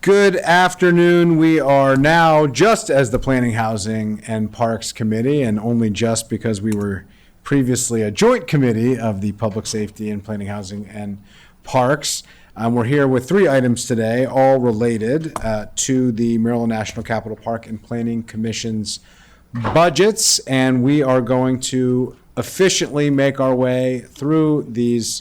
Good afternoon. We are now just as the Planning, Housing, and Parks Committee, and only just because we were previously a joint committee of the Public Safety and Planning, Housing, and Parks. We're here with 3 items today, all related to the Maryland National Capital Park and Planning Commission's budgets, and we are going to efficiently make our way through these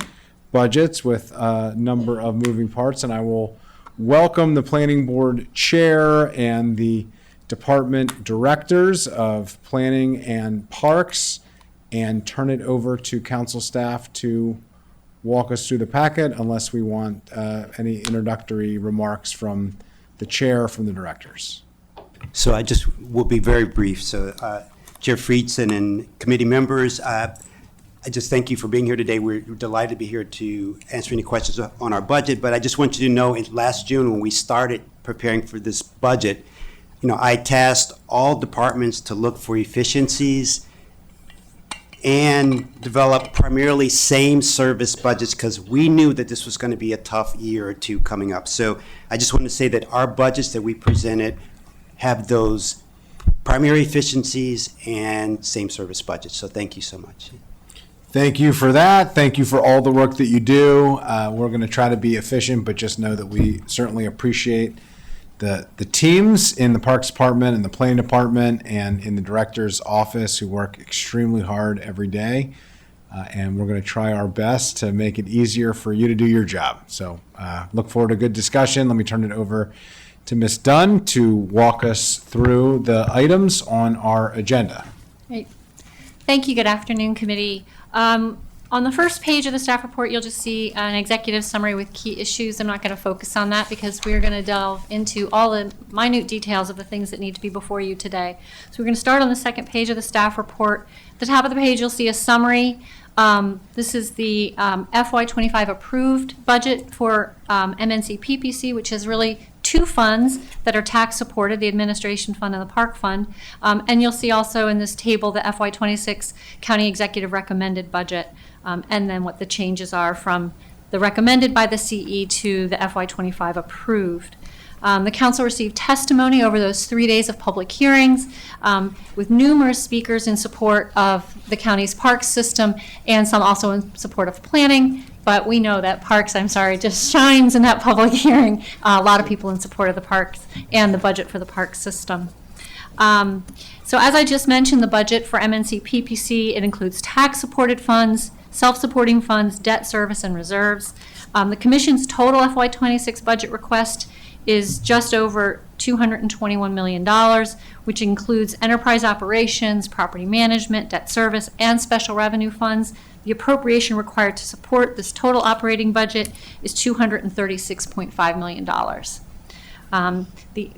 budgets with a number of moving parts, and I will welcome the Planning Board Chair and the Department Directors of Planning and Parks and turn it over to Council staff to walk us through the packet unless we want any introductory remarks from the Chair or from the Directors. So I just will be very brief. So Chair Friedson and committee members, I just thank you for being here today. We're delighted to be here to answer any questions on our budget, but I just want you to know last June when we started preparing for this budget, I tasked all departments to look for efficiencies and develop primarily same service budgets because we knew that this was going to be a tough year or two coming up. So I just want to say that our budgets that we presented have those primary efficiencies and same service budgets. So thank you so much. Thank you for that. Thank you for all the work that you do. We're going to try to be efficient, but just know that we certainly appreciate the teams in the Parks Department and the Planning Department and in the Director's office who work extremely hard every day. And we're going to try our best to make it easier for you to do your job. So look forward to a good discussion. Let me turn it over to Ms. Dunn to walk us through the items on our agenda. Great. Thank you. Good afternoon, committee. On the first page of the staff report, you'll just see an executive summary with key issues. I'm not going to focus on that because we're going to delve into all the minute details of the things that need to be before you today. So we're going to start on the second page of the staff report. At the top of the page, you'll see a summary. This is the FY25 approved budget for MNC PPC, which is really 2 funds that are tax supported, the administration fund and the park fund. And you'll see also in this table the FY26 county executive recommended budget and then what the changes are from the recommended by the CE to the FY25 approved. The council received testimony over those 3 days of public hearings with numerous speakers in support of the county's parks system and some also in support of planning. But we know that parks, just shines in that public hearing. A lot of people in support of the parks and the budget for the park system. So as I just mentioned, the budget for MNC PPC, it includes tax-supported funds, self-supporting funds, debt service, and reserves. The Commission's total FY26 budget request is just over $221 million, which includes enterprise operations, property management, debt service, and special revenue funds. The appropriation required to support this total operating budget is $236.5 million.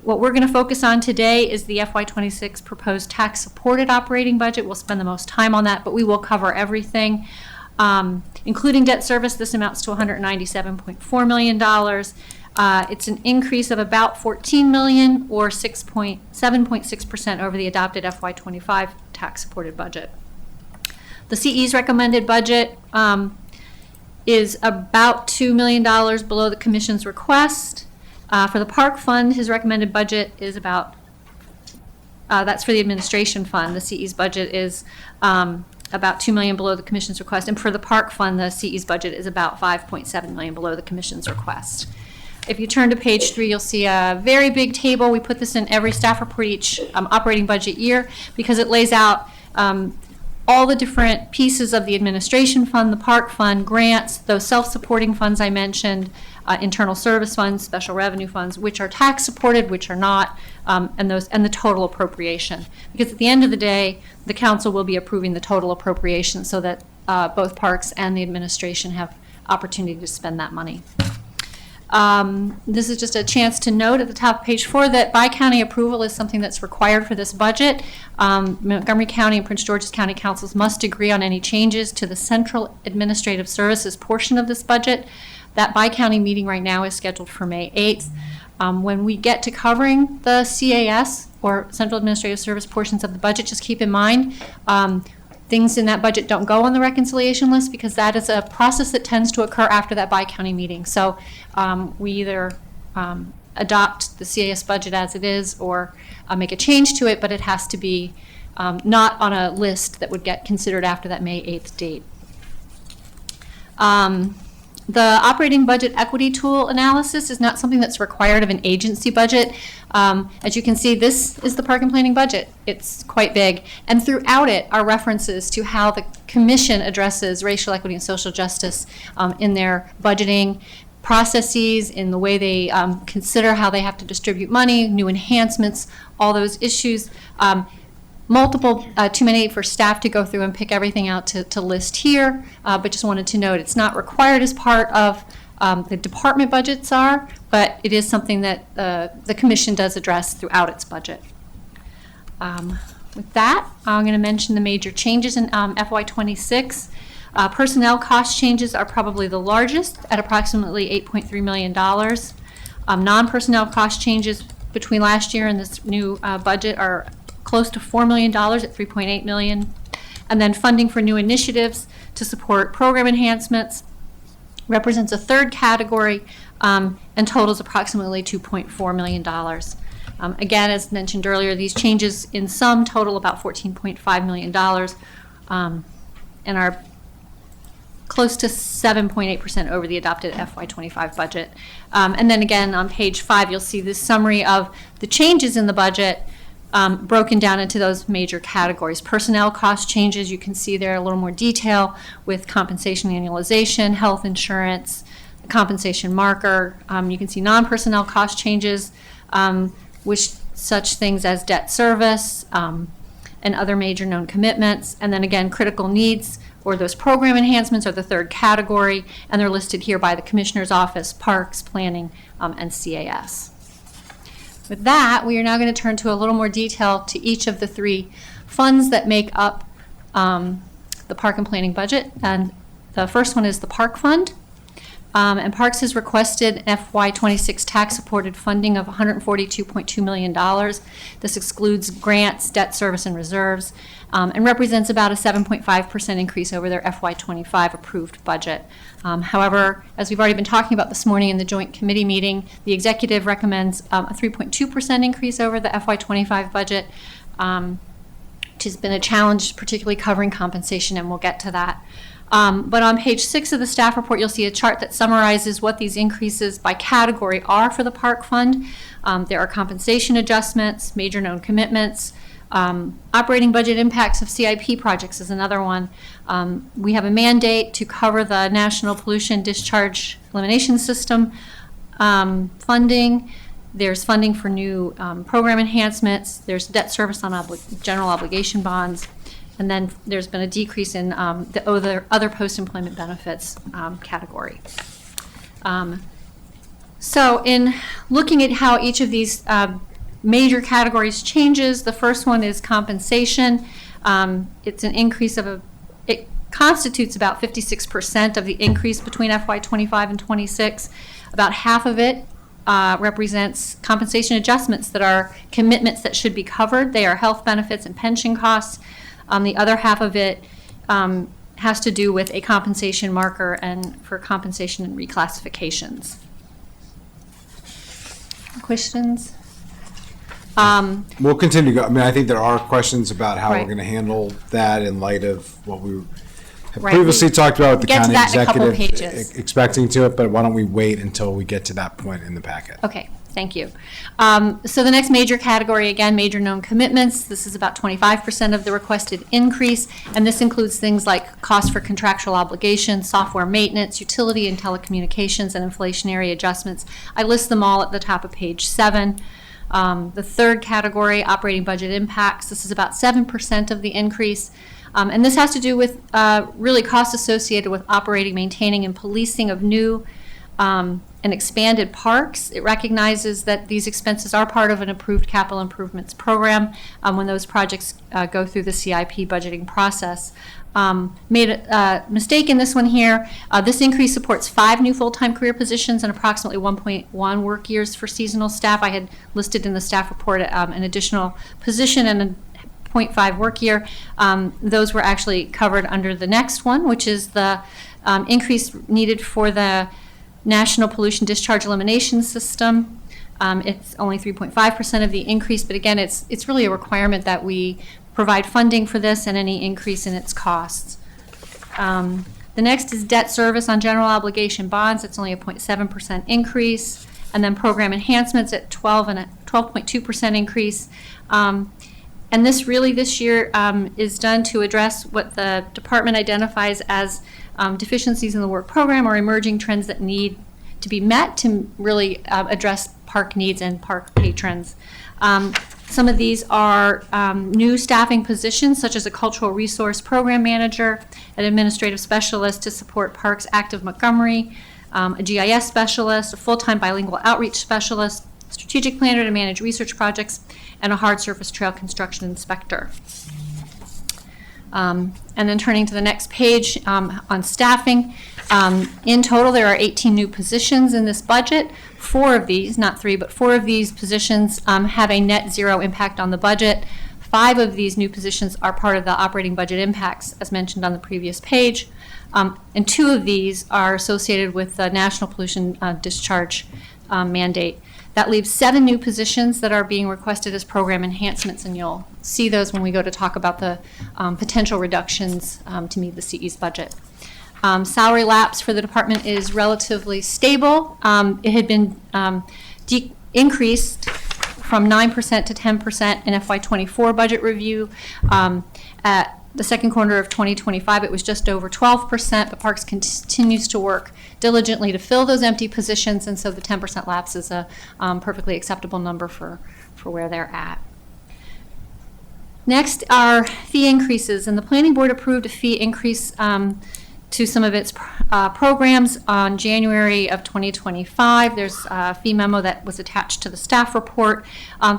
What we're going to focus on today is the FY26 proposed tax-supported operating budget. We'll spend the most time on that, but we will cover everything. Including debt service, this amounts to $197.4 million. It's an increase of about $14 million or 7.6% over the adopted FY25 tax-supported budget. The CE's recommended budget is about $2 million below the Commission's request. For the Park Fund, his recommended budget is about, that's for the administration fund. The CE's budget is about $2 million below the Commission's request. And for the Park Fund, the CE's budget is about $5.7 million below the Commission's request. If you turn to page 3, you'll see a very big table. We put this in every staff report each operating budget year because it lays out all the different pieces of the administration fund, the park fund, grants, those self-supporting funds I mentioned, internal service funds, special revenue funds, which are tax supported, which are not, and the total appropriation. Because at the end of the day, the council will be approving the total appropriation so that both parks and the administration have opportunity to spend that money. This is just a chance to note at the top of page 4 that bi-county approval is something that's required for this budget. Montgomery County and Prince George's County councils must agree on any changes to the central administrative services portion of this budget. That bi-county meeting right now is scheduled for May 8th. When we get to covering the CAS or central administrative service portions of the budget, just keep in mind things in that budget don't go on the reconciliation list because that is a process that tends to occur after that bi-county meeting. So we either adopt the CAS budget as it is or make a change to it, but it has to be not on a list that would get considered after that May 8th date. The operating budget equity tool analysis is not something that's required of an agency budget. As you can see, this is the park and planning budget. It's quite big. And throughout it are references to how the commission addresses racial equity and social justice in their budgeting processes, in the way they consider how they have to distribute money, new enhancements, all those issues. Too many for staff to go through and pick everything out to list here, but just wanted to note it's not required as part of the department budgets are, but it is something that the commission does address throughout its budget. With that, I'm going to mention the major changes in FY26. Personnel cost changes are probably the largest at approximately $8.3 million. Non-personnel cost changes between last year and this new budget are close to $4 million at $3.8 million. And then funding for new initiatives to support program enhancements represents a third category and totals approximately $2.4 million. Again, as mentioned earlier, these changes in sum total about $14.5 million and are close to 7.8% over the adopted FY25 budget. And then again, on page 5, you'll see this summary of the changes in the budget broken down into those major categories. Personnel cost changes, you can see there a little more detail with compensation annualization, health insurance, compensation marker. You can see non-personnel cost changes, which such things as debt service and other major known commitments. And then again, critical needs or those program enhancements are the third category, and they're listed here by the Commissioner's Office, Parks, Planning, and CAS. With that, we are now going to turn to a little more detail to each of the three funds that make up the Park and Planning budget. And the first one is the Park Fund. And Parks has requested FY26 tax-supported funding of $142.2 million. This excludes grants, debt service, and reserves, and represents about a 7.5% increase over their FY25 approved budget. However, as we've already been talking about this morning in the joint committee meeting, the executive recommends a 3.2% increase over the FY25 budget, which has been a challenge, particularly covering compensation, and we'll get to that. But on page 6 of the staff report, you'll see a chart that summarizes what these increases by category are for the Park Fund. There are compensation adjustments, major known commitments, operating budget impacts of CIP projects is another one. We have a mandate to cover the National Pollution Discharge Elimination System funding. There's funding for new program enhancements. There's debt service on general obligation bonds. And then there's been a decrease in the other post-employment benefits category. So in looking at how each of these major categories changes, the first one is compensation. It's an increase of it constitutes about 56% of the increase between FY25 and 26. About half of it represents compensation adjustments that are commitments that should be covered. They are health benefits and pension costs. The other half of it has to do with a compensation marker and for compensation and reclassifications. Questions? We'll continue to go. I mean, I think there are questions about how Right. we're going to handle that in light of what we have Right. previously talked about with the Get to county that in a couple executive pages. expecting to it, but why don't we wait until we get to that point in the packet? Okay, thank you. So the next major category, again, major known commitments. This is about 25% of the requested increase, and this includes things like cost for contractual obligations, software maintenance, utility and telecommunications, and inflationary adjustments. I list them all at the top of page 7. The third category, operating budget impacts. This is about 7% of the increase. And this has to do with really costs associated with operating, maintaining, and policing of new and expanded parks. It recognizes that these expenses are part of an approved capital improvements program when those projects go through the CIP budgeting process. Made a mistake in this one here. This increase supports 5 new full-time career positions and approximately 1.1 work years for seasonal staff. I had listed in the staff report an additional position and a 0.5 work year. Those were actually covered under the next one, which is the increase needed for the National Pollution Discharge Elimination System. It's only 3.5% of the increase, but again, it's really a requirement that we provide funding for this and any increase in its costs. The next is debt service on general obligation bonds. It's only a 0.7% increase. And then program enhancements at 12.2% increase. And this really this year is done to address what the department identifies as deficiencies in the work program or emerging trends that need to be met to really address park needs and park patrons. Some of these are new staffing positions, such as a cultural resource program manager, an administrative specialist to support Parks Active Montgomery, a GIS specialist, a full-time bilingual outreach specialist, strategic planner to manage research projects, and a hard surface trail construction inspector. And then turning to the next page on staffing. In total, there are 18 new positions in this budget. 4 of these, not 3, but 4 of these positions have a net zero impact on the budget. 5 of these new positions are part of the operating budget impacts, as mentioned on the previous page. And 2 of these are associated with the National Pollution Discharge mandate. That leaves 7 new positions that are being requested as program enhancements, and you'll see those when we go to talk about the potential reductions to meet the CE's budget. Salary lapse for the department is relatively stable. It had been increased from 9% to 10% in FY24 budget review. At the second quarter of 2025, it was just over 12%, but Parks continues to work diligently to fill those empty positions, and so the 10% lapse is a perfectly acceptable number for where they're at. Next are fee increases, and the Planning Board approved a fee increase to some of its programs on January of 2025. There's a fee memo that was attached to the staff report.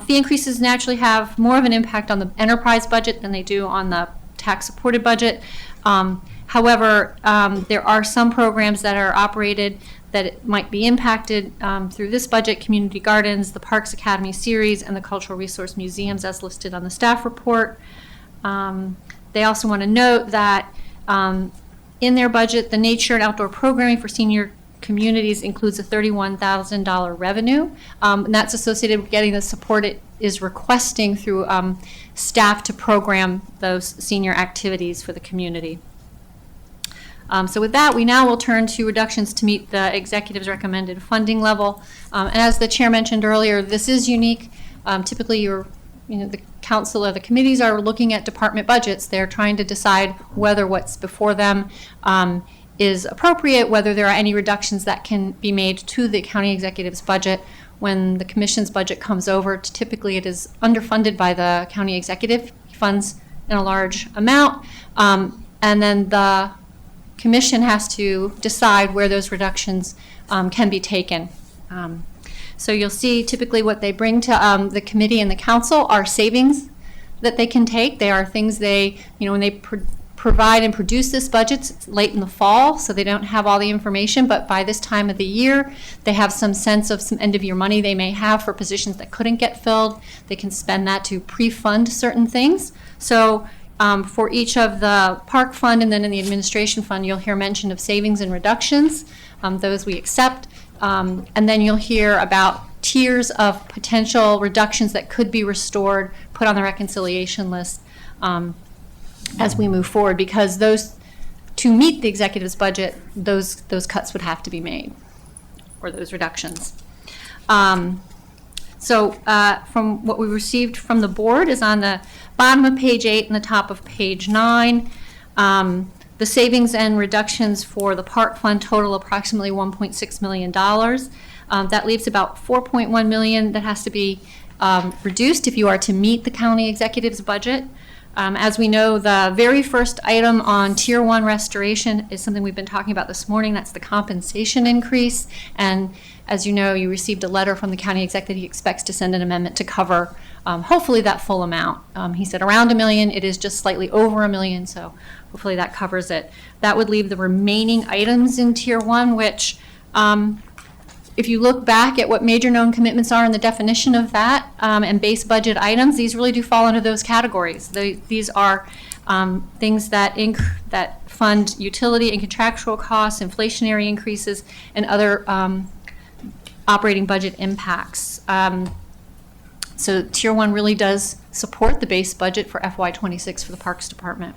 Fee increases naturally have more of an impact on the enterprise budget than they do on the tax-supported budget. However, there are some programs that are operated that it might be impacted through this budget: Community Gardens, the Parks Academy series, and the Cultural Resource Museums as listed on the staff report. They also want to note that in their budget, the nature and outdoor programming for senior communities includes a $31,000 revenue, and that's associated with getting the support it is requesting through staff to program those senior activities for the community. So with that, we now will turn to reductions to meet the executive's recommended funding level. And as the chair mentioned earlier, this is unique. Typically, the council or the committees are looking at department budgets. They're trying to decide whether what's before them is appropriate, whether there are any reductions that can be made to the county executive's budget. When the commission's budget comes over, typically it is underfunded by the county executive. He funds in a large amount, and then the commission has to decide where those reductions can be taken. So you'll see typically what they bring to the committee and the council are savings that they can take. They are things they, when they provide and produce this budget, it's late in the fall, so they don't have all the information, but by this time of the year, they have some sense of some end-of-year money they may have for positions that couldn't get filled. They can spend that to pre-fund certain things. So for each of the park fund and then in the administration fund, you'll hear mention of savings and reductions. Those we accept. And then you'll hear about tiers of potential reductions that could be restored, put on the reconciliation list as we move forward, because those, to meet the executive's budget, those cuts would have to be made, or those reductions. So from what we received from the board is on the bottom of page 8 and the top of page 9. The savings and reductions for the park fund total approximately $1.6 million. That leaves about $4.1 million that has to be reduced if you are to meet the county executive's budget. As we know, the very first item on Tier 1 restoration is something we've been talking about this morning. That's the compensation increase. And as you know, you received a letter from the county exec that he expects to send an amendment to cover hopefully that full amount. He said around $1 million. It is just slightly over $1 million, so hopefully that covers it. That would leave the remaining items in Tier 1, which if you look back at what major known commitments are in the definition of that and base budget items, these really do fall into those categories. These are things that fund utility and contractual costs, inflationary increases, and other operating budget impacts. So Tier 1 really does support the base budget for FY26 for the Parks Department.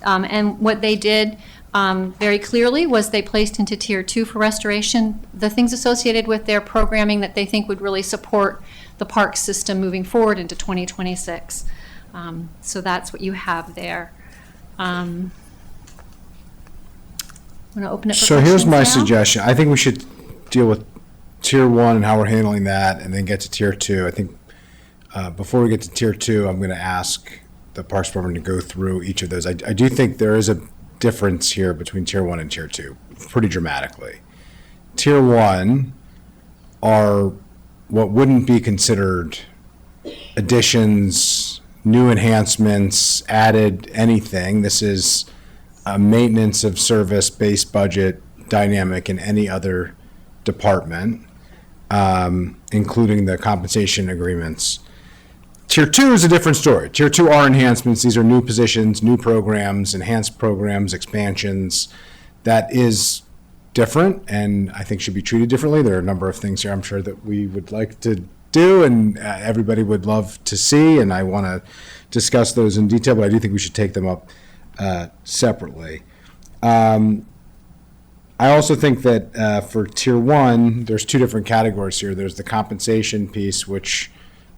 And what they did very clearly was they placed into Tier 2 for restoration the things associated with their programming that they think would really support the park system moving forward into 2026. So that's what you have there. I'm going to open it for So questions here's my now. suggestion. I think we should deal with Tier 1 and how we're handling that, and then get to Tier 2. I think before we get to Tier 2, I'm going to ask the Parks Department to go through each of those. I do think there is a difference here between Tier 1 and Tier 2, pretty dramatically. Tier 1 are what wouldn't be considered additions, new enhancements, added anything. This is a maintenance of service based budget dynamic in any other department, including the compensation agreements. Tier 2 is a different story. Tier 2 are enhancements. These are new positions, new programs, enhanced programs, expansions. That is different and I think should be treated differently. There are a number of things here I'm sure that we would like to do and everybody would love to see, and I want to discuss those in detail, but I do think we should take them up separately. I also think that for Tier 1, there's two different categories here. There's the compensation piece, which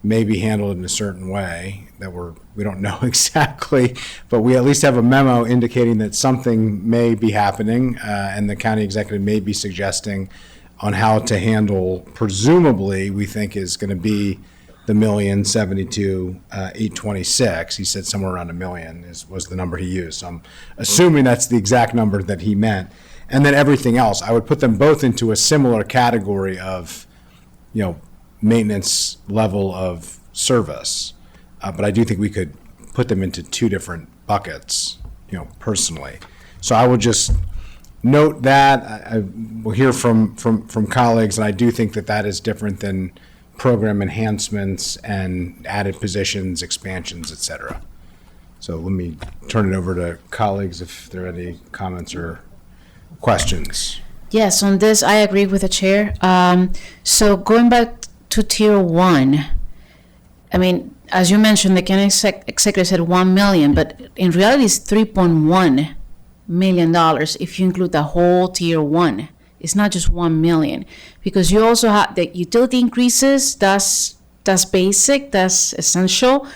may be handled in a certain way that we don't know exactly, but we at least have a memo indicating that something may be happening, and the county executive may be suggesting on how to handle, presumably, we think is going to be the $1,072,826. He said somewhere around $1 million was the number he used. So I'm assuming that's the exact number that he meant. And then everything else, I would put them both into a similar category of, maintenance level of service. But I do think we could put them into two different buckets, personally. So I would just note that. I will hear from colleagues, and I do think that is different than program enhancements and added positions, expansions, et cetera. So let me turn it over to colleagues if there are any comments or questions. Yes, on this, I agree with the chair. So going back to Tier 1, I mean, as you mentioned, the county executive said 1 million, but in reality it's $3.1 million if you include the whole Tier 1. It's not just 1 million, because you also have the utility increases. That's basic, that's essential.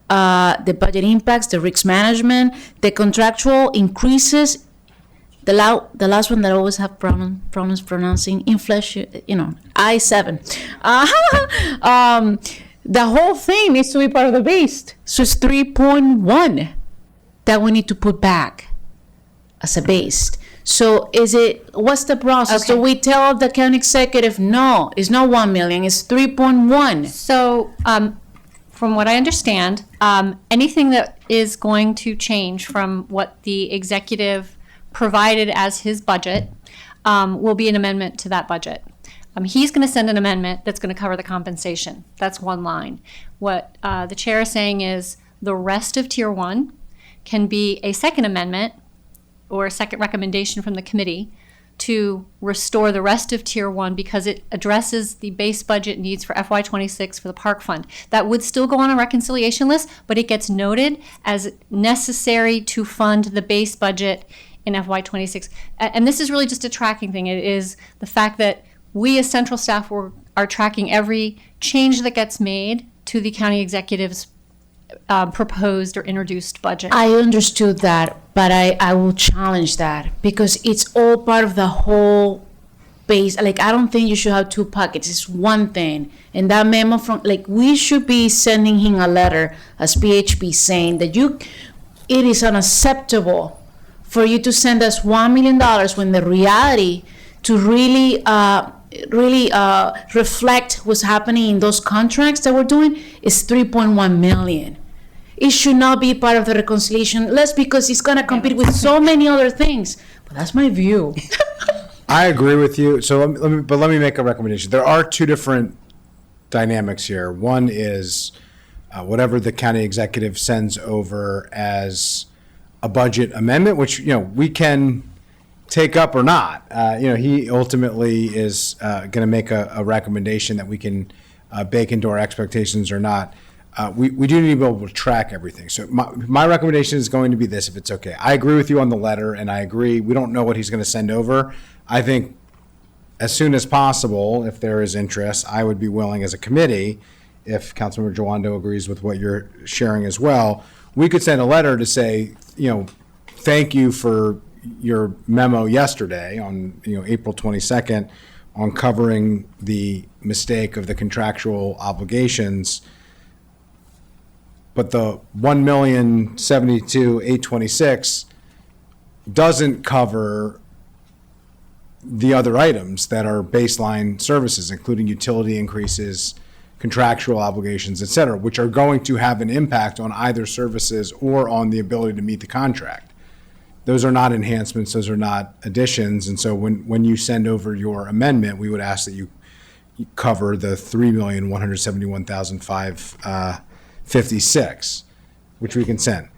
The budget impacts, the risk management, the contractual increases. The last one that I always have problems pronouncing, inflation, I-7. The whole thing needs to be part of the base. So it's 3.1 that we need to put back as a base. So what's the process? Okay. Do we tell the county executive, no, it's not 1 million, it's 3.1? So, from what I understand, anything that is going to change from what the executive provided as his budget will be an amendment to that budget. He's going to send an amendment that's going to cover the compensation. That's one line. What the chair is saying is the rest of Tier 1 can be a second amendment or a second recommendation from the committee to restore the rest of Tier 1 because it addresses the base budget needs for FY26 for the park fund. That would still go on a reconciliation list, but it gets noted as necessary to fund the base budget in FY26. And this is really just a tracking thing. It is the fact that we as central staff are tracking every change that gets made to the county executive's proposed or introduced budget. I understood that, but I will challenge that because it's all part of the whole base. Like, I don't think you should have two pockets. It's one thing. And that memo we should be sending him a letter as PHP saying that it is unacceptable for you to send us $1 million when the reality to really reflect what's happening in those contracts that we're doing is 3.1 million. It should not be part of the reconciliation list because it's going to compete with so many other things. But that's my view. I agree with you. So let me make a recommendation. There are two different dynamics here. One is whatever the county executive sends over as a budget amendment, which we can take up or not. He ultimately is going to make a recommendation that we can bake into our expectations or not. We do need to be able to track everything. So my recommendation is going to be this, if it's okay. I agree with you on the letter, and I agree, we don't know what he's going to send over. I think as soon as possible, if there is interest, I would be willing as a committee, if Councilmember Jawando agrees with what you're sharing as well, we could send a letter to say, thank you for your memo yesterday on, April 22nd on covering the mistake of the contractual obligations. But the $1,072,826 doesn't cover the other items that are baseline services, including utility increases, contractual obligations, et cetera, which are going to have an impact on either services or on the ability to meet the contract. Those are not enhancements, those are not additions, and so when you send over your amendment, we would ask that you cover the $3,171,556, which we can send.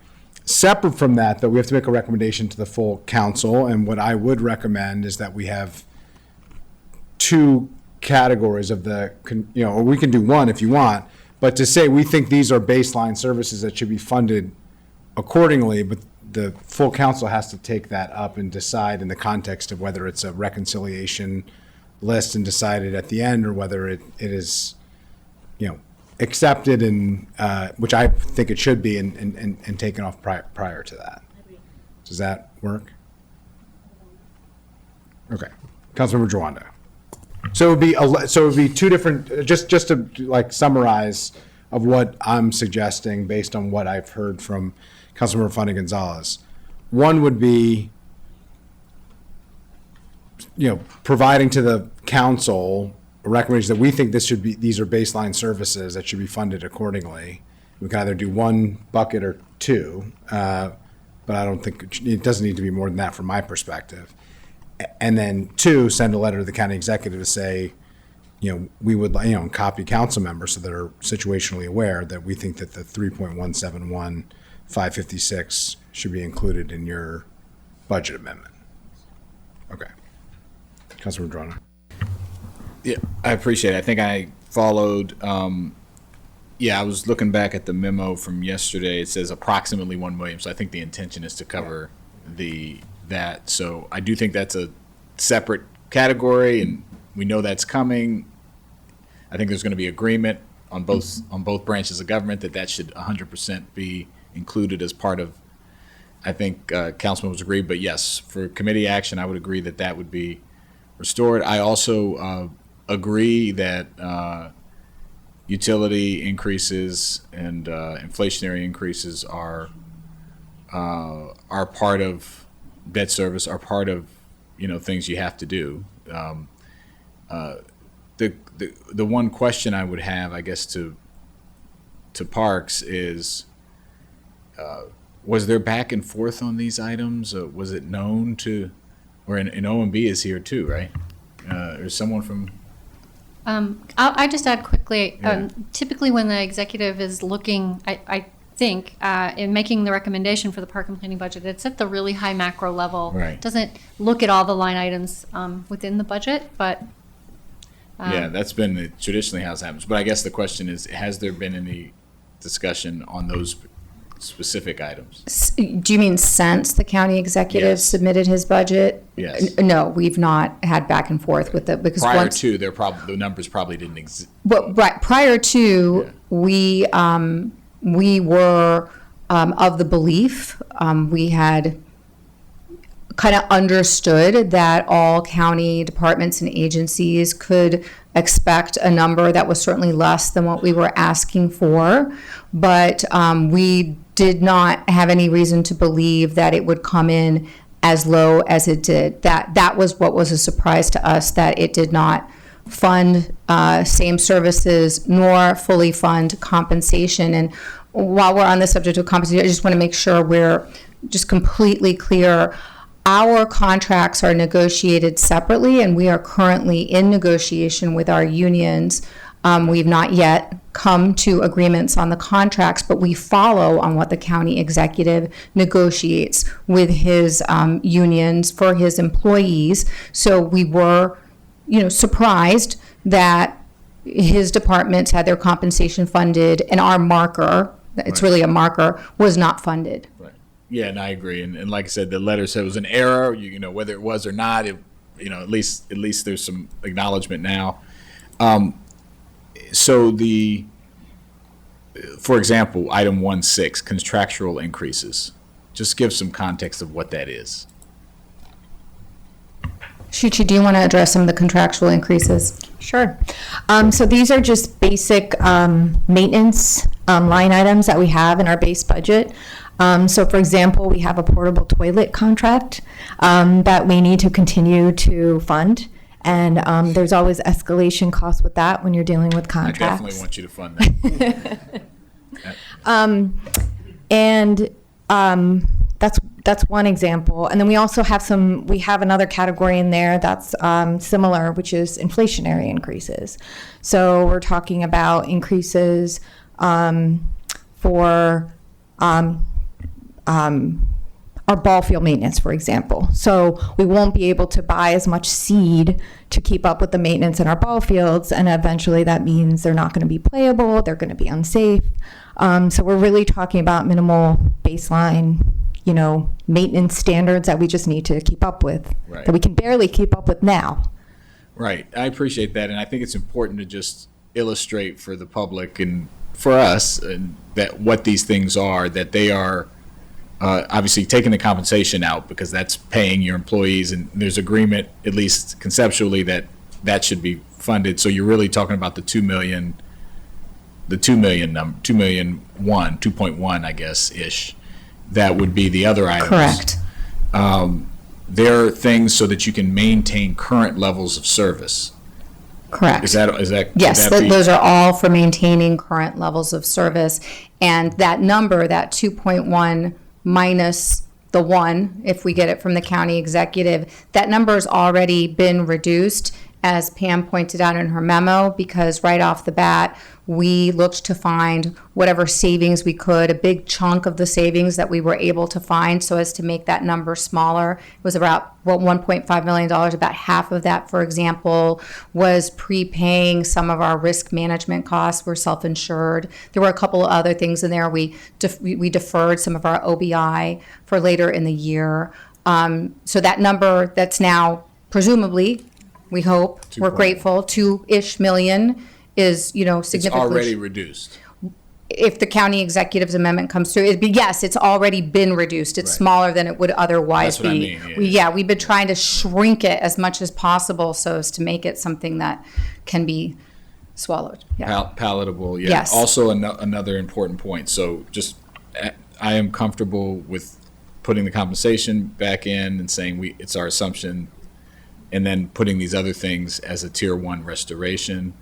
Separate from that, though, we have to make a recommendation to the full council, and what I would recommend is that we have two categories of or we can do one if you want, but to say we think these are baseline services that should be funded accordingly, but the full council has to take that up and decide in the context of whether it's a reconciliation list and decided at the end, or whether it is, accepted and, which I think it should be, and taken off prior to that. Does that work? Okay. Councilmember Jawando. So it would be two different, just to summarize of what I'm suggesting based on what I've heard from Councilmember Fanny Gonzalez. One would be, providing to the council a recommendation that we think these are baseline services that should be funded accordingly. We can either do one bucket or two, but I don't think, it doesn't need to be more than that from my perspective. And then two, send a letter to the county executive to say, we would, copy council members so that are situationally aware that we think that the 3.171,556 should be included in your budget amendment. Okay. Councilman Madrona. Yeah, I appreciate it. I think I followed. I was looking back at the memo from yesterday. It says approximately 1 million. So I think the intention is to cover that. So I do think that's a separate category, and we know that's coming. I think there's going to be agreement on both branches of government that should 100% be included as part of. I think councilman was agreed, but yes, for committee action, I would agree that would be restored. I also agree that utility increases and inflationary increases are part of debt service, are part of things you have to do. The one question I would have, I guess, to Parks is, was there back and forth on these items? Was it known to, or in OMB is here too, right? There's someone from. I just add quickly. Yeah. Typically, when the executive is looking, I think in making the recommendation for the park and planning budget, it's at the really high macro level. Right. It doesn't look at all the line items within the budget, but. Yeah, that's been traditionally how it happens. But I guess the question is, has there been any discussion on those specific items? Do you mean since the county executive Yes. submitted his budget? Yes. No, we've not had back and forth with it because Prior once, to, the numbers probably didn't exist. well, right, prior to, we were of the belief, we had kind of understood that all county departments and agencies could expect a number that was certainly less than what we were asking for, but we did not have any reason to believe that it would come in as low as it did. That was what was a surprise to us, that it did not fund same services nor fully fund compensation. And while we're on the subject of compensation, I just want to make sure we're just completely clear. Our contracts are negotiated separately, and we are currently in negotiation with our unions. We've not yet come to agreements on the contracts, but we follow on what the county executive negotiates with his unions for his employees. So we were, surprised that his departments had their compensation funded and our marker, it's really a marker, was not funded. Right. Yeah, and I agree. And like I said, the letter said it was an error. Whether it was or not, at least there's some acknowledgement now. So for example, item 1.6, contractual increases. Just give some context of what that is. Shuchi, do you want to address some of the contractual increases? Sure. So these are just basic maintenance line items that we have in our base budget. So for example, we have a portable toilet contract that we need to continue to fund. And there's always escalation costs with that when you're dealing with contracts. I definitely want you to fund that. That's one example. And then we also have we have another category in there that's similar, which is inflationary increases. So we're talking about increases for our ball field maintenance, for example. So we won't be able to buy as much seed to keep up with the maintenance in our ball fields, and eventually that means they're not going to be playable, they're going to be unsafe. So we're really talking about minimal baseline, maintenance standards that we just need to keep up with, Right. that we can barely keep up with now. Right. I appreciate that. And I think it's important to just illustrate for the public and for us and that what these things are, that they are obviously taking the compensation out because that's paying your employees, and there's agreement, at least conceptually, that should be funded. So you're really talking about the 2 million number, 2.1, I guess, ish. That would be the other items. Correct. There are things so that you can maintain current levels of service. Correct. Is that Yes, would that be- those are all for maintaining current levels of service. And that number, that 2.1 minus the 1, if we get it from the county executive, that number has already been reduced, as Pam pointed out in her memo, because right off the bat, we looked to find whatever savings we could, a big chunk of the savings that we were able to find so as to make that number smaller. It was about $1.5 million. About half of that, for example, was prepaying some of our risk management costs. We're self-insured. There were a couple of other things in there. We deferred some of our OBI for later in the year. So that number that's now presumably, we hope, we're grateful, 2-ish million is, significantly. It's already reduced. If the county executive's amendment comes through, yes, it's already been reduced. It's Right. smaller than it would otherwise That's what I be. mean, We've been trying to shrink it as much as possible so as to make it something that can be swallowed. Yeah. Palatable, yeah. Yes. Also, another important point. So I am comfortable with putting the compensation back in and saying it's our assumption, and then putting these other things as a tier 1 restoration,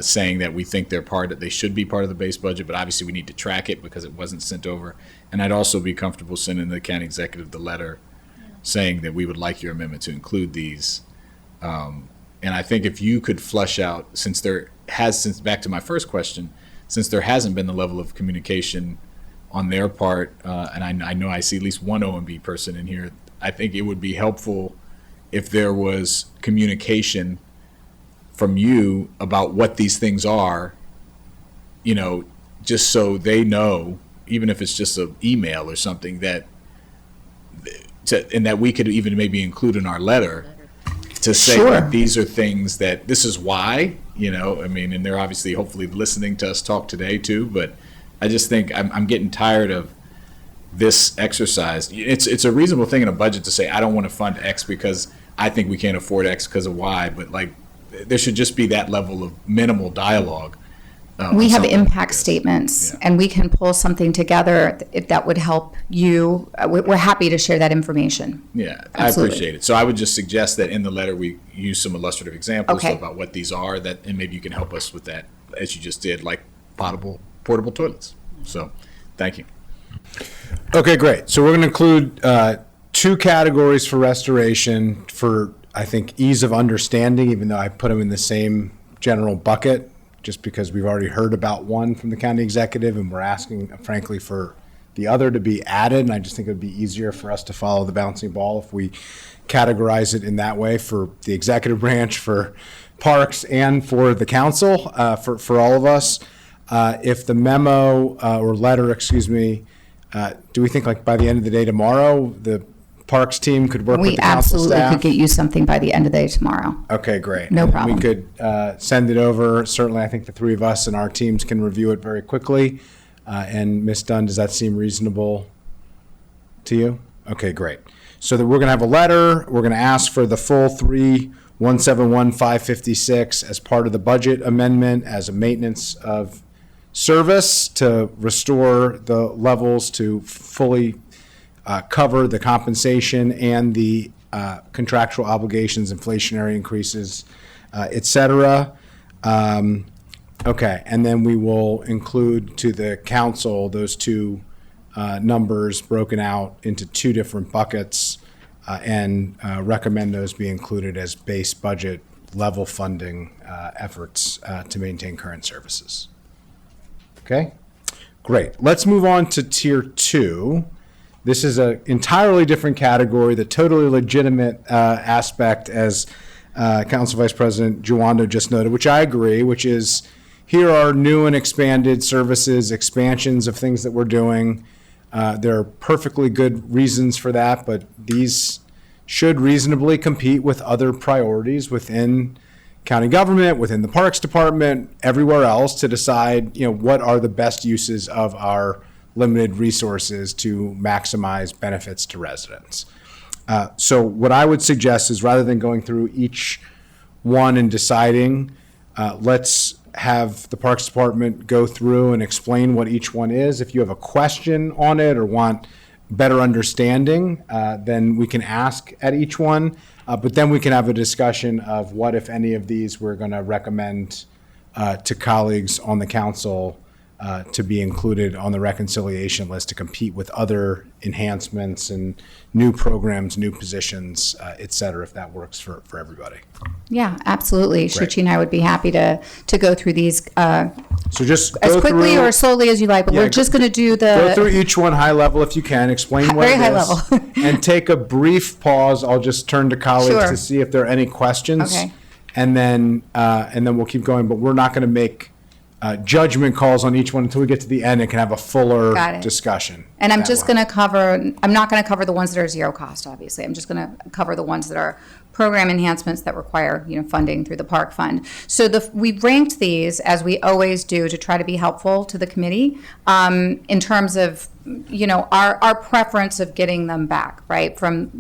saying that we think they should be part of the base budget, but obviously we need to track it because it wasn't sent over. And I'd also be comfortable sending the county executive the letter saying that we would like your amendment to include these. And I think if you could flush out, since back to my first question, since there hasn't been the level of communication on their part, and I know I see at least one OMB person in here, I think it would be helpful if there was communication from you about what these things are, just so they know, even if it's just an email or something, and that we could even maybe include in our letter to say Sure. that these are things that this is why, and they're obviously hopefully listening to us talk today too, but I just think I'm getting tired of this exercise. It's a reasonable thing in a budget to say, I don't want to fund X because I think we can't afford X because of Y, but there should just be that level of minimal dialogue. We have something like impact this. statements, Yeah. and we can pull something together if that would help you. We're happy to share that information. Yeah, I Absolutely. appreciate it. So I would just suggest that in the letter, we use some illustrative examples Okay. about what these are, and maybe you can help us with that, as you just did, like portable toilets. So, thank you. Okay, great. So we're going to include 2 categories for restoration for, I think, ease of understanding, even though I put them in the same general bucket. just because we've already heard about one from the county executive, and we're asking, frankly, for the other to be added. And I just think it would be easier for us to follow the bouncing ball if we categorize it in that way for the executive branch, for parks, and for the council, for all of us. If the memo or letter, do we think like by the end of the day tomorrow, the parks team could work with We the council absolutely staff? could get you something by the end of the day tomorrow. Okay, great. No And problem. We could send it over. Certainly, I think the three of us and our teams can review it very quickly. And Ms. Dunn, does that seem reasonable to you? Okay, great. So that we're going to have a letter. We're going to ask for the full 3,171,556 as part of the budget amendment as a maintenance of service to restore the levels to fully cover the compensation and the contractual obligations, inflationary increases, et cetera. Okay, and then we will include to the council those two numbers broken out into two different buckets and recommend those be included as base budget level funding efforts to maintain current services. Okay, great. Let's move on to tier 2. This is an entirely different category, the totally legitimate aspect, as Council Vice President Juwando just noted, which I agree, which is here are new and expanded services, expansions of things that we're doing. There are perfectly good reasons for that, but these should reasonably compete with other priorities within county government, within the Parks Department, everywhere else to decide, what are the best uses of our limited resources to maximize benefits to residents. So what I would suggest is rather than going through each one and deciding, let's have the Parks Department go through and explain what each one is. If you have a question on it or want better understanding, then we can ask at each one. But then we can have a discussion of what, if any of these, we're going to recommend to colleagues on the council to be included on the reconciliation list to compete with other enhancements and new programs, new positions, et cetera, if that works for everybody. Yeah, absolutely. Great. Shuchi and I would be happy to go through these So just as go quickly through, or slowly as you like, but Yeah, we're just going to do go through the, each one high level if you can, explain what Very it high is, level. and take a brief pause. I'll just turn to colleagues Sure. to see if there are any questions. Okay. And then we'll keep going, but we're not going to make judgment calls on each one until we get to the end and can have a fuller Got it. discussion. and I'm that just way. going to cover, I'm not going to cover the ones that are zero cost, obviously. I'm just going to cover the ones that are program enhancements that require, funding through the park fund. So we ranked these, as we always do, to try to be helpful to the committee in terms of, our preference of getting them back, right? From,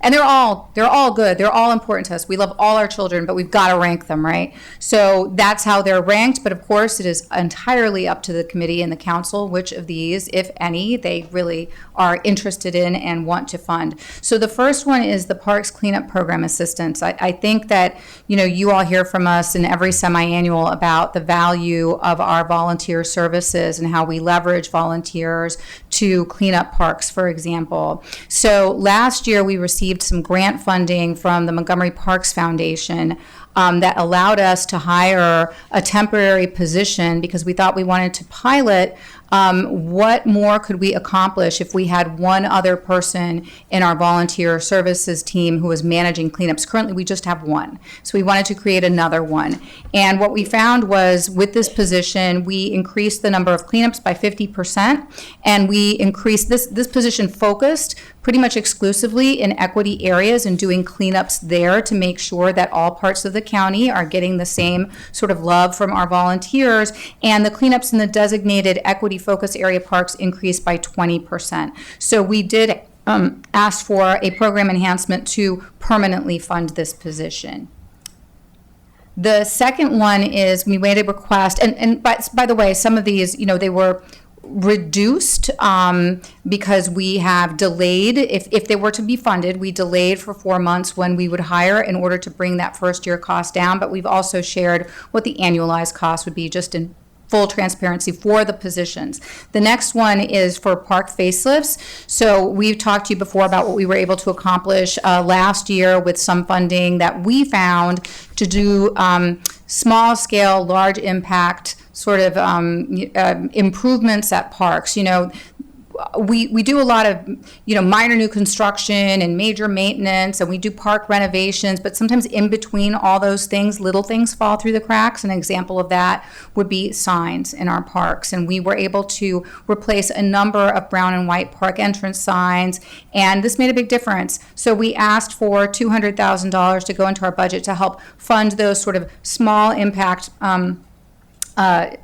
and they're all good. They're all important to us. We love all our children, but we've got to rank them, right? So that's how they're ranked. But of course, it is entirely up to the committee and the council which of these, if any, they really are interested in and want to fund. So the first one is the Parks Cleanup Program Assistance. I think that, you all hear from us in every semi-annual about the value of our volunteer services and how we leverage volunteers to clean up parks, for example. So last year, we received some grant funding from the Montgomery Parks Foundation that allowed us to hire a temporary position because we thought we wanted to pilot what more could we accomplish if we had one other person in our volunteer services team who was managing cleanups. Currently, we just have one. So we wanted to create another one. And what we found was with this position, we increased the number of cleanups by 50%. And we increased this position focused pretty much exclusively in equity areas and doing cleanups there to make sure that all parts of the county are getting the same sort of love from our volunteers. And the cleanups in the designated equity focus area parks increased by 20%. So we did ask for a program enhancement to permanently fund this position. The second one is we made a request, and by the way, some of these, they were reduced because we have delayed, if they were to be funded, we delayed for 4 months when we would hire in order to bring that first year cost down, but we've also shared what the annualized cost would be just in full transparency for the positions. The next one is for park facelifts. So we've talked to you before about what we were able to accomplish last year with some funding that we found to do small scale, large impact sort of improvements at parks. We do a lot of, minor new construction and major maintenance, and we do park renovations, but sometimes in between all those things, little things fall through the cracks. An example of that would be signs in our parks. And we were able to replace a number of brown and white park entrance signs, and this made a big difference. So we asked for $200,000 to go into our budget to help fund those sort of small impact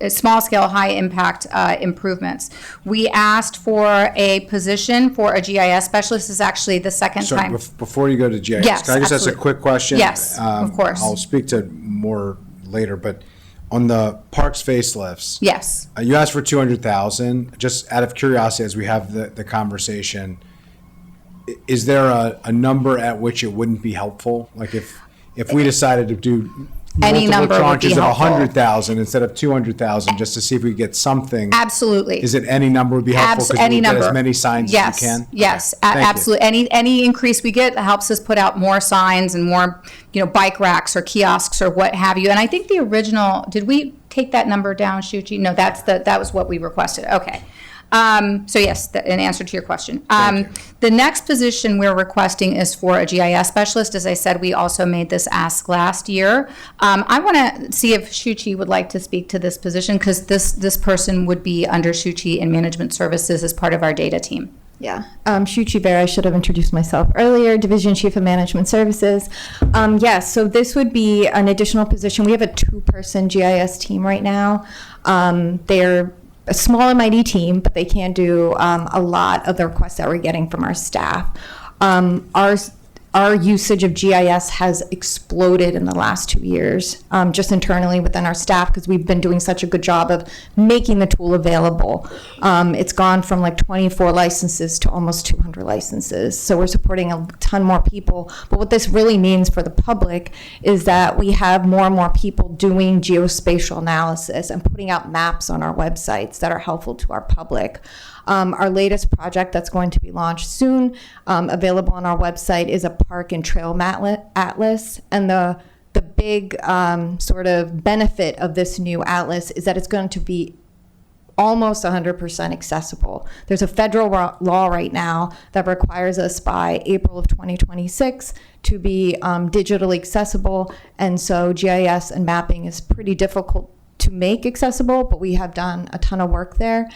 small scale, high impact improvements. We asked for a position for a GIS specialist. This is actually the second Sorry, time. before you go to GIS, Yes, can I just ask a absolutely. quick question? Yes, of course. I'll speak to more later, but on the parks facelifts, Yes. you asked for 200,000. Just out of curiosity, as we have the conversation, is there a number at which it wouldn't be helpful? Like if we decided to do Any multiple number would be tranches of helpful. 100,000 instead of 200,000, just to see if we could get something. Absolutely. Is it any number would be helpful? Because Any we get number. as many signs Yes, as we can? yes, Okay. Thank you. absolutely. Any increase we get helps us put out more signs and more, bike racks or kiosks or what have you. And I think the original, did we take that number down, Shuchi? No, that was what we requested. Okay. So yes, in answer to your question. Thank you. The next position we're requesting is for a GIS specialist. As I said, we also made this ask last year. I want to see if Shuchi would like to speak to this position, because this person would be under Shuchi in management services as part of our data team. Yeah, Shuchi Bear, I should have introduced myself earlier, Division Chief of Management Services. Yes, so this would be an additional position. We have a 2-person GIS team right now. They're a small and mighty team, but they can do a lot of the requests that we're getting from our staff. Our usage of GIS has exploded in the last 2 years, just internally within our staff, because we've been doing such a good job of making the tool available. It's gone from like 24 licenses to almost 200 licenses. So we're supporting a ton more people. But what this really means for the public is that we have more and more people doing geospatial analysis and putting out maps on our websites that are helpful to our public. Our latest project that's going to be launched soon, available on our website, is a park and trail atlas. And the big sort of benefit of this new atlas is that it's going to be almost 100% accessible. There's a federal law right now that requires us by April of 2026 to be digitally accessible. And so GIS and mapping is pretty difficult to make accessible, but we have done a ton of work there.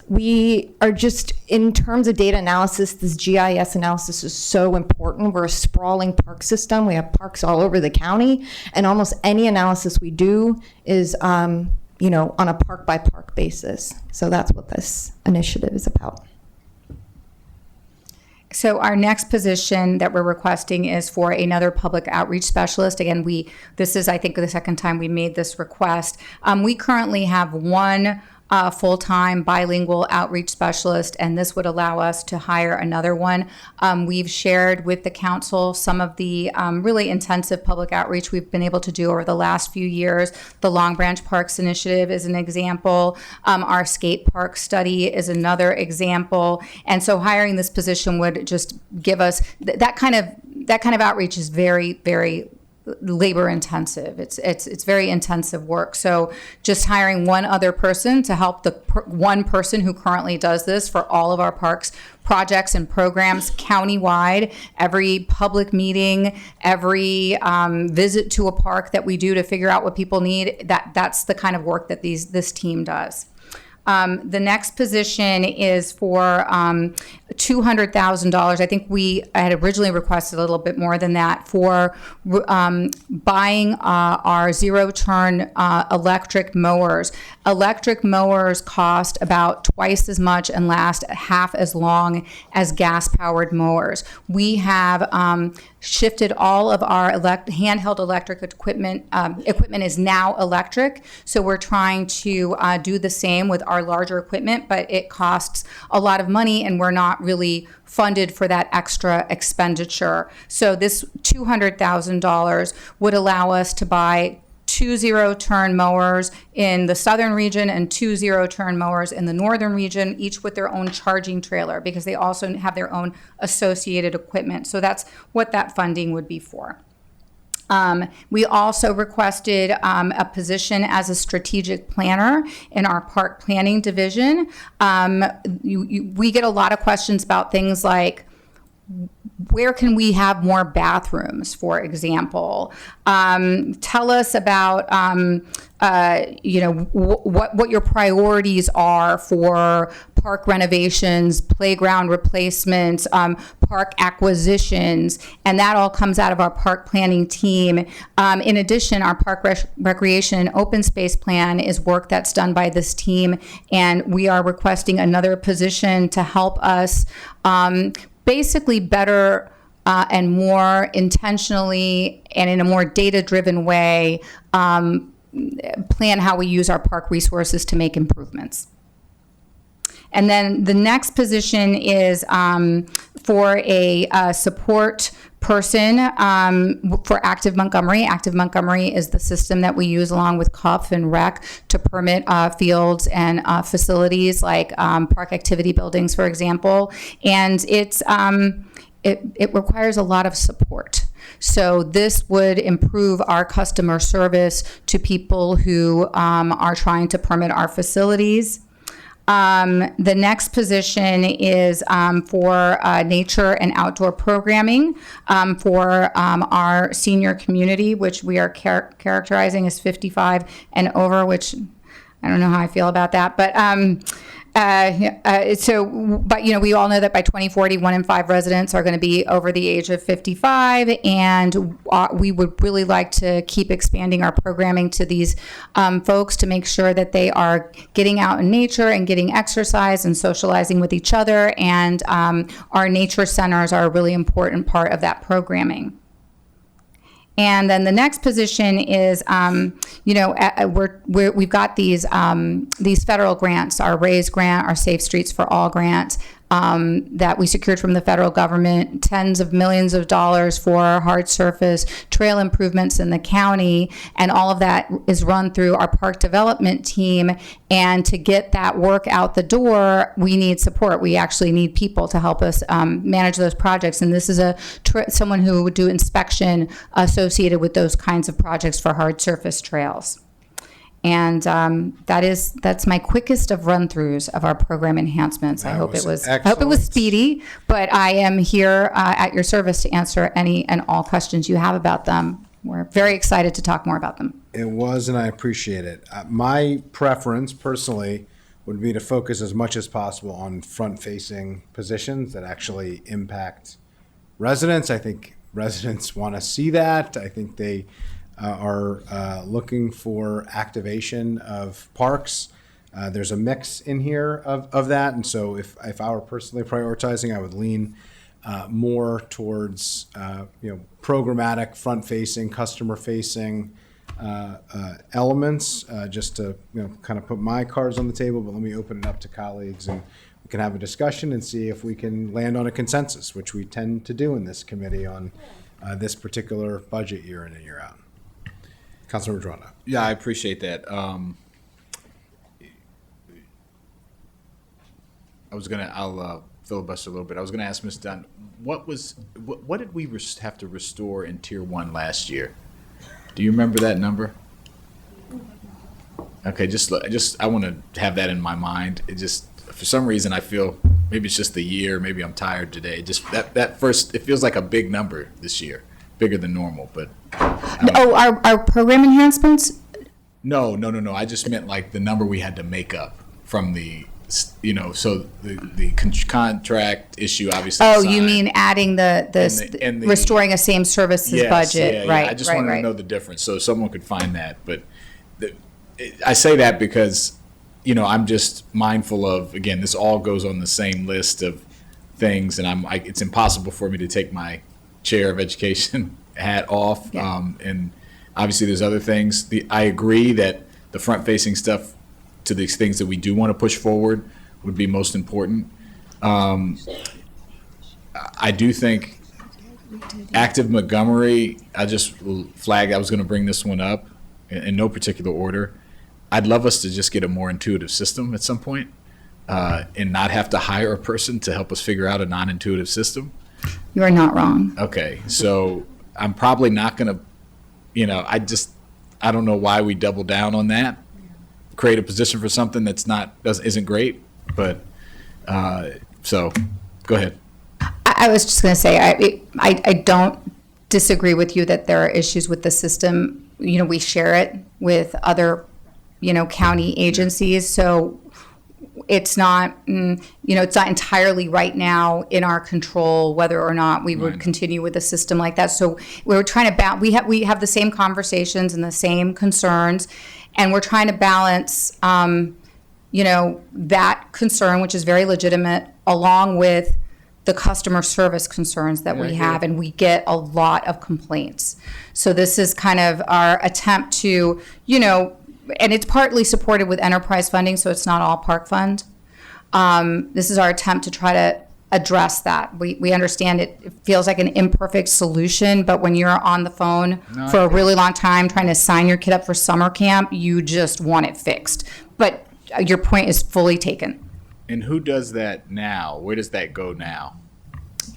We are just, in terms of data analysis, this GIS analysis is so important. We're a sprawling park system. We have parks all over the county, and almost any analysis we do is, on a park by park basis. So that's what this initiative is about. So our next position that we're requesting is for another public outreach specialist. Again, this is, I think, the second time we made this request. We currently have one full-time bilingual outreach specialist, and this would allow us to hire another one. We've shared with the council some of the really intensive public outreach we've been able to do over the last few years. The Long Branch Parks Initiative is an example. Our skate park study is another example. And so hiring this position would just give us that kind of outreach is very, very labor intensive. It's very intensive work. So just hiring one other person to help the one person who currently does this for all of our parks projects and programs countywide, every public meeting, every visit to a park that we do to figure out what people need, that's the kind of work that this team does. The next position is for $200,000. I think I had originally requested a little bit more than that for buying our zero-turn electric mowers. Electric mowers cost about twice as much and last half as long as gas-powered mowers. We have shifted all of our handheld electric equipment. Equipment is now electric, so we're trying to do the same with our larger equipment, but it costs a lot of money, and we're not really funded for that extra expenditure. So this $200,000 would allow us to buy 2 zero-turn mowers in the southern region and 2 zero-turn mowers in the northern region, each with their own charging trailer, because they also have their own associated equipment. So that's what that funding would be for. We also requested a position as a strategic planner in our park planning division. We get a lot of questions about things like, where can we have more bathrooms, for example? Tell us about, what your priorities are for park renovations, playground replacements, park acquisitions, and that all comes out of our park planning team. In addition, our park recreation and open space plan is work that's done by this team, and we are requesting another position to help us basically better and more intentionally and in a more data-driven way plan how we use our park resources to make improvements. And then the next position is for a support person for Active Montgomery. Active Montgomery is the system that we use along with CUF and REC to permit fields and facilities like park activity buildings, for example. And it requires a lot of support. So this would improve our customer service to people who are trying to permit our facilities. The next position is for nature and outdoor programming for our senior community, which we are characterizing as 55 and over, which I don't know how I feel about that, but we all know that by 2040, 1 in 5 residents are going to be over the age of 55, and we would really like to keep expanding our programming to these folks to make sure that they are getting out in nature and getting exercise and socializing with each other, and our nature centers are a really important part of that programming. And then the next position is, we've got these federal grants, our RAISE grant, our Safe Streets for All grant, that we secured from the federal government, tens of millions of dollars for hard surface trail improvements in the county, and all of that is run through our park development team. And to get that work out the door, we need support. We actually need people to help us manage those projects. And this is someone who would do inspection associated with those kinds of projects for hard surface trails. And that's my quickest of run-throughs of our program enhancements. I hope it was speedy, but I am here at your service to answer any and all questions you have about them. We're very excited to talk more about them. It was, and I appreciate it. My preference, personally, would be to focus as much as possible on front-facing positions that actually impact residents. I think residents want to see that. I think they are looking for activation of parks. There's a mix in here of that, and so if I were personally prioritizing, I would lean more towards programmatic, front-facing, customer-facing elements, just to kind of put my cards on the table. But let me open it up to colleagues, and we can have a discussion and see if we can land on a consensus, which we tend to do in this committee on this particular budget year in and year out. Councilmember Toronto. Yeah, I appreciate that. I'll filibuster a little bit. I was gonna ask Ms. Dunn, what did we have to restore in Tier 1 last year? Do you remember that number? Okay, I want to have that in my mind. It just, for some reason, I feel maybe it's just the year. Maybe I'm tired today. Just that first, it feels like a big number this year, bigger than normal, but. Our program enhancements? No. I just meant like the number we had to make up from the, so the contract issue, obviously. Oh, you mean adding the restoring a same services budget, yeah, right? I just wanted to know the difference, so someone could find that. But I say that because, I'm just mindful of, again, this all goes on the same list of things, and it's impossible for me to take my chair of education hat off. Yeah. And obviously there's other things. I agree that the front-facing stuff to these things that we do want to push forward would be most important. I do think Active Montgomery, I just flagged, I was going to bring this one up. in no particular order, I'd love us to just get a more intuitive system at some point, and not have to hire a person to help us figure out a non-intuitive system. You are not wrong. Okay, so I'm probably not gonna, I don't know why we double down on that. Create a position for something that's isn't great, but, so, go ahead. I was just going to say, I don't disagree with you that there are issues with the system. We share it with other, county agencies. So it's not, it's not entirely right now in our control whether or not we would Right. continue with a system like that. So we're trying to we have the same conversations and the same concerns, and we're trying to balance, that concern, which is very legitimate, along with the customer service concerns that we have, and we get a lot of complaints. So this is kind of our attempt to, and it's partly supported with enterprise funding, so it's not all park fund. This is our attempt to try to address that. We understand it feels like an imperfect solution, but when you're on the phone for a really long time trying to sign your kid up for summer camp, you just want it fixed. But your point is fully taken. And who does that now? Where does that go now?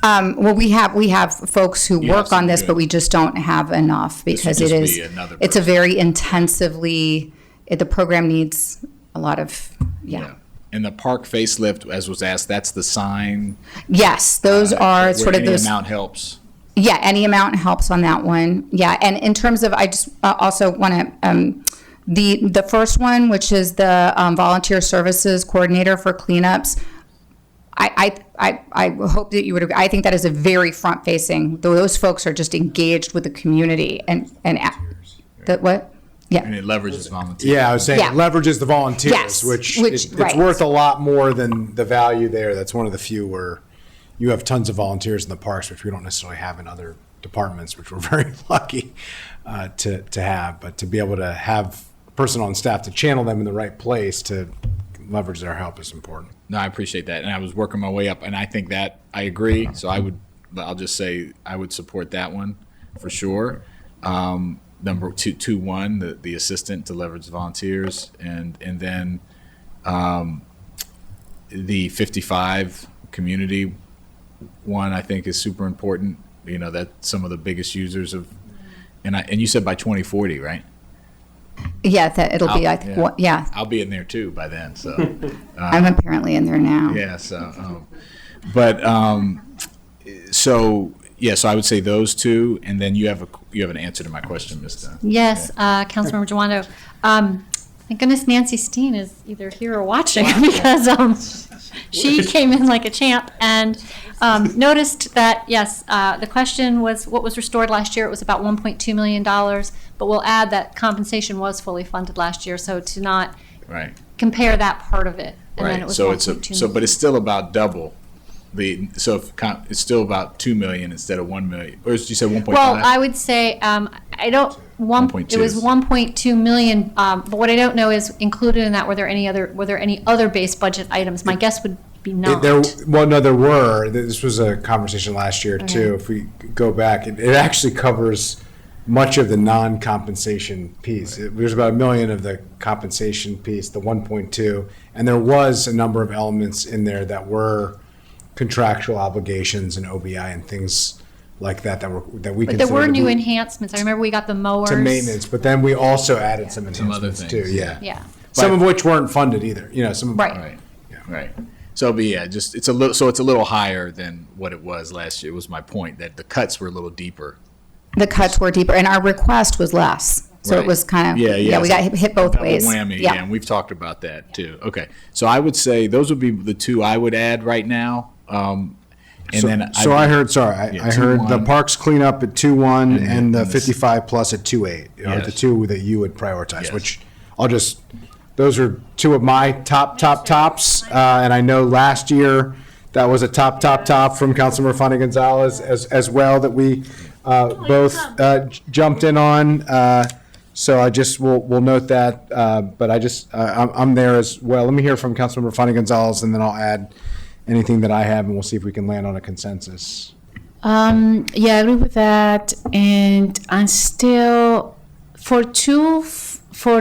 Well, we have folks who You have work on some this, good. but we just don't have enough This would because it just is, be another it's a person. very intensively, the program needs a lot of, yeah. And the park facelift, as was asked, that's the sign. Yes, those are where sort of any those. amount helps. Yeah, any amount helps on that one. Yeah, and in terms of, I just also want to, the first one, which is the volunteer services coordinator for cleanups, I hope that you would, I think that is a very front-facing, those folks are just engaged with the community and what? Yeah. And it leverages volunteers. Yeah, I was saying Yeah. it leverages the volunteers, Yes, which it's right. worth a lot more than the value there. That's one of the few where you have tons of volunteers in the parks, which we don't necessarily have in other departments, which we're very lucky to have. But to be able to have a person on staff to channel them in the right place to leverage their help is important. No, I appreciate that. And I was working my way up, and I think that I agree. So I'll just say I would support that one for sure. Number 2.1, the assistant to leverage volunteers, and then the 55 community one I think is super important. That's some of the biggest users of, and you said by 2040, right? Yeah, that it'll be like, yeah, I'll be in there too by then. So I'm apparently in there now. yeah. So, so I would say those two, and then you have an answer to my question, Mr. Yes, Councilmember Jawando. Thank goodness Nancy Steen is either here or watching because she came in like a champ and noticed that, yes, the question was what was restored last year. It was about $1.2 million, but we'll add that compensation was fully funded last year, so to not Right. compare that part of it. And then it Right. was So 1.2 million. but it's still about double. It's still about 2 million instead of 1 million. Or did you say 1.5? Well, I would say, it was 1.2 million, but what I don't know is included in that, were there any other base budget items? My guess would be not. There were. This was a conversation last year too. If we go back, it actually covers much of the non-compensation piece. There's about $1 million of the compensation piece, the 1.2, and there was a number of elements in there that were contractual obligations and OBI and things like that we But there considered were to new be- enhancements. I remember we got the mowers. to maintenance, but then we also added some Some other enhancements too. things, Yeah. Yeah. Some of which weren't funded either. Some Right. Right. Right. So, but yeah, just it's a little higher than what it was last year. Was my point that the cuts were a little deeper. The cuts were deeper, and our request was less. So Right. it was kind of, Yeah. we got hit both Double ways. whammy. Yeah, and we've talked about that too. Okay, so I would say those would be the two I would add right now. And then I heard the 2.1. parks cleanup at 2.1 And and the this- 55 plus at 2.8 are the Yes. two that you would prioritize. Yes. Which those are two of my tops. And I know last year that was a top from Councilmember Fonda Gonzalez as well that we both jumped in on. So I just will note that. But I'm there as well. Let me hear from Councilmember Fonda Gonzalez, and then I'll add anything that I have, and we'll see if we can land on a consensus. Yeah, I agree with that. And I'm still for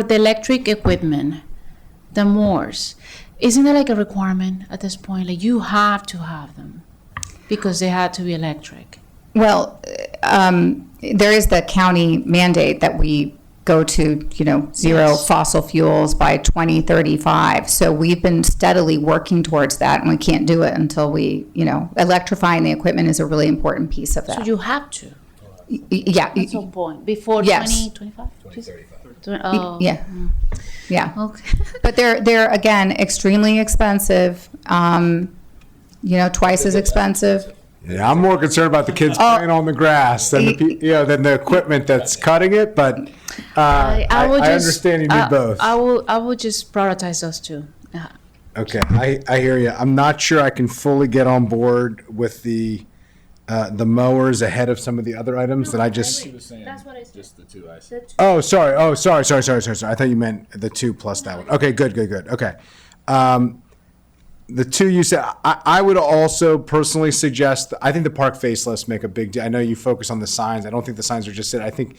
the electric equipment, the mores, isn't that like a requirement at this point? Like you have to have them because they had to be electric. Well, there is the county mandate that we go to, zero Yes. fossil fuels by 2035. So we've been steadily working towards that, and we can't do it until electrifying the equipment is a really important piece of So that. you have to Yeah, at some point before Yes. 2025? 2035. Oh. yeah, yeah. Okay. But they're again extremely expensive. Twice as expensive. Yeah, I'm more concerned about the kids playing on the grass than than the equipment that's cutting it. But I understand you need both. I will just prioritize those two. Okay, I hear you. I'm not sure I can fully get on board with the mowers ahead of some of the other items that I just. That's what I said. Just the two I said. Oh, sorry. I thought you meant the two plus that one. Okay, good. Okay. The two you said, I would also personally suggest, I think the park facelifts make a big deal. I know you focus on the signs. I don't think the signs are just it. I think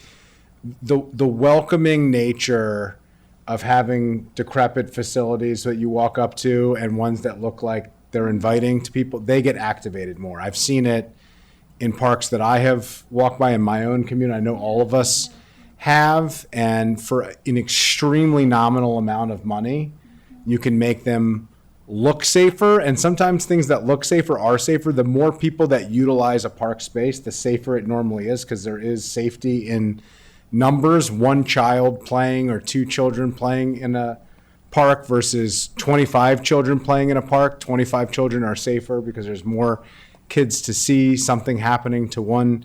the welcoming nature of having decrepit facilities that you walk up to and ones that look like they're inviting to people, they get activated more. I've seen it in parks that I have walked by in my own community. I know all of us have, and for an extremely nominal amount of money, you can make them look safer, and sometimes things that look safer are safer. The more people that utilize a park space, the safer it normally is, because there is safety in numbers. One child playing or two children playing in a park versus 25 children playing in a park. 25 children are safer because there's more kids to see something happening to one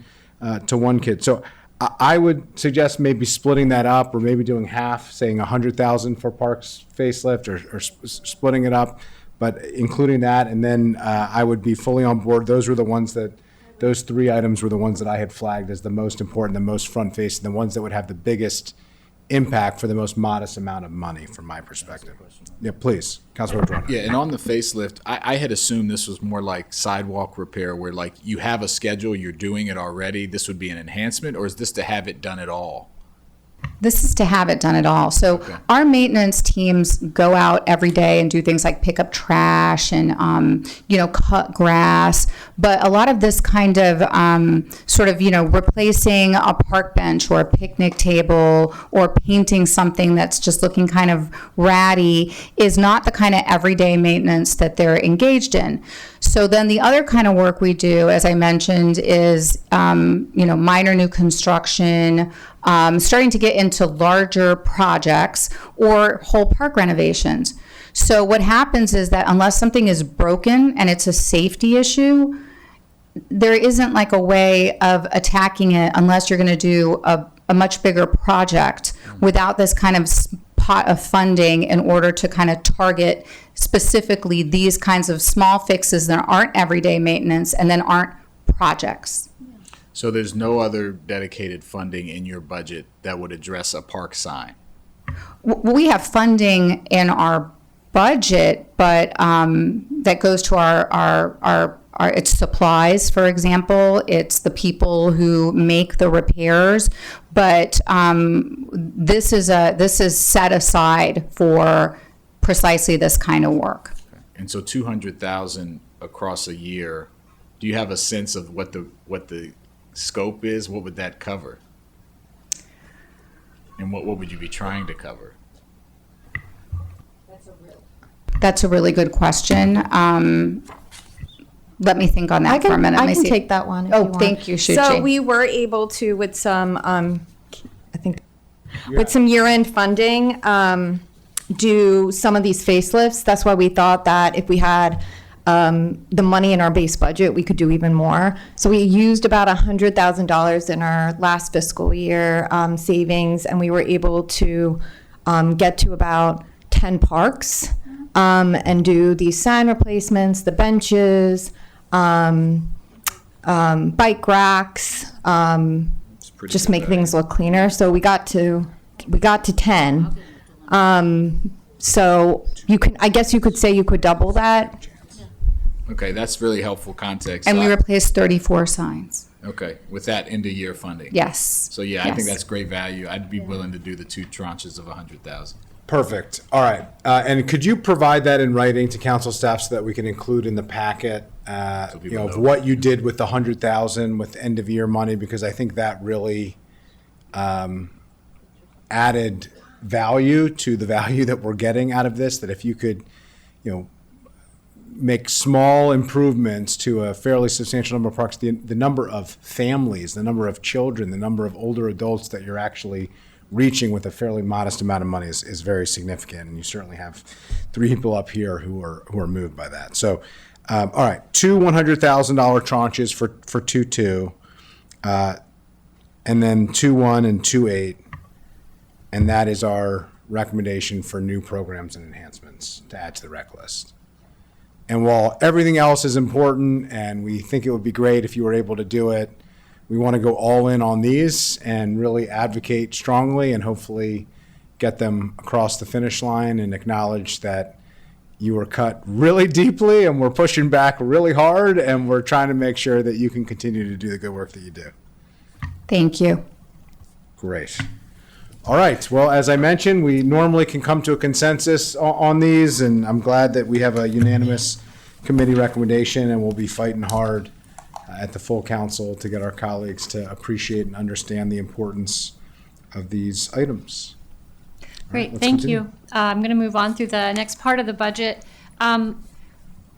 kid. So I would suggest maybe splitting that up, or maybe doing half, saying 100,000 for parks facelift, or splitting it up, but including that. And then I would be fully on board. Those three items were the ones that I had flagged as the most important, the most front facing, the ones that would have the biggest impact for the most modest amount of money from my perspective. Yeah, please, Councilor Madrona. Yeah, and on the facelift, I had assumed this was more like sidewalk repair, where like you have a schedule, you're doing it already. This would be an enhancement, or is this to have it done at all? This is to have it done at all. So Okay. our maintenance teams go out every day and do things like pick up trash and, cut grass. But a lot of this kind of replacing a park bench or a picnic table or painting something that's just looking kind of ratty is not the kind of everyday maintenance that they're engaged in. So then the other kind of work we do, as I mentioned, is, minor new construction, starting to get into larger projects or whole park renovations. So what happens is that unless something is broken and it's a safety issue, there isn't like a way of attacking it unless you're going to do a much bigger project without this kind of pot of funding in order to kind of target specifically these kinds of small fixes that aren't everyday maintenance and then aren't projects. So there's no other dedicated funding in your budget that would address a park sign? We have funding in our budget, but that goes to our it's supplies, for example. It's the people who make the repairs, but this is set aside for precisely this kind of work. And so 200,000 across a year, do you have a sense of what the scope is? What would that cover? And what would you be trying to cover? That's a really good question. Let me think on that for a minute. I Let me can see. take that one. If Oh, you want. thank you, Shuchi. So we were able to, with some, I think, with some year-end funding, do some of these facelifts. That's why we thought that if we had the money in our base budget, we could do even more. So we used about $100,000 in our last fiscal year savings, and we were able to get to about 10 parks and do these sign replacements, the benches, bike racks, just make things look cleaner. So we got to 10. So I guess you could say you could double that. Okay, that's really helpful context. And we So replaced 34 signs. Okay, with that end-of-year funding. Yes. So yeah, I think Yes. that's great value. I'd be willing to do the 2 tranches of 100,000. Perfect. All right. And could you provide that in writing to council staff so that we can include in the packet, people of know. what you did with the 100,000 with end of year money? Because I think that really added value to the value that we're getting out of this. That if you could, make small improvements to a fairly substantial number of parks, the number of families, the number of children, the number of older adults that you're actually reaching with a fairly modest amount of money is very significant. And you certainly have 3 people up here who are moved by that. So, all right, 2 $100,000 tranches for 2-2, and then 2-1 and 2-8. And that is our recommendation for new programs and enhancements to add to the rec list. And while everything else is important and we think it would be great if you were able to do it, we want to go all in on these and really advocate strongly and hopefully get them across the finish line and acknowledge that you were cut really deeply and we're pushing back really hard and we're trying to make sure that you can continue to do the good work that you do. Thank you. Great. All right. Well, as I mentioned, we normally can come to a consensus on these, and I'm glad that we have a unanimous committee recommendation, and we'll be fighting hard at the full council to get our colleagues to appreciate and understand the importance of these items. All right, Great, let's thank continue. you. I'm going to move on through the next part of the budget. In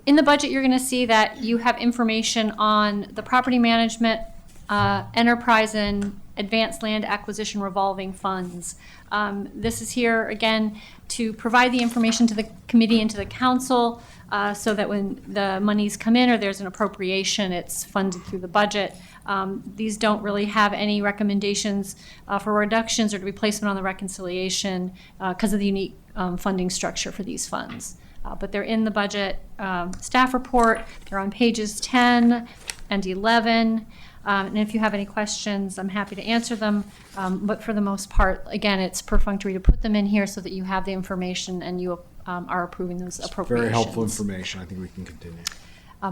the budget, you're going to see that you have information on the property management, enterprise and advanced land acquisition revolving funds. This is here, again, to provide the information to the committee and to the council so that when the monies come in or there's an appropriation, it's funded through the budget. These don't really have any recommendations for reductions or replacement on the reconciliation because of the unique funding structure for these funds. But they're in the budget staff report. They're on pages 10 and 11. And if you have any questions, I'm happy to answer them. But for the most part, again, it's perfunctory to put them in here so that you have the information and you are approving those appropriations. Very helpful information. I think we can continue.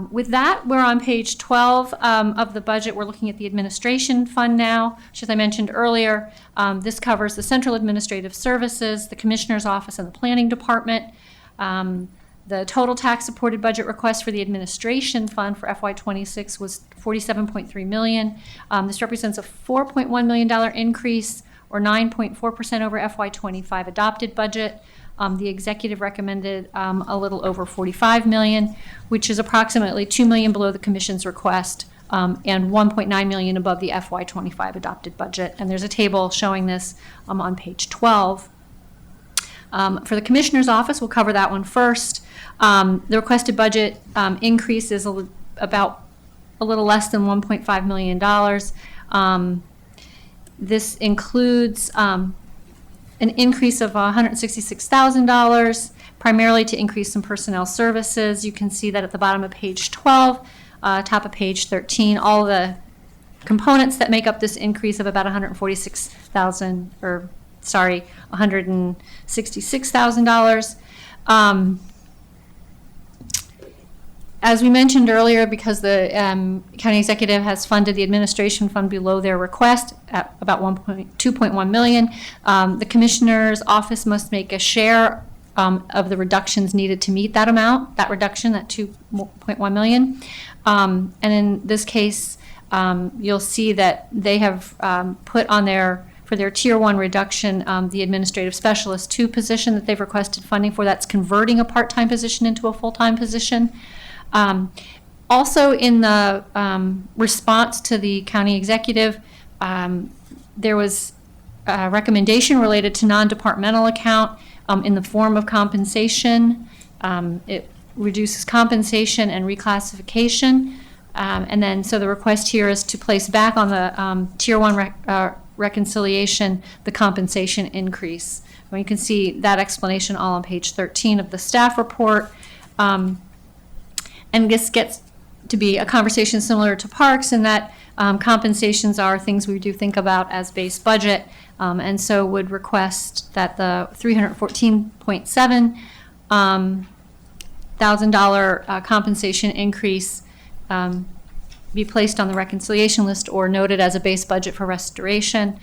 With that, we're on page 12 of the budget. We're looking at the administration fund now, which, as I mentioned earlier, this covers the central administrative services, the commissioner's office, and the planning department. The total tax-supported budget request for the administration fund for FY26 was $47.3 million. This represents a $4.1 million increase, or 9.4% over FY25 adopted budget. The executive recommended a little over $45 million, which is approximately $2 million below the commission's request and $1.9 million above the FY25 adopted budget. And there's a table showing this on page 12. For the Commissioner's Office, we'll cover that one first. The requested budget increase is about a little less than $1.5 million. This includes an increase of $166,000, primarily to increase some personnel services. You can see that at the bottom of page 12, top of page 13, all the components that make up this increase of about $166,000. As we mentioned earlier, because the county executive has funded the administration fund below their request at about $2.1 million, the commissioner's office must make a share of the reductions needed to meet that amount, that reduction, that $2.1 million. And in this case, you'll see that they have put on for their tier 1 reduction, the administrative specialist 2 position that they've requested funding for. That's converting a part-time position into a full-time position. Also, in the response to the county executive, there was a recommendation related to non-departmental account in the form of compensation. It reduces compensation and reclassification. And then, so the request here is to place back on the tier 1 reconciliation the compensation increase. Well, you can see that explanation all on page 13 of the staff report. And this gets to be a conversation similar to parks in that compensations are things we do think about as base budget, and so would request that the $314.7 thousand compensation increase be placed on the reconciliation list or noted as a base budget for restoration.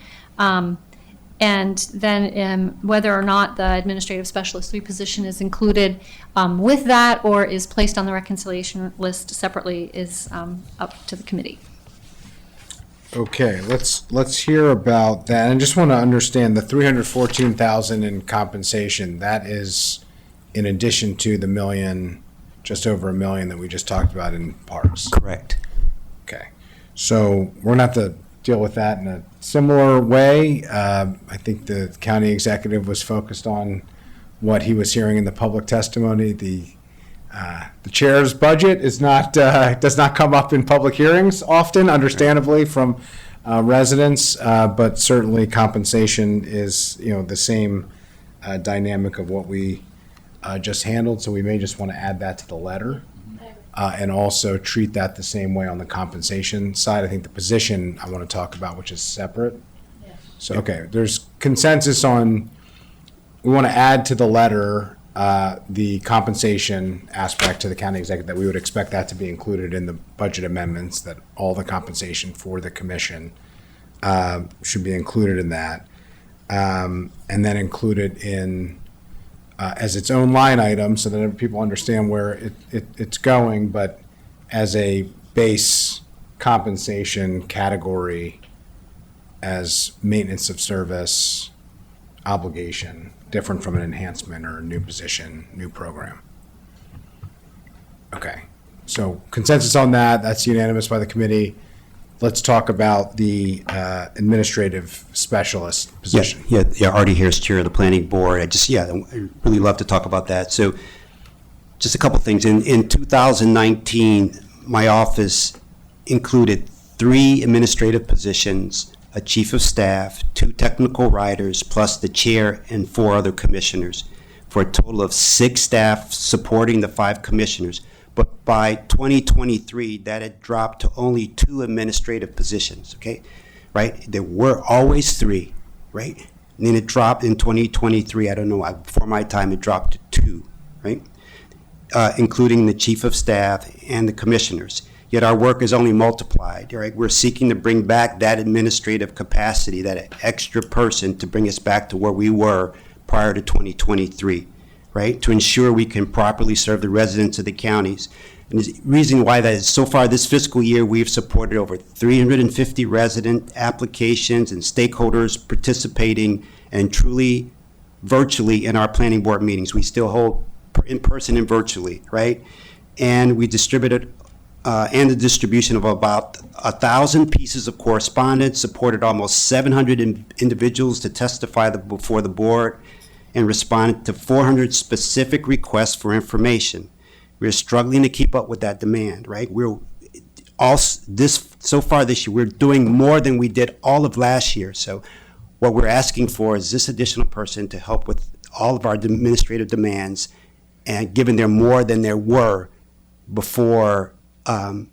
And then whether or not the administrative specialist 3 position is included with that or is placed on the reconciliation list separately is up to the committee. Okay, let's hear about that. And I just want to understand the 314,000 in compensation. That is in addition to the just over $1 million that we just talked about in parks. Correct. Okay, so we're going to have to deal with that in a similar way. I think the county executive was focused on what he was hearing in the public testimony. The chair's budget is not does not come up in public hearings often, understandably, from residents, but certainly compensation is the same dynamic of what we just handled. So we may just want to add that to the letter. And also treat that the same way on the compensation side. I think the position I want to talk about, which is separate. So, okay, there's consensus on, we want to add to the letter the compensation aspect to the county executive, that we would expect that to be included in the budget amendments, that all the compensation for the commission should be included in that. And then included in as its own line item so that people understand where it's going, but as a base compensation category as maintenance of service obligation, different from an enhancement or a new position, new program. Okay, so consensus on that, that's unanimous by the committee. Let's talk about the administrative specialist position. Yeah, Artie here is chair of the planning board. I really love to talk about that. So just a couple things. In 2019, my office included 3 administrative positions, a chief of staff, 2 technical writers, plus the chair and 4 other commissioners, for a total of 6 staff supporting the 5 commissioners. But by 2023, that had dropped to only 2 administrative positions, okay? Right? There were always 3, right? And then it dropped in 2023, I don't know, before my time, it dropped to 2, right? Including the chief of staff and the commissioners. Yet our work is only multiplied, right? We're seeking to bring back that administrative capacity, that extra person to bring us back to where we were prior to 2023. Right, to ensure we can properly serve the residents of the counties. And the reason why that is, so far this fiscal year, we've supported over 350 resident applications and stakeholders participating and truly virtually in our planning board meetings. We still hold in person and virtually, right? And we distributed, and the distribution of about 1,000 pieces of correspondence, supported almost 700 individuals to testify before the board, and responded to 400 specific requests for information. We're struggling to keep up with that demand, right? So far this year, we're doing more than we did all of last year. So what we're asking for is this additional person to help with all of our administrative demands, and given there more than there were before, they're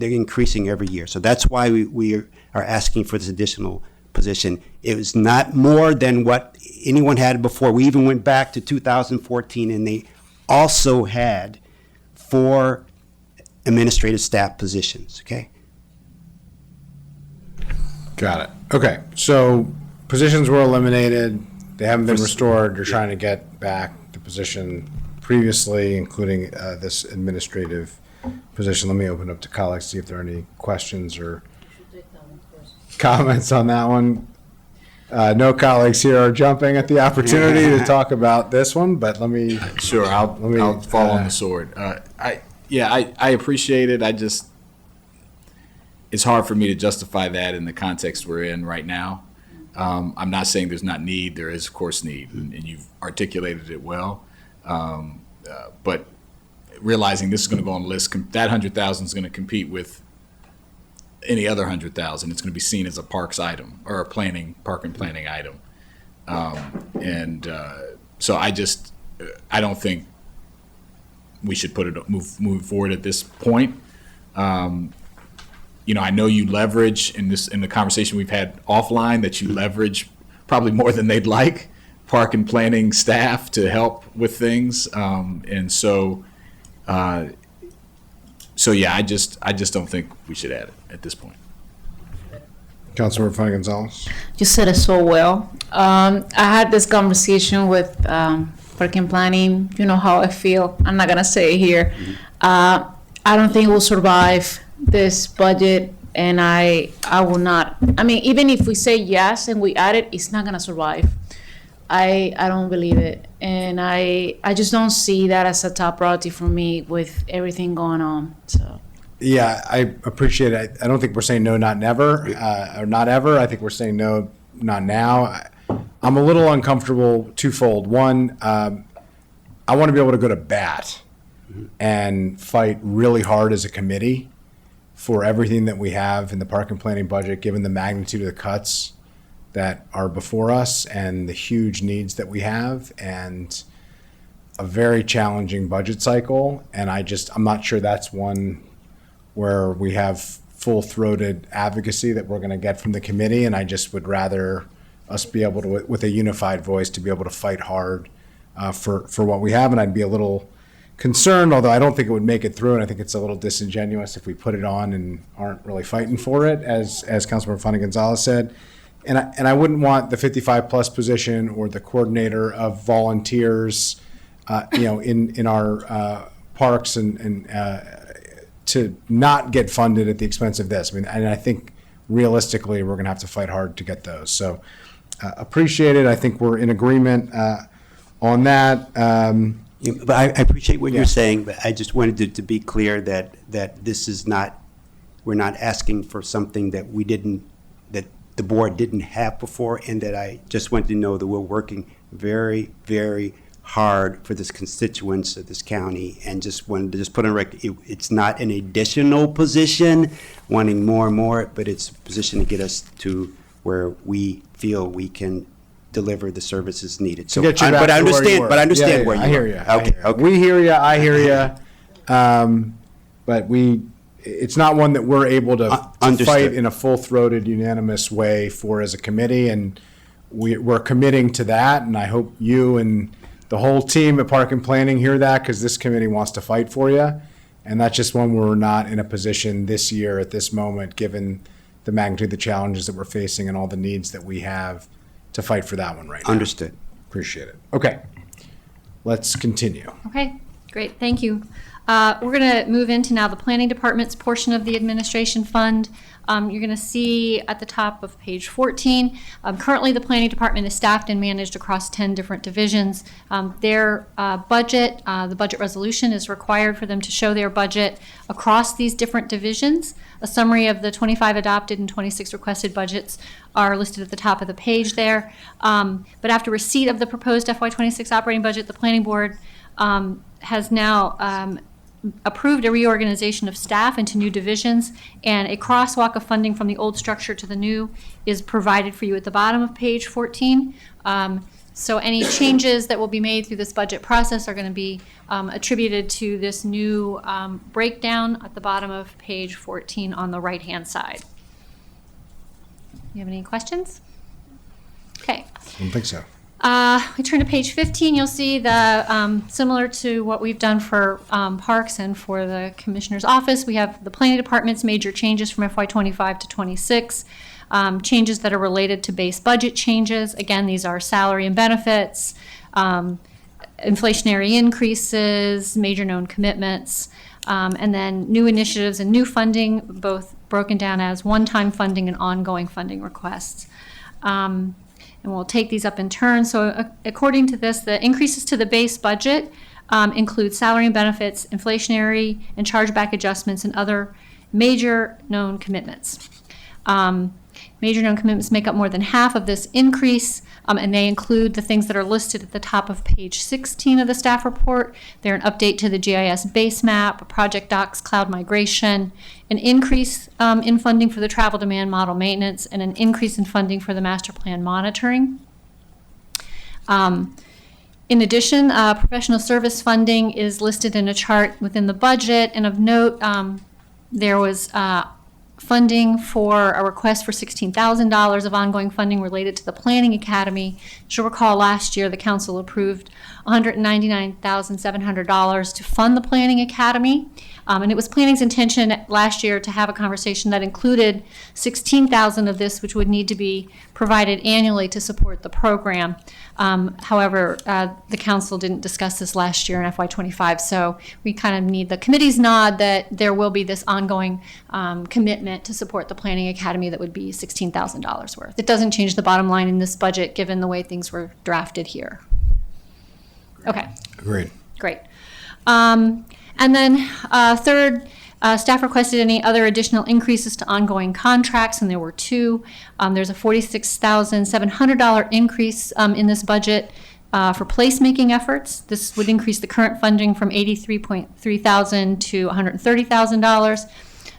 increasing every year. So that's why we are asking for this additional position. It was not more than what anyone had before. We even went back to 2014, and they also had 4 administrative staff positions, okay? Got it. Okay, so positions were eliminated. They haven't been restored. You're trying to get back the position previously, including this administrative position. Let me open up to colleagues, see if there are any questions or comments on that one. No colleagues here are jumping at the opportunity to talk about this one, but let me. Sure, I'll fall on the sword. I appreciate it. It's hard for me to justify that in the context we're in right now. I'm not saying there's not need. There is, of course, need, and you've articulated it well. But realizing this is going to go on the list, that 100,000 is going to compete with any other 100,000. It's going to be seen as a parks item or a park and planning item. So I don't think we should move forward at this point. I know you leverage in the conversation we've had offline that you leverage probably more than they'd like park and planning staff to help with things. So yeah, I just don't think we should add it at this point. Councilmember Fanny Gonzalez. You said it so well. I had this conversation with parking planning. You know how I feel. I'm not gonna say it here. I don't think we'll survive this budget, and I will not. I mean, even if we say yes and we add it, it's not gonna survive. I don't believe it, and I just don't see that as a top priority for me with everything going on. So. Yeah, I appreciate it. I don't think we're saying no, not never, or not ever. I think we're saying no, not now. I'm a little uncomfortable twofold. One, I want to be able to go to bat and fight really hard as a committee for everything that we have in the park and planning budget, given the magnitude of the cuts that are before us and the huge needs that we have and a very challenging budget cycle. And I'm not sure that's one where we have full-throated advocacy that we're going to get from the committee, and I just would rather us be able to, with a unified voice, to be able to fight hard for what we have, and I'd be a little concerned, although I don't think it would make it through, and I think it's a little disingenuous if we put it on and aren't really fighting for it, as Councilmember Fanny Gonzalez said. And I wouldn't want the 55-plus position or the coordinator of volunteers, in our parks and to not get funded at the expense of this. I mean, and I think realistically, we're going to have to fight hard to get those. So appreciate it. I think we're in agreement on that. But I appreciate what Yeah. you're saying, but I just wanted to be clear that this is not, we're not asking for something that that the board didn't have before, and that I just want to know that we're working very, very hard for this constituents of this county, and just wanted to just put on record, it's not an additional position, wanting more and more, but it's a position to get us to where we feel we can deliver the services needed. So, Get you back but I to where you understand, were. but I understand Yeah, where you I hear are. you. Okay. We hear you. I hear you. But it's not one that we're able to Understood. fight in a full-throated, unanimous way for as a committee, and we're committing to that. And I hope you and the whole team at Park and Planning hear that, because this committee wants to fight for you. And that's just one where we're not in a position this year at this moment, given the magnitude of the challenges that we're facing and all the needs that we have, to fight for that one right now. Understood. Appreciate it. Okay, let's continue. Okay, great, thank you. We're going to move into now the planning department's portion of the administration fund. You're going to see at the top of page 14, currently the planning department is staffed and managed across 10 different divisions. Their budget, the budget resolution is required for them to show their budget across these different divisions. A summary of the 25 adopted and 26 requested budgets are listed at the top of the page there. But after receipt of the proposed FY26 operating budget, the planning board has now approved a reorganization of staff into new divisions, and a crosswalk of funding from the old structure to the new is provided for you at the bottom of page 14. So any changes that will be made through this budget process are going to be attributed to this new breakdown at the bottom of page 14 on the right-hand side. You have any questions? Okay. I don't think so. We turn to page 15, you'll see the, similar to what we've done for parks and for the commissioner's office, we have the planning department's major changes from FY25 to 26, changes that are related to base budget changes. Again, these are salary and benefits, inflationary increases, major known commitments, and then new initiatives and new funding, both broken down as one-time funding and ongoing funding requests. And we'll take these up in turn. So according to this, the increases to the base budget include salary and benefits, inflationary and chargeback adjustments, and other major known commitments. Major known commitments make up more than half of this increase, and they include the things that are listed at the top of page 16 of the staff report. They're an update to the GIS base map, project docs, cloud migration, an increase in funding for the travel demand model maintenance, and an increase in funding for the master plan monitoring. In addition, professional service funding is listed in a chart within the budget, and of note, there was funding for a request for $16,000 of ongoing funding related to the Planning Academy. As you'll recall, last year, the council approved $199,700 to fund the Planning Academy. And it was planning's intention last year to have a conversation that included $16,000 of this, which would need to be provided annually to support the program. However, the council didn't discuss this last year in FY25, so we kind of need the committee's nod that there will be this ongoing commitment to support the Planning Academy that would be $16,000 worth. It doesn't change the bottom line in this budget, given the way things were drafted here. Okay. Agreed. Great. And then third, staff requested any other additional increases to ongoing contracts, and there were two. There's a $46,700 increase in this budget for placemaking efforts. This would increase the current funding from $83,300 to $130,000.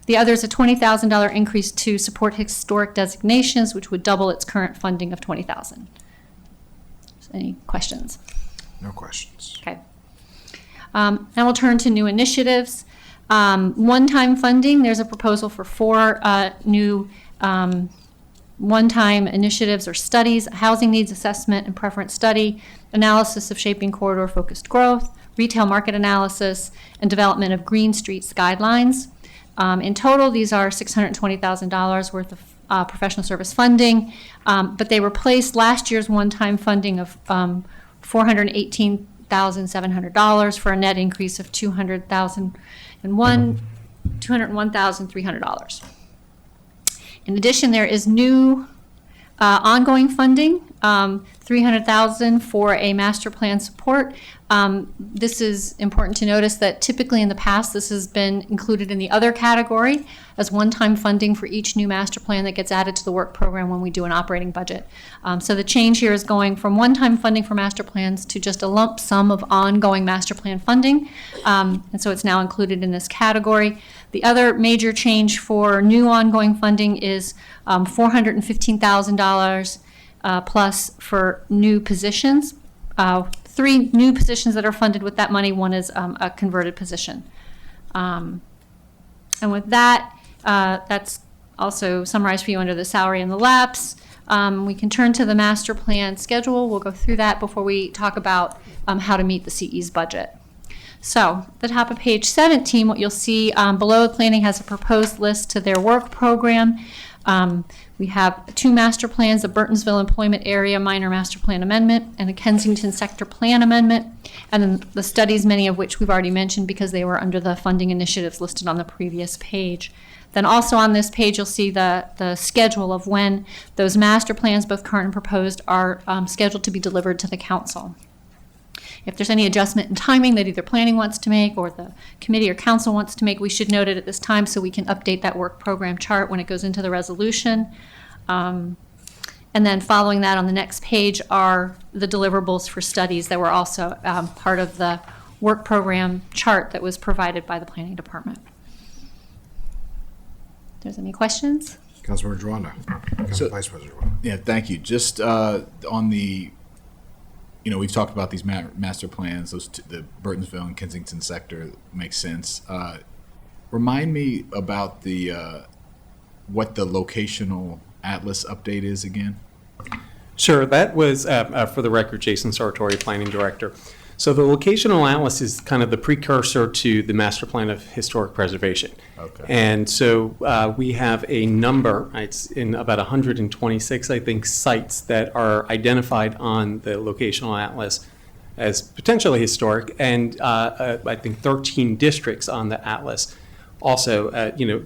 The other is a $20,000 increase to support historic designations, which would double its current funding of $20,000. Any questions? No questions. Okay. Now we'll turn to new initiatives. One-time funding, there's a proposal for 4 new one-time initiatives or studies: housing needs assessment and preference study, analysis of shaping corridor-focused growth, retail market analysis, and development of green streets guidelines. In total, these are $620,000 worth of professional service funding, but they replaced last year's one-time funding of $418,700 for a net increase of $201,300. In addition, there is new ongoing funding, $300,000 for a master plan support. This is important to notice that typically in the past, this has been included in the other category as one-time funding for each new master plan that gets added to the work program when we do an operating budget. So the change here is going from one-time funding for master plans to just a lump sum of ongoing master plan funding. And so it's now included in this category. The other major change for new ongoing funding is $415,000 plus for new positions. 3 new positions that are funded with that money. One is a converted position. And with that, that's also summarized for you under the salary and the lapse. We can turn to the master plan schedule. We'll go through that before we talk about how to meet the CE's budget. So at the top of page 17, what you'll see below, planning has a proposed list to their work program. We have 2 master plans, a Burtonsville Employment Area Minor Master Plan Amendment and a Kensington Sector Plan Amendment, and then the studies, many of which we've already mentioned because they were under the funding initiatives listed on the previous page. Then also on this page, you'll see the schedule of when those master plans, both current and proposed, are scheduled to be delivered to the council. If there's any adjustment in timing that either planning wants to make or the committee or council wants to make, we should note it at this time so we can update that work program chart when it goes into the resolution. And then following that on the next page are the deliverables for studies that were also part of the work program chart that was provided by the planning department. If there's any questions? Councilmember Joanna. Vice President Joanna. Yeah, thank you. Just on the, we've talked about these master plans, the Burtonsville and Kensington sector makes sense. Remind me about what the locational atlas update is again. Sure, that was, for the record, Jason Sartori, Planning Director. So the locational atlas is kind of the precursor to the Master Plan of Historic Preservation. Okay. And so we have a number, it's in about 126, I think, sites that are identified on the locational atlas as potentially historic, and I think 13 districts on the atlas also,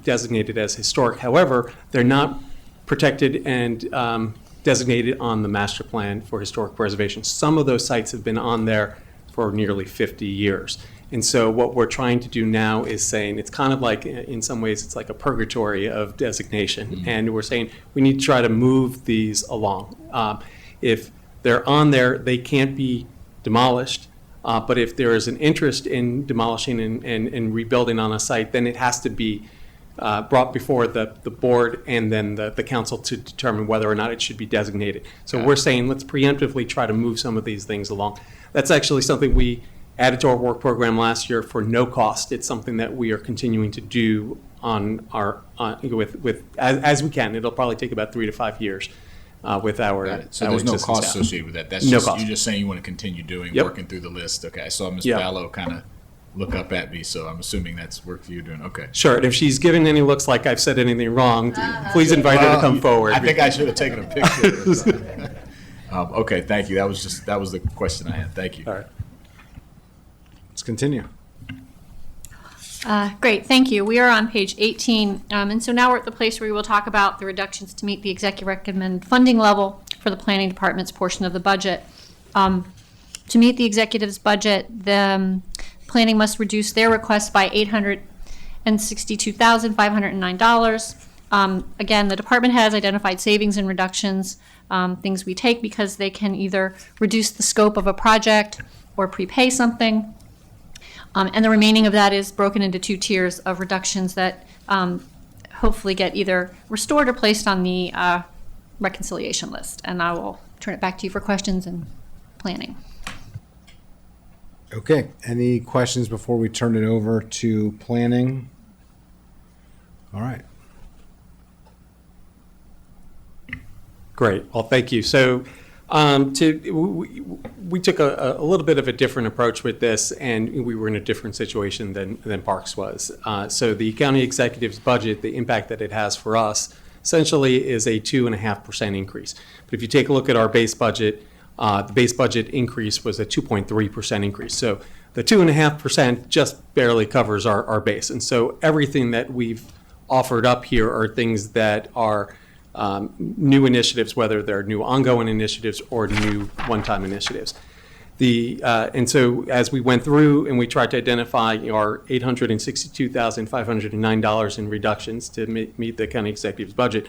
designated as historic. However, they're not protected and designated on the Master Plan for Historic Preservation. Some of those sites have been on there for nearly 50 years. And so what we're trying to do now is saying it's kind of like, in some ways, it's like a purgatory of designation. Mm-hmm. And we're saying we need to try to move these along. If they're on there, they can't be demolished. But if there is an interest in demolishing and rebuilding on a site, then it has to be brought before the board and then the council to determine whether or not it should be designated. So we're saying let's preemptively try to move some of these things along. That's actually something we added to our work program last year for no cost. It's something that we are continuing to do as we can. It'll probably take about 3 to 5 years with our. Got it. So our there's no existing cost staff. associated with that. That's No just, cost. you're just saying you want to continue doing, Yep. working through the list. Okay, I saw Ms. Yeah. Fallow kind of look up at me, so I'm assuming that's work that you're doing. Okay. Sure, and if she's giving any looks like I've said anything wrong, please invite her to come forward. I think I should have taken a picture. Or something. Okay, thank you. That was the question I had. Thank you. All right. Let's continue. Great, thank you. We are on page 18, and so now we're at the place where we will talk about the reductions to meet the executive recommended funding level for the planning department's portion of the budget. To meet the executive's budget, the planning must reduce their request by $862,509. Again, the department has identified savings and reductions, things we take because they can either reduce the scope of a project or prepay something. And the remaining of that is broken into 2 tiers of reductions that hopefully get either restored or placed on the reconciliation list. And I will turn it back to you for questions and planning. Okay, any questions before we turn it over to planning? All right. Great. Well, thank you. So we took a little bit of a different approach with this, and we were in a different situation than Parks was. So the county executive's budget, the impact that it has for us, essentially is a 2.5% increase. But if you take a look at our base budget, the base budget increase was a 2.3% increase. So the 2.5% just barely covers our base. And so everything that we've offered up here are things that are new initiatives, whether they're new ongoing initiatives or new one-time initiatives. And so as we went through and we tried to identify our $862,509 in reductions to meet the county executive's budget,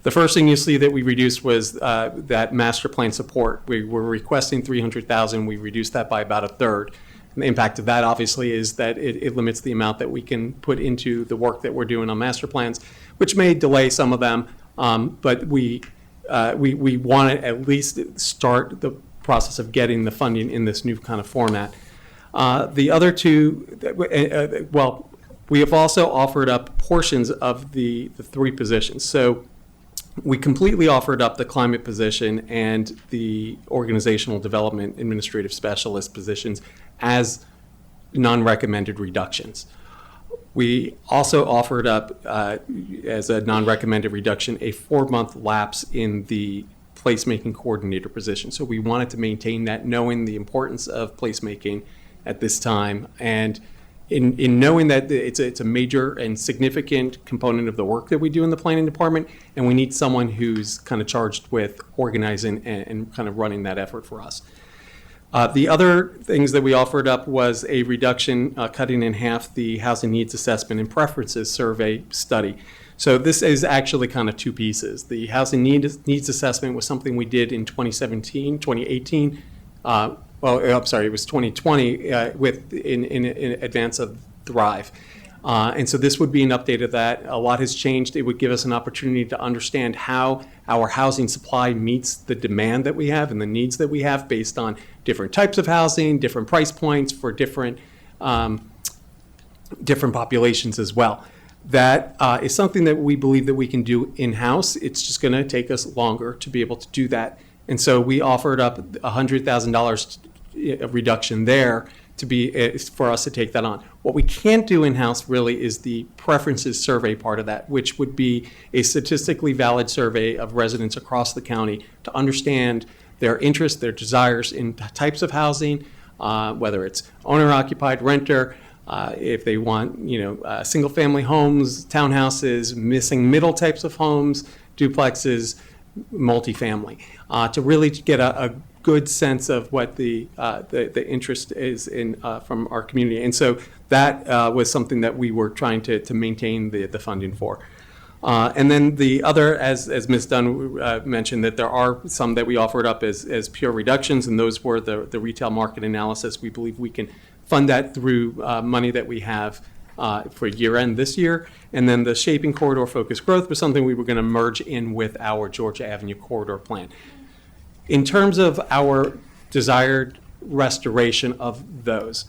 the first thing you see that we reduced was that master plan support. We were requesting $300,000. We reduced that by about a third. And the impact of that, obviously, is that it limits the amount that we can put into the work that we're doing on master plans, which may delay some of them. But we want to at least start the process of getting the funding in this new kind of format. The other two, we have also offered up portions of the 3 positions. So we completely offered up the climate position and the organizational development administrative specialist positions as non-recommended reductions. We also offered up, as a non-recommended reduction, a 4-month lapse in the placemaking coordinator position. So we wanted to maintain that, knowing the importance of placemaking at this time, and in knowing that it's a major and significant component of the work that we do in the planning department, and we need someone who's kind of charged with organizing and kind of running that effort for us. The other things that we offered up was a reduction, cutting in half the housing needs assessment and preferences survey study. So this is actually kind of 2 pieces. The housing needs assessment was something we did in 2018. It was 2020 in advance of Thrive. And so this would be an update of that. A lot has changed. It would give us an opportunity to understand how our housing supply meets the demand that we have and the needs that we have based on different types of housing, different price points for different populations as well. That is something that we believe that we can do in-house. It's just going to take us longer to be able to do that. And so we offered up $100,000 reduction there to be for us to take that on. What we can't do in-house really is the preferences survey part of that, which would be a statistically valid survey of residents across the county to understand their interests, their desires in types of housing, whether it's owner-occupied, renter, if they want, single-family homes, townhouses, missing middle types of homes, duplexes, multifamily, to really get a good sense of what the interest is in from our community. And so that was something that we were trying to maintain the funding for. And then the other, as Ms. Dunn mentioned, that there are some that we offered up as pure reductions, and those were the retail market analysis. We believe we can fund that through money that we have for year end this year. And then the shaping corridor focused growth was something we were going to merge in with our Georgia Avenue corridor plan. In terms of our desired restoration of those,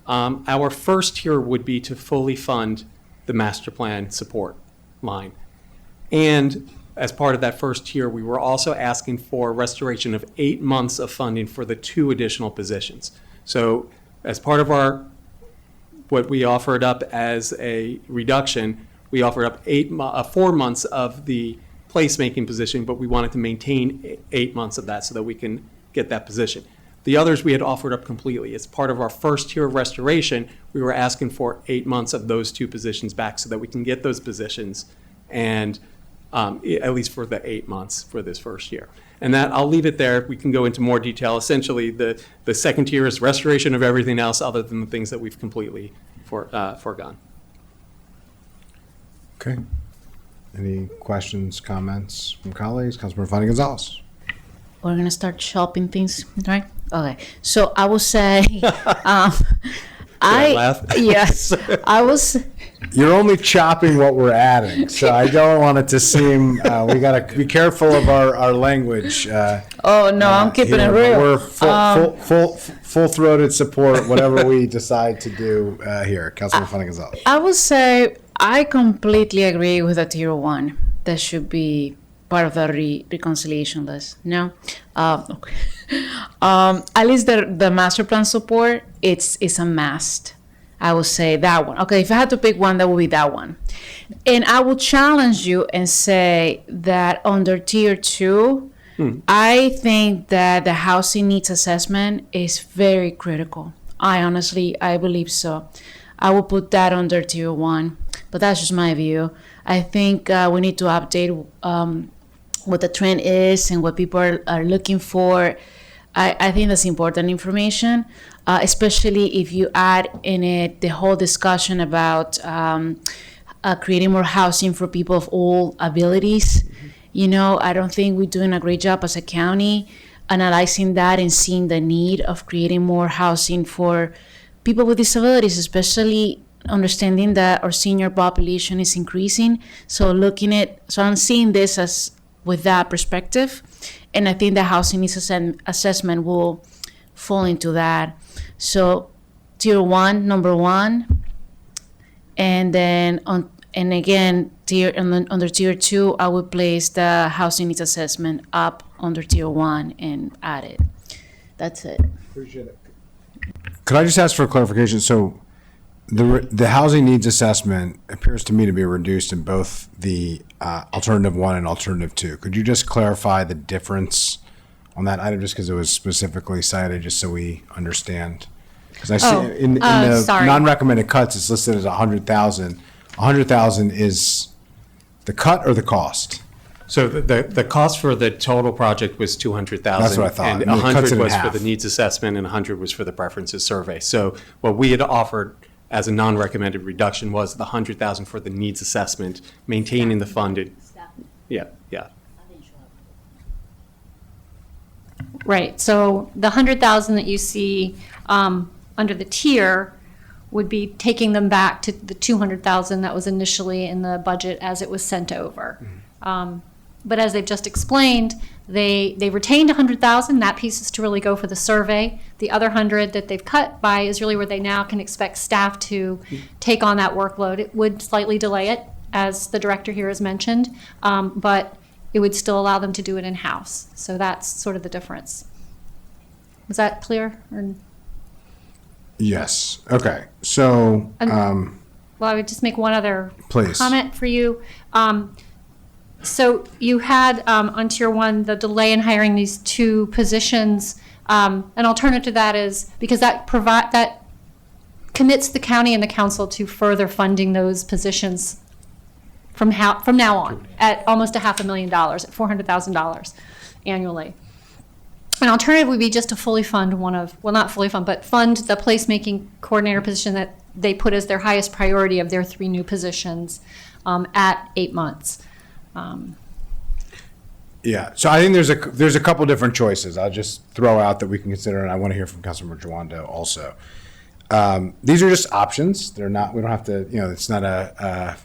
our first tier would be to fully fund the master plan support line. And as part of that first tier, we were also asking for restoration of 8 months of funding for the 2 additional positions. So as part of what we offered up as a reduction, we offered up 4 months of the placemaking position, but we wanted to maintain 8 months of that so that we can get that position. The others we had offered up completely. As part of our first tier of restoration, we were asking for 8 months of those 2 positions back so that we can get those positions, and at least for the 8 months for this first year. And that, I'll leave it there. We can go into more detail. Essentially, the second tier is restoration of everything else other than the things that we've completely foregone. Okay. Any questions, comments from colleagues? Councilmember Fani Gonzalez. We're gonna start shopping things, right? Okay. So I will say, I laugh? yes, I was. You're only chopping what we're adding, so I don't want it to seem, we gotta be careful of our language. Oh no, I'm keeping here, it but real. We're full-throated support, whatever we decide to do here. Councilmember Fani Gonzalez. I would say I completely agree with the tier 1. That should be part of the reconciliation list. No, okay. At least the master plan support, it's a must. I would say that one. Okay, if I had to pick one, that would be that one. And I would challenge you and say that under tier 2, I think that the housing needs assessment is very critical. I believe so. I will put that under tier 1, but that's just my view. I think we need to update what the trend is and what people are looking for. I think that's important information, especially if you add in it the whole discussion about creating more housing for people of all abilities. You know, I don't think we're doing a great job as a county analyzing that and seeing the need of creating more housing for people with disabilities, especially understanding that our senior population is increasing. So I'm seeing this as with that perspective, and I think the housing needs assessment will fall into that. So tier 1, number 1, and then under tier 2, I would place the housing needs assessment up under tier 1 and add it. That's it. Appreciate it. Could I just ask for clarification? So the housing needs assessment appears to me to be reduced in both the alternative 1 and alternative 2. Could you just clarify the difference on that item, just because it was specifically cited, just so we understand? Because I see in the sorry. non-recommended cuts, it's listed as 100,000. 100,000 is the cut or the cost? So the cost for the total project was 200,000. That's what I thought. And And it cuts it 100 in was for half. the needs assessment, and 100 was for the preferences survey. So what we had offered as a non-recommended reduction was the 100,000 for the needs assessment, maintaining the funded. Yeah. Right, so the 100,000 that you see under the tier would be taking them back to the 200,000 that was initially in the budget as it was sent over. But as they've just explained, they retained 100,000. That piece is to really go for the survey. The other 100 that they've cut by is really where they now can expect staff to take on that workload. It would slightly delay it, as the director here has mentioned, but it would still allow them to do it in-house. So that's sort of the difference. Was that clear? Yes. Okay. So, Well, I would just make one other Please. comment for you. So you had on tier 1 the delay in hiring these 2 positions. An alternative to that is because that commits the county and the council to further funding those positions from now on at almost $500,000, at $400,000 annually. An alternative would be just to fully fund not fully fund, but fund the placemaking coordinator position that they put as their highest priority of their 3 new positions at 8 months. yeah. So I think there's a couple different choices I'll just throw out that we can consider, and I want to hear from Councilmember Jawando also. These are just options. We don't have to, it's not a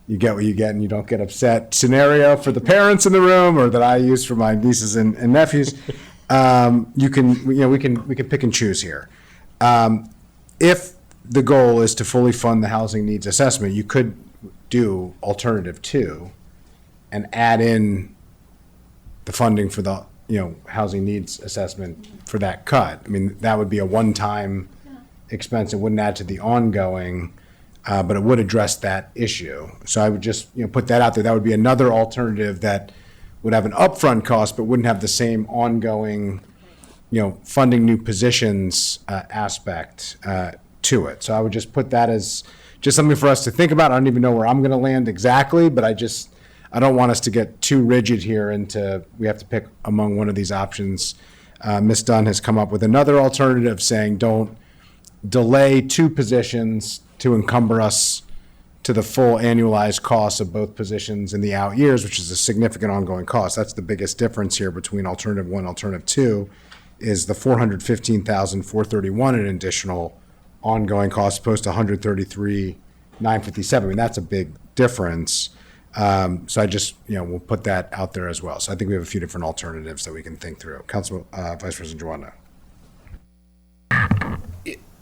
you get what you get and you don't get upset scenario for the parents in the room, or that I use for my nieces and nephews. We can pick and choose here. If the goal is to fully fund the housing needs assessment, you could do alternative 2 and add in the funding for the, housing needs assessment for that cut. I mean, that would be a one-time expense. It wouldn't add to the ongoing, but it would address that issue. So I would just, put that out there. That would be another alternative that would have an upfront cost, but wouldn't have the same ongoing, funding new positions aspect to it. So I would just put that as just something for us to think about. I don't even know where I'm going to land exactly, but I don't want us to get too rigid here into, we have to pick among one of these options. Ms. Dunn has come up with another alternative saying, don't delay 2 positions to encumber us to the full annualized cost of both positions in the out years, which is a significant ongoing cost. That's the biggest difference here between alternative 1 and alternative 2, is the $415,431 in additional ongoing cost opposed to $133,957. I mean, that's a big difference. So I just, we'll put that out there as well. So I think we have a few different alternatives that we can think through. Council Vice President Joanna.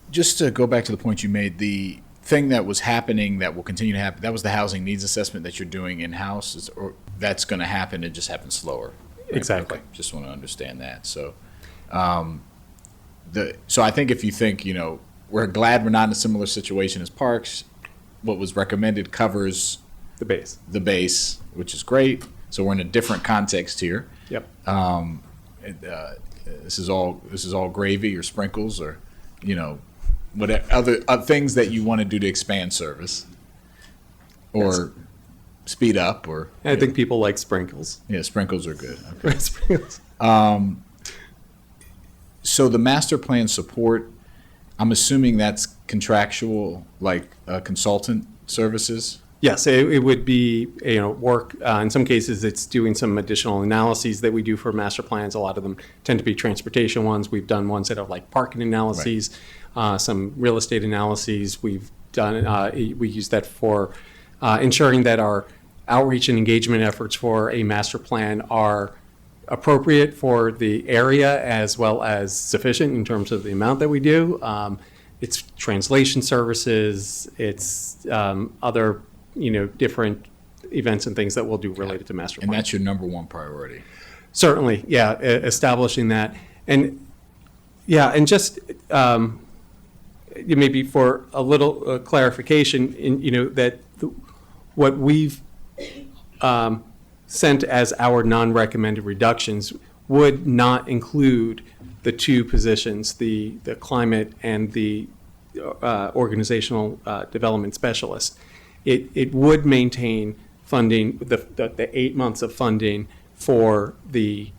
Just to go back to the point you made, the thing that was happening that will continue to happen, that was the housing needs assessment that you're doing in-house, or that's going to happen, it just happens slower. Right? Exactly. Okay. Just want to understand that. So, so I think if you think, we're glad we're not in a similar situation as Parks, what was recommended covers The base. the base, which is great. So we're in a different context here. Yep. This is all gravy or sprinkles or, what other things that you want to do to expand service or speed up or. I think people like sprinkles. Yeah, sprinkles are good. Okay. Sprinkles. So the master plan support, I'm assuming that's contractual, like consultant services. Yes, it would be, work, in some cases, it's doing some additional analyses that we do for master plans. A lot of them tend to be transportation ones. We've done ones that are like parking analyses, some real estate analyses. We've done, we use that for ensuring that our outreach and engagement efforts for a master plan are appropriate for the area as well as sufficient in terms of the amount that we do. It's translation services, it's other different events and things that we'll do related to master plan. And that's your number one priority. Certainly, yeah, establishing that. And just maybe for a little clarification, that what we've sent as our non-recommended reductions would not include the 2 positions, the climate and the organizational development specialist. It would maintain funding, the 8 months of funding for the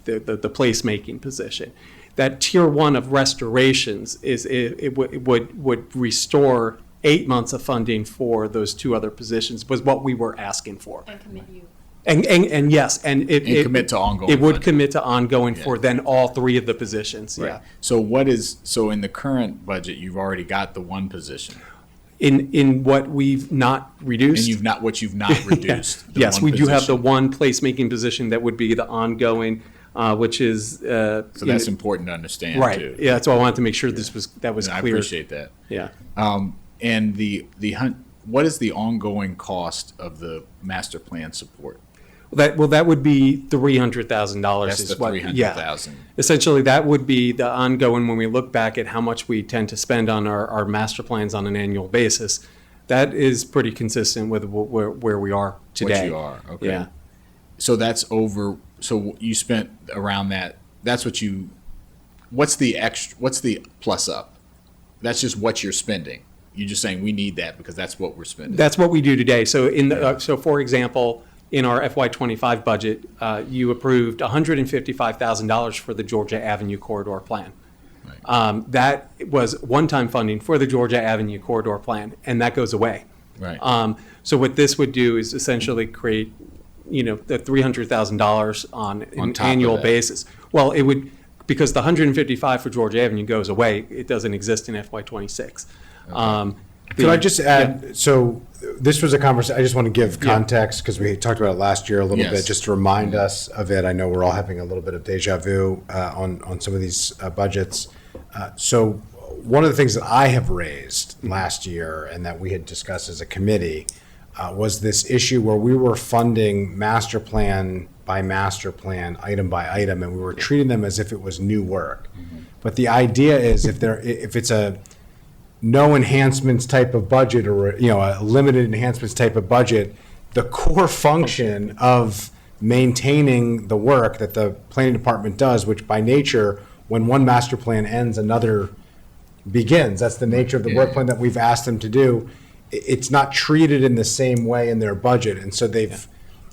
placemaking position. That tier 1 of restorations would restore 8 months of funding for those 2 other positions was what we were asking for. And commit you. And yes, and it commit to ongoing It would funding. commit to ongoing for then all 3 of the positions. Yeah. So in the current budget, you've already got the 1 position. In what we've not reduced. And you've not reduced. the Yes, 1 we do have the position. 1 placemaking position that would be the ongoing, which is. So that's important to understand Right. too. Yeah, that's why I wanted to make sure that was And I clear. appreciate that. Yeah. And what is the ongoing cost of the master plan support? That would be $300,000. That's is the what- yeah. $300,000. Essentially, that would be the ongoing, when we look back at how much we tend to spend on our master plans on an annual basis, that is pretty consistent with where we are today. What you are, okay. Yeah. So that's over, so you spent around that, what's the plus up? That's just what you're spending. You're just saying we need that because that's what we're spending. That's what we do today. So so for example, in our FY25 budget, you approved $155,000 for the Georgia Avenue Corridor Plan. Right. That was one-time funding for the Georgia Avenue Corridor Plan, and that goes away. Right. So what this would do is essentially create, the $300,000 on an top of annual that. basis. Well, it would, because the 155 for Georgia Avenue goes away, it doesn't exist in FY26. Could I just add, so this was a conversation, I just want to give context because we talked about it last year a little Yes. bit, just to remind us of it. I know we're all having a little bit of deja vu on some of these budgets. So one of the things that I have raised last year and that we had discussed as a committee was this issue where we were funding master plan by master plan, item by item, and we were treating them as if it was new work. But the idea is if it's a no enhancements type of budget, or a limited enhancements type of budget, the core function of maintaining the work that the planning department does, which by nature, when one master plan ends, another begins. That's the nature of the work plan that we've asked them to do. It's not treated in the same way in their budget. And so they've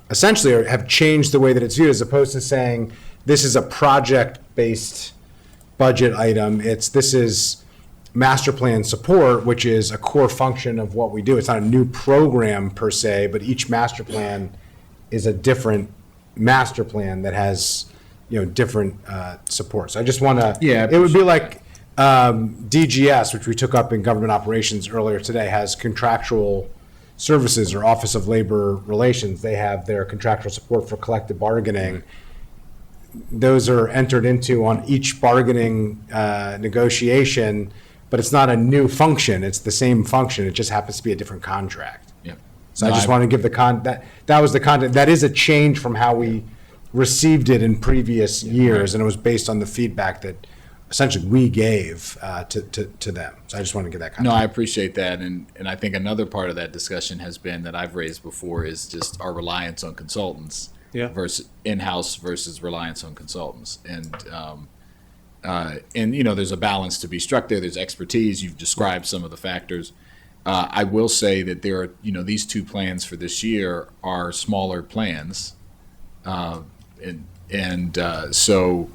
essentially have changed the way that it's viewed, as opposed to saying, this is a project-based budget item. This is master plan support, which is a core function of what we do. It's not a new program per se, but each master plan is a different master plan that has, different support. So I just want to, it would be like DGS, which we took up in government operations earlier today, has contractual services, or Office of Labor Relations. They have their contractual support for collective bargaining. Those are entered into on each bargaining negotiation, but it's not a new function. It's the same function. It just happens to be a different contract. Yeah. So I just want to give that was the content. That is a change from how we received it in previous years, and it was based on the feedback that essentially we gave to them. So I just want to give that context. No, I appreciate that, and I think another part of that discussion has been, that I've raised before, is just our reliance on consultants versus in-house versus reliance on consultants, and there's a balance to be struck there. There's expertise. You've described some of the factors. I will say that there are, these two plans for this year are smaller plans, so.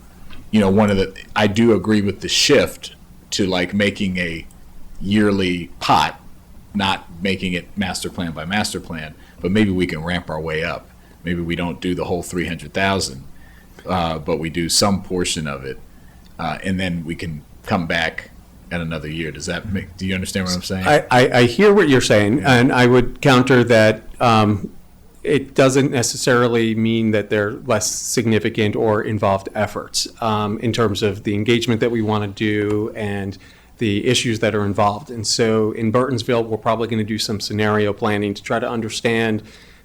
I do agree with the shift to making a yearly pot, not making it master plan by master plan, but maybe we can ramp our way up. Maybe we don't do the whole 300,000, but we do some portion of it, and then we can come back at another year. Do you understand what I'm saying? I hear what you're saying, and I would counter that it doesn't necessarily mean that they're less significant or involved efforts in terms of the engagement that we want to do and the issues that are involved. And so in Burtonsville, we're probably going to do some scenario planning to try to understand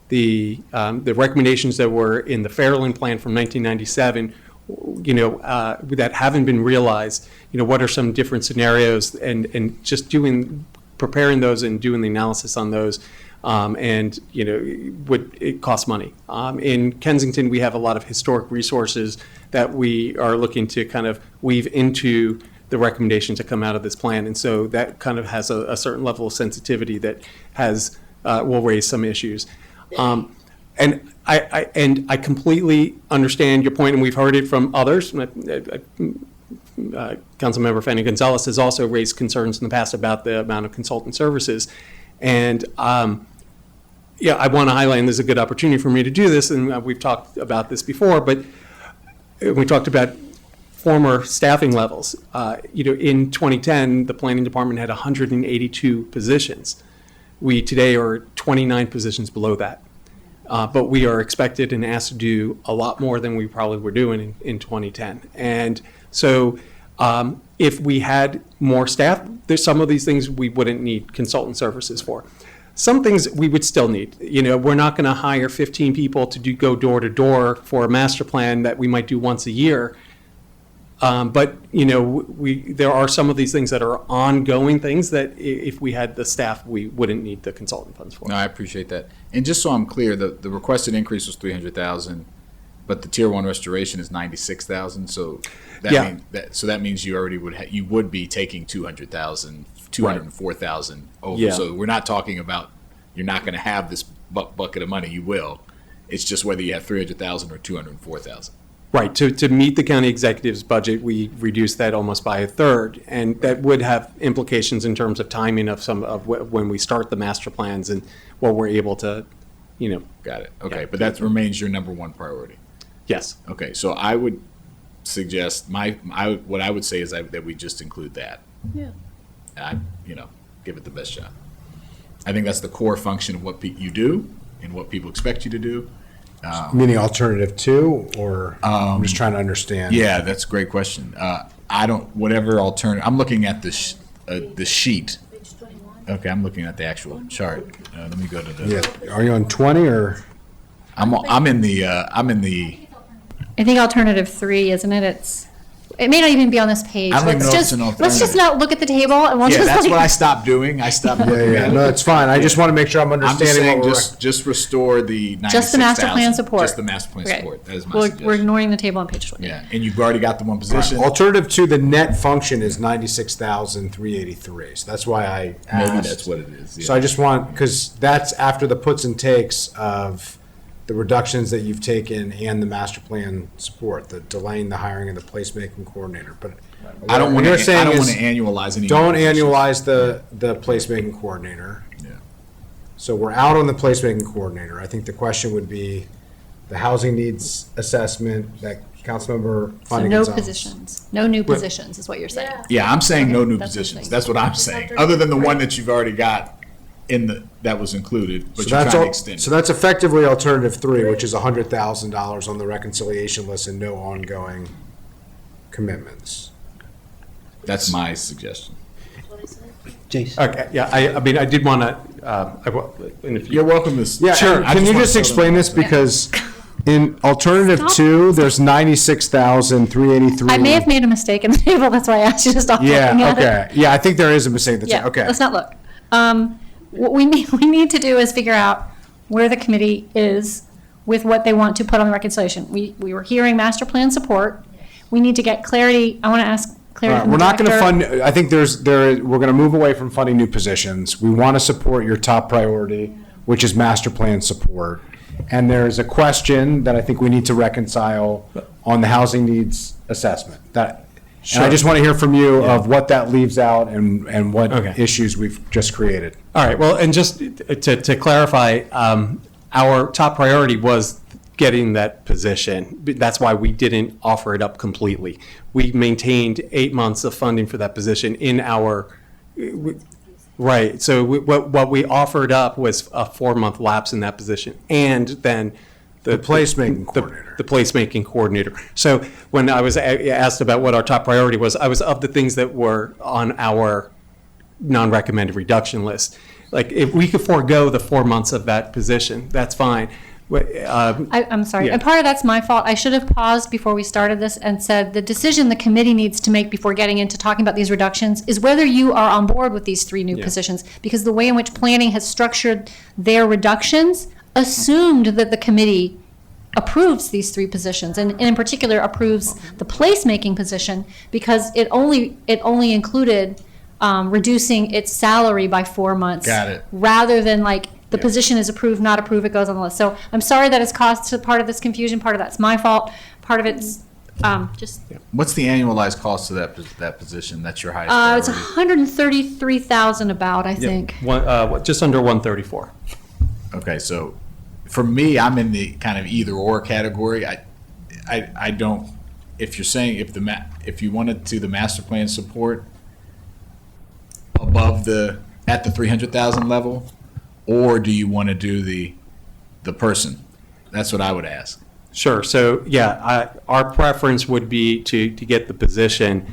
the recommendations that were in the Fairland Plan from 1997, that haven't been realized. What are some different scenarios, and just preparing those and doing the analysis on those. It costs money. In Kensington, we have a lot of historic resources that we are looking to kind of weave into the recommendations that come out of this plan. And so that kind of has a certain level of sensitivity that will raise some issues. And I completely understand your point, and we've heard it from others. Councilmember Fanny Gonzalez has also raised concerns in the past about the amount of consultant services. And I want to highlight, and this is a good opportunity for me to do this, and we've talked about this before, but we talked about former staffing levels. In 2010, the planning department had 182 positions. We today are 29 positions below that. But we are expected and asked to do a lot more than we probably were doing in 2010. And so if we had more staff, there's some of these things we wouldn't need consultant services for. Some things we would still need. We're not going to hire 15 people to go door to door for a master plan that we might do once a year. But there are some of these things that are ongoing things that if we had the staff, we wouldn't need the consultant funds for. No, I appreciate that. And just so I'm clear, the requested increase was 300,000, but the tier 1 restoration is 96,000. So that means you already would be taking 200,000, 204,000 over. Yeah. So we're not talking about you're not going to have this bucket of money. You will. It's just whether you have 300,000 or 204,000. Right. To meet the county executive's budget, we reduced that almost by a third, and that would have implications in terms of timing of when we start the master plans and what we're able to, Got it. Okay, but that remains your number one priority. Yes. Okay, so I would suggest what I would say is that we just include that. Yeah. And give it the best shot. I think that's the core function of what you do and what people expect you to do. Meaning alternative two, or I'm just trying to understand. Yeah, that's a great question. Whatever alternative. I'm looking at the sheet. Okay, I'm looking at the actual chart. Let me go to the. Yeah, are you on 20 or? I'm in the. I think alternative 3, isn't it? It may not even be on this page. I don't even know if it's an Let's just alternative. not look at the table and we'll Yeah, just that's like. what I stopped doing. I stopped. Yeah, looking yeah, at no, it. it's fine. I just want to make sure I'm I'm just understanding saying, what we're. just restore the 96,000. Just the master plan support. Just the master plan Okay. support. That is my We're suggestion. ignoring the table on page 20. Yeah, and you've already got the one position. Alternative 2, the net function is 96,383. So that's why I asked. Maybe that's what it is. So I just want, because that's after the puts and takes of the reductions that you've taken and the master plan support, the delaying the hiring of the placemaking coordinator. But I don't what want you're to. I saying don't is want to annualize any. don't positions. annualize the placemaking coordinator. Yeah. So we're out on the placemaking coordinator. I think the question would be the housing needs assessment that Councilmember So Funding no Gonzalez. positions, no new positions is what you're saying. Yeah, I'm saying no new That's what I'm positions. saying. That's what I'm saying. Other than the one that you've already got that was included, but So you're that's trying to all, extend so it. that's effectively alternative 3, which is $100,000 on the reconciliation list and no ongoing commitments. That's my suggestion. Jason? Okay, yeah, I mean, I did want to, You're welcome to. Yeah, Sure. and I can you wanna just tell them- explain this? Because in alternative Stop. 2, there's 96,383. I may have made a mistake in the table, that's why I asked you to stop looking Yeah, at it. okay. Yeah, I think there is a mistake that's, Yeah, okay. let's not look. What we need to do is figure out where the committee is with what they want to put on the reconciliation. We were hearing master plan support. We need to get clarity. I want to ask All clarity right, from we're the not going to director. fund, I think we're going to move away from funding new positions. We want to support your top priority, which is master plan support. And there's a question that I think we need to reconcile on the housing needs assessment. And I just want to hear from you of what that leaves out and what Okay. issues we've just created. all right, well, and just to clarify, our top priority was getting that position. That's why we didn't offer it up completely. We maintained 8 months of funding for that position in our, right, so what we offered up was a 4-month lapse in that position, and then The placemaking coordinator. the placemaking coordinator. So when I was asked about what our top priority was, I was of the things that were on our non-recommended reduction list. Like, if we could forego the 4 months of that position, that's fine. I'm sorry, Yeah. and part of that's my fault. I should have paused before we started this and said the decision the committee needs to make before getting into talking about these reductions is whether you are on board with these 3 new positions. Because the way in which planning has structured their reductions assumed that the committee approves these 3 positions, and in particular approves the placemaking position because it only included reducing its salary by 4 months. Got it. Rather than like, the position is approved, not approved, it goes on the list. So I'm sorry that it's caused part of this confusion, part of that's my fault, part of it's just, What's the annualized cost of that position? That's your highest it's priority. 133,000 about, I think. Just under 134. Okay, so for me, I'm in the kind of either or category. I don't, if you're saying if you wanted to the master plan support above at the 300,000 level, or do you want to do the person? That's what I would ask. Sure, so, yeah, our preference would be to get the position,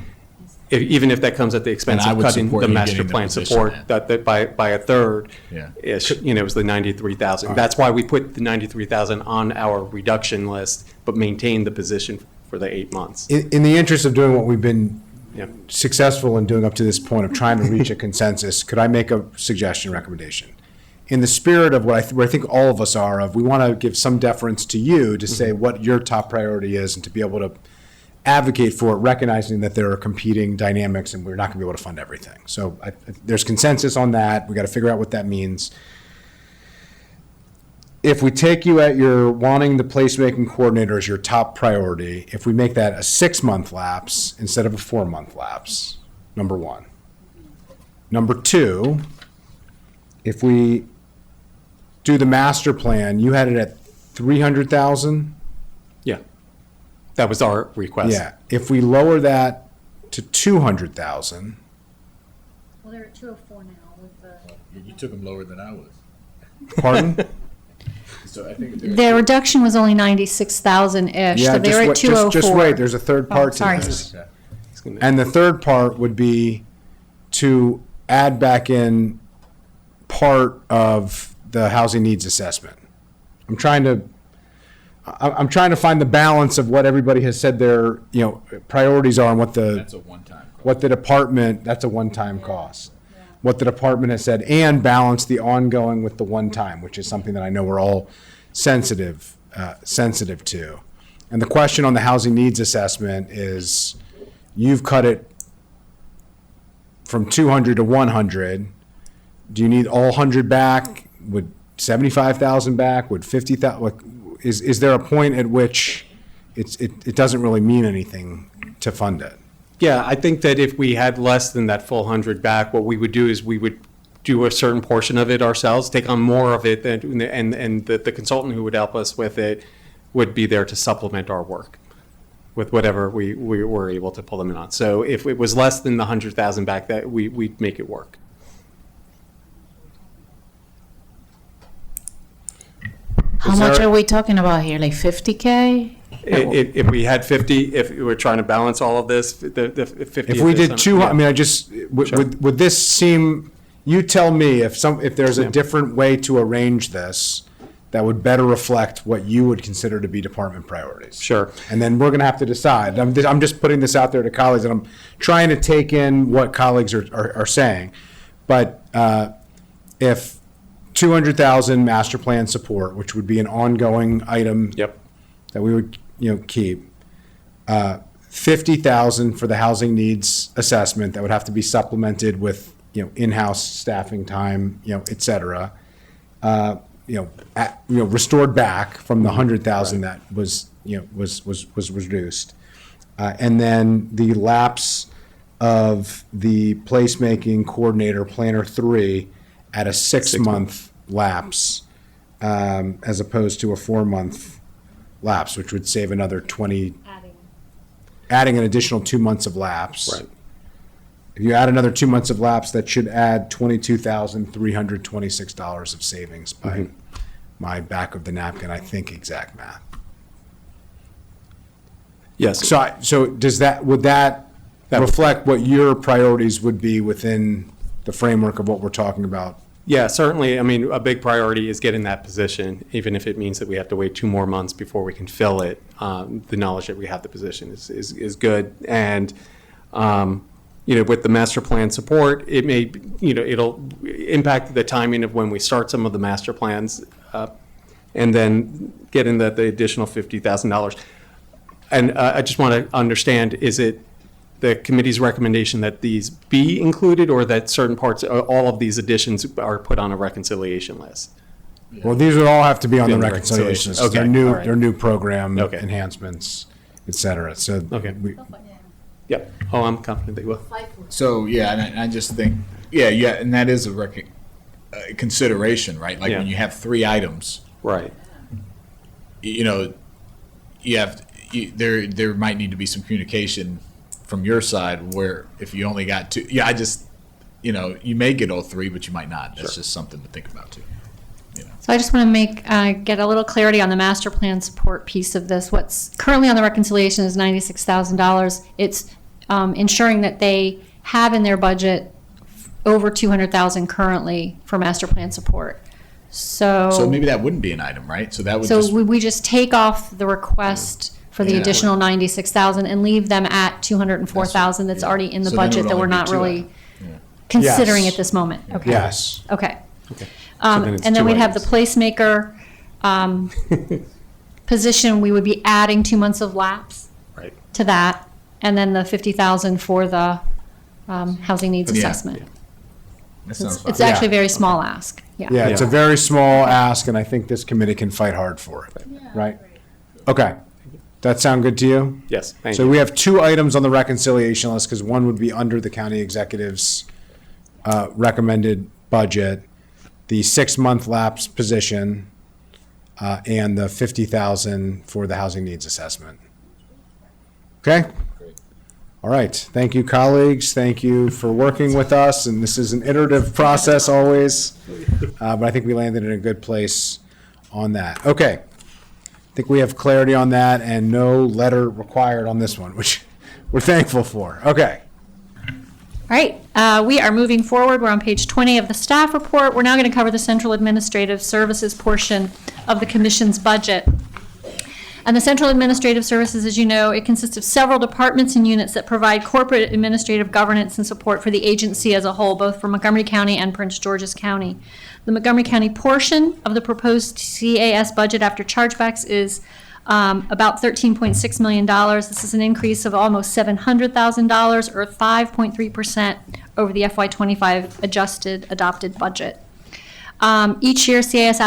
even if that comes at the expense And I of would cutting support the you master getting the plan position support, then. that by a third. Yeah. It was the 93,000. That's why we put the 93,000 on our reduction list, but maintained the position for the 8 months. In the interest of doing what we've been Yeah. successful in doing up to this point of trying to reach a consensus, could I make a suggestion, recommendation? In the spirit of where I think all of us are of, we want to give some deference to you to say what your top priority is and to be able to advocate for it, recognizing that there are competing dynamics and we're not going to be able to fund everything. So there's consensus on that. We got to figure out what that means. If we take you at your wanting the placemaking coordinator as your top priority, if we make that a 6-month lapse instead of a 4-month lapse, number one. Number two, if we do the master plan, you had it at 300,000? Yeah, that was our request. Yeah. If we lower that to 200,000, Well, they're at 204 now with the. You took them lower than I was. pardon? So I think Their reduction was only 96,000-ish, so Yeah, they were at 204. just wait, there's a third part to sorry. this. It's gonna- And the third part would be to add back in part of the housing needs assessment? I'm trying to find the balance of what everybody has said their, priorities are and what That's a one-time cost. what the department, that's a one-time cost. What the department has said, and balance the ongoing with the one-time, which is something that I know we're all sensitive to. And the question on the housing needs assessment is, you've cut it from 200 to 100. Do you need all 100 back? Would 75,000 back? Would 50,000? Is there a point at which it doesn't really mean anything to fund it? Yeah, I think that if we had less than that full 100 back, what we would do is we would do a certain portion of it ourselves, take on more of it, and the consultant who would help us with it would be there to supplement our work with whatever we were able to pull them in on. So if it was less than the 100,000 back, that we'd make it work. How much are we talking about here? Like 50K? If we had 50, if we were trying to balance all of this, the 50. If we did 200, I mean, Sure. would this seem, you tell me if there's a Yeah. different way to arrange this that would better reflect what you would consider to be department priorities. Sure. And then we're gonna have to decide. I'm just putting this out there to colleagues, and I'm trying to take in what colleagues are saying. But, if 200,000 master plan support, which would be an ongoing item. Yep. That we would, keep. 50,000 for the housing needs assessment that would have to be supplemented with, in-house staffing time, et cetera. Restored back from the 100,000 that was reduced. And then the lapse of the placemaking coordinator, planner 3, at a 6-month lapse, as opposed to a 4-month lapse, which would save another 20, adding an additional 2 months of lapse. Right. If you add another 2 months of lapse, that should add $22,326 of savings by my back of the napkin, I think, exact math. Yes. So would that reflect what your priorities would be within the framework of what we're talking about? Yeah, certainly. I mean, a big priority is getting that position, even if it means that we have to wait 2 more months before we can fill it. The knowledge that we have the position is good. And, with the master plan support, it may, it'll impact the timing of when we start some of the master plans, and then getting the additional $50,000. And I just want to understand, is it the committee's recommendation that these be included, or that certain parts, all of these additions are put on a reconciliation list? Well, these would all have to be on Be the on the reconciliation list. reconciliation. They're Okay, new, all right. they're new program Okay. enhancements, et cetera. So Okay. Yep. Oh, I'm confident they will. So, yeah, and I just think, yeah, and that is a consideration, right? Like Yeah. when you have 3 items, Right. there might need to be some communication from your side where if you only got 2, you may get all 3, but you might not. That's just something to think about too. So I just want to get a little clarity on the master plan support piece of this. What's currently on the reconciliation is $96,000. It's ensuring that they have in their budget over $200,000 currently for master plan support. So maybe that wouldn't be an item, right? So that would So just, we just take off the request for the Yeah. additional 96,000 and leave them at 204,000 that's yeah. already in the So then it budget would that we're only be not 2 really items. considering Yes. at this moment. Okay. yes. Okay. Okay. And it's then 2 we'd have the items. placemaker position, we would be adding 2 months of lapse Right. to that, and then the 50,000 for the housing needs Yeah. assessment. that sounds fine. It's actually a Yeah. very small ask, yeah. Yeah, it's a Yeah. very small ask, and I think this committee can fight hard for it, right? Okay. That sound good to you? Yes, thank So you. we have 2 items on the reconciliation list, because one would be under the county executive's recommended budget, the 6-month lapse position, and the 50,000 for the housing needs assessment. Okay? All right. Thank you, colleagues. Thank you for working with us, and this is an iterative process always, but I think we landed in a good place on that. Okay. I think we have clarity on that and no letter required on this one, which we're thankful for. Okay. All right, we are moving forward. We're on page 20 of the staff report. We're now going to cover the central administrative services portion of the commission's budget. And the central administrative services, as you know, it consists of several departments and units that provide corporate administrative governance and support for the agency as a whole, both for Montgomery County and Prince George's County. The Montgomery County portion of the proposed CAS budget after chargebacks is about $13.6 million. This is an increase of almost $700,000 or 5.3% over the FY25 adopted budget. Each year, CAS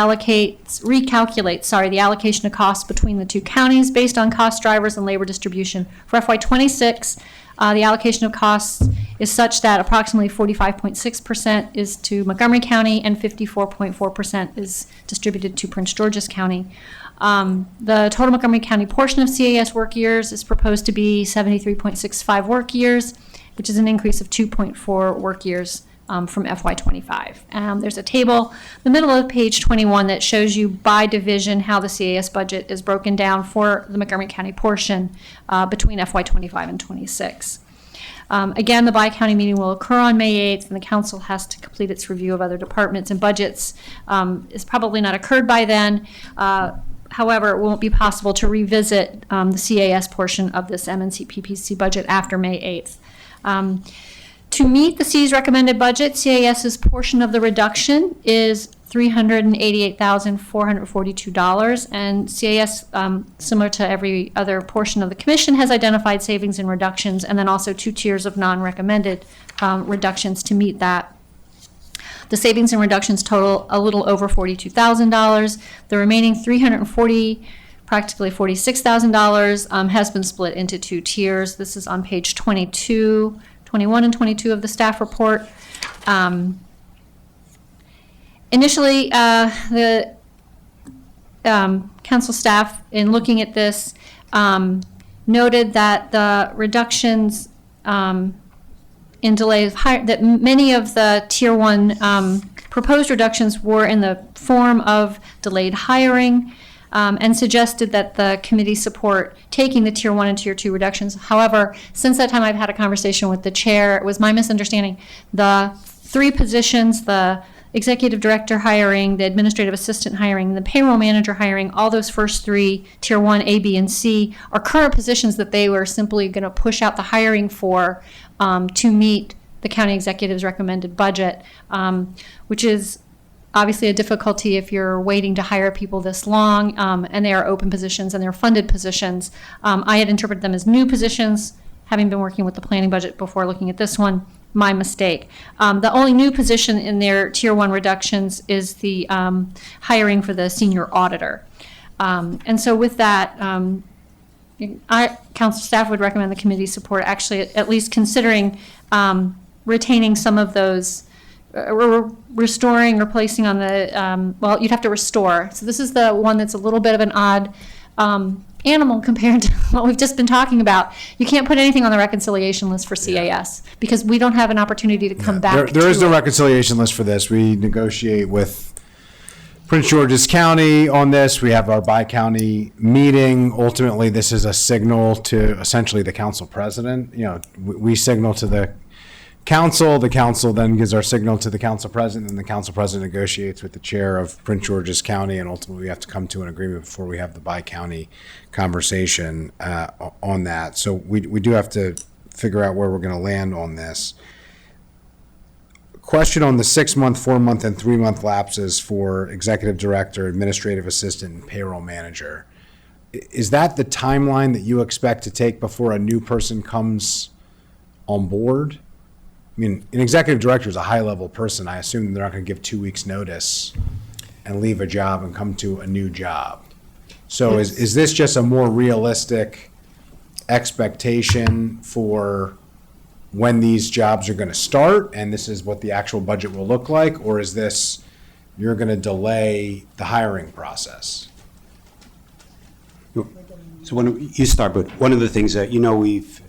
recalculates the allocation of costs between the two counties based on cost drivers and labor distribution. For FY26, the allocation of costs is such that approximately 45.6% is to Montgomery County and 54.4% is distributed to Prince George's County. The total Montgomery County portion of CAS work years is proposed to be 73.65 work years, which is an increase of 2.4 work years from FY25. There's a table in the middle of page 21 that shows you by division how the CAS budget is broken down for the Montgomery County portion between FY25 and 26. Again, the bi-county meeting will occur on May 8th, and the council has to complete its review of other departments and budgets. It's probably not occurred by then. However, it won't be possible to revisit the CAS portion of this MNC PPC budget after May 8th. To meet the C's recommended budget, CAS's portion of the reduction is $388,442, and CAS, similar to every other portion of the commission, has identified savings and reductions, and then also 2 tiers of non-recommended reductions to meet that. The savings and reductions total a little over $42,000. The remaining practically $46,000 has been split into 2 tiers. This is on page 21 and 22 of the staff report. Initially, the council staff, in looking at this, noted that the reductions in delay of hire, that many of the tier 1 proposed reductions were in the form of delayed hiring, and suggested that the committee support taking the tier 1 and tier 2 reductions. However, since that time, I've had a conversation with the chair. It was my misunderstanding. The 3 positions, the executive director hiring, the administrative assistant hiring, the payroll manager hiring, all those first 3, tier 1, A, B, and C, are current positions that they were simply going to push out the hiring for to meet the county executive's recommended budget, which is obviously a difficulty if you're waiting to hire people this long, and they are open positions and they're funded positions. I had interpreted them as new positions, having been working with the planning budget before looking at this one. My mistake. The only new position in their tier 1 reductions is the hiring for the senior auditor. And so with that, council staff would recommend the committee support actually at least considering retaining some of those, replacing on the, well, you'd have to restore. So this is the one that's a little bit of an odd animal compared to what we've just been talking about. You can't put anything on the reconciliation list for CAS because we don't have an opportunity to come back. There is no it. reconciliation list for this. We negotiate with Prince George's County on this. We have our bi-county meeting. Ultimately, this is a signal to essentially the council president. You know, we signal to the council then gives our signal to the council president, and the council president negotiates with the chair of Prince George's County, and ultimately we have to come to an agreement before we have the bi-county conversation on that. So we do have to figure out where we're going to land on this. Question on the 6-month, 4-month, and 3-month lapses for executive director, administrative assistant, and payroll manager. Is that the timeline that you expect to take before a new person comes on board? I mean, an executive director is a high-level person. I assume they're not going to give 2 weeks' notice and leave a job and come to a new job. So is this just a more realistic expectation for when these jobs are going to start, and this is what the actual budget will look like, or is this you're going to delay the hiring process? So when you start, but one of the things that, you know, we've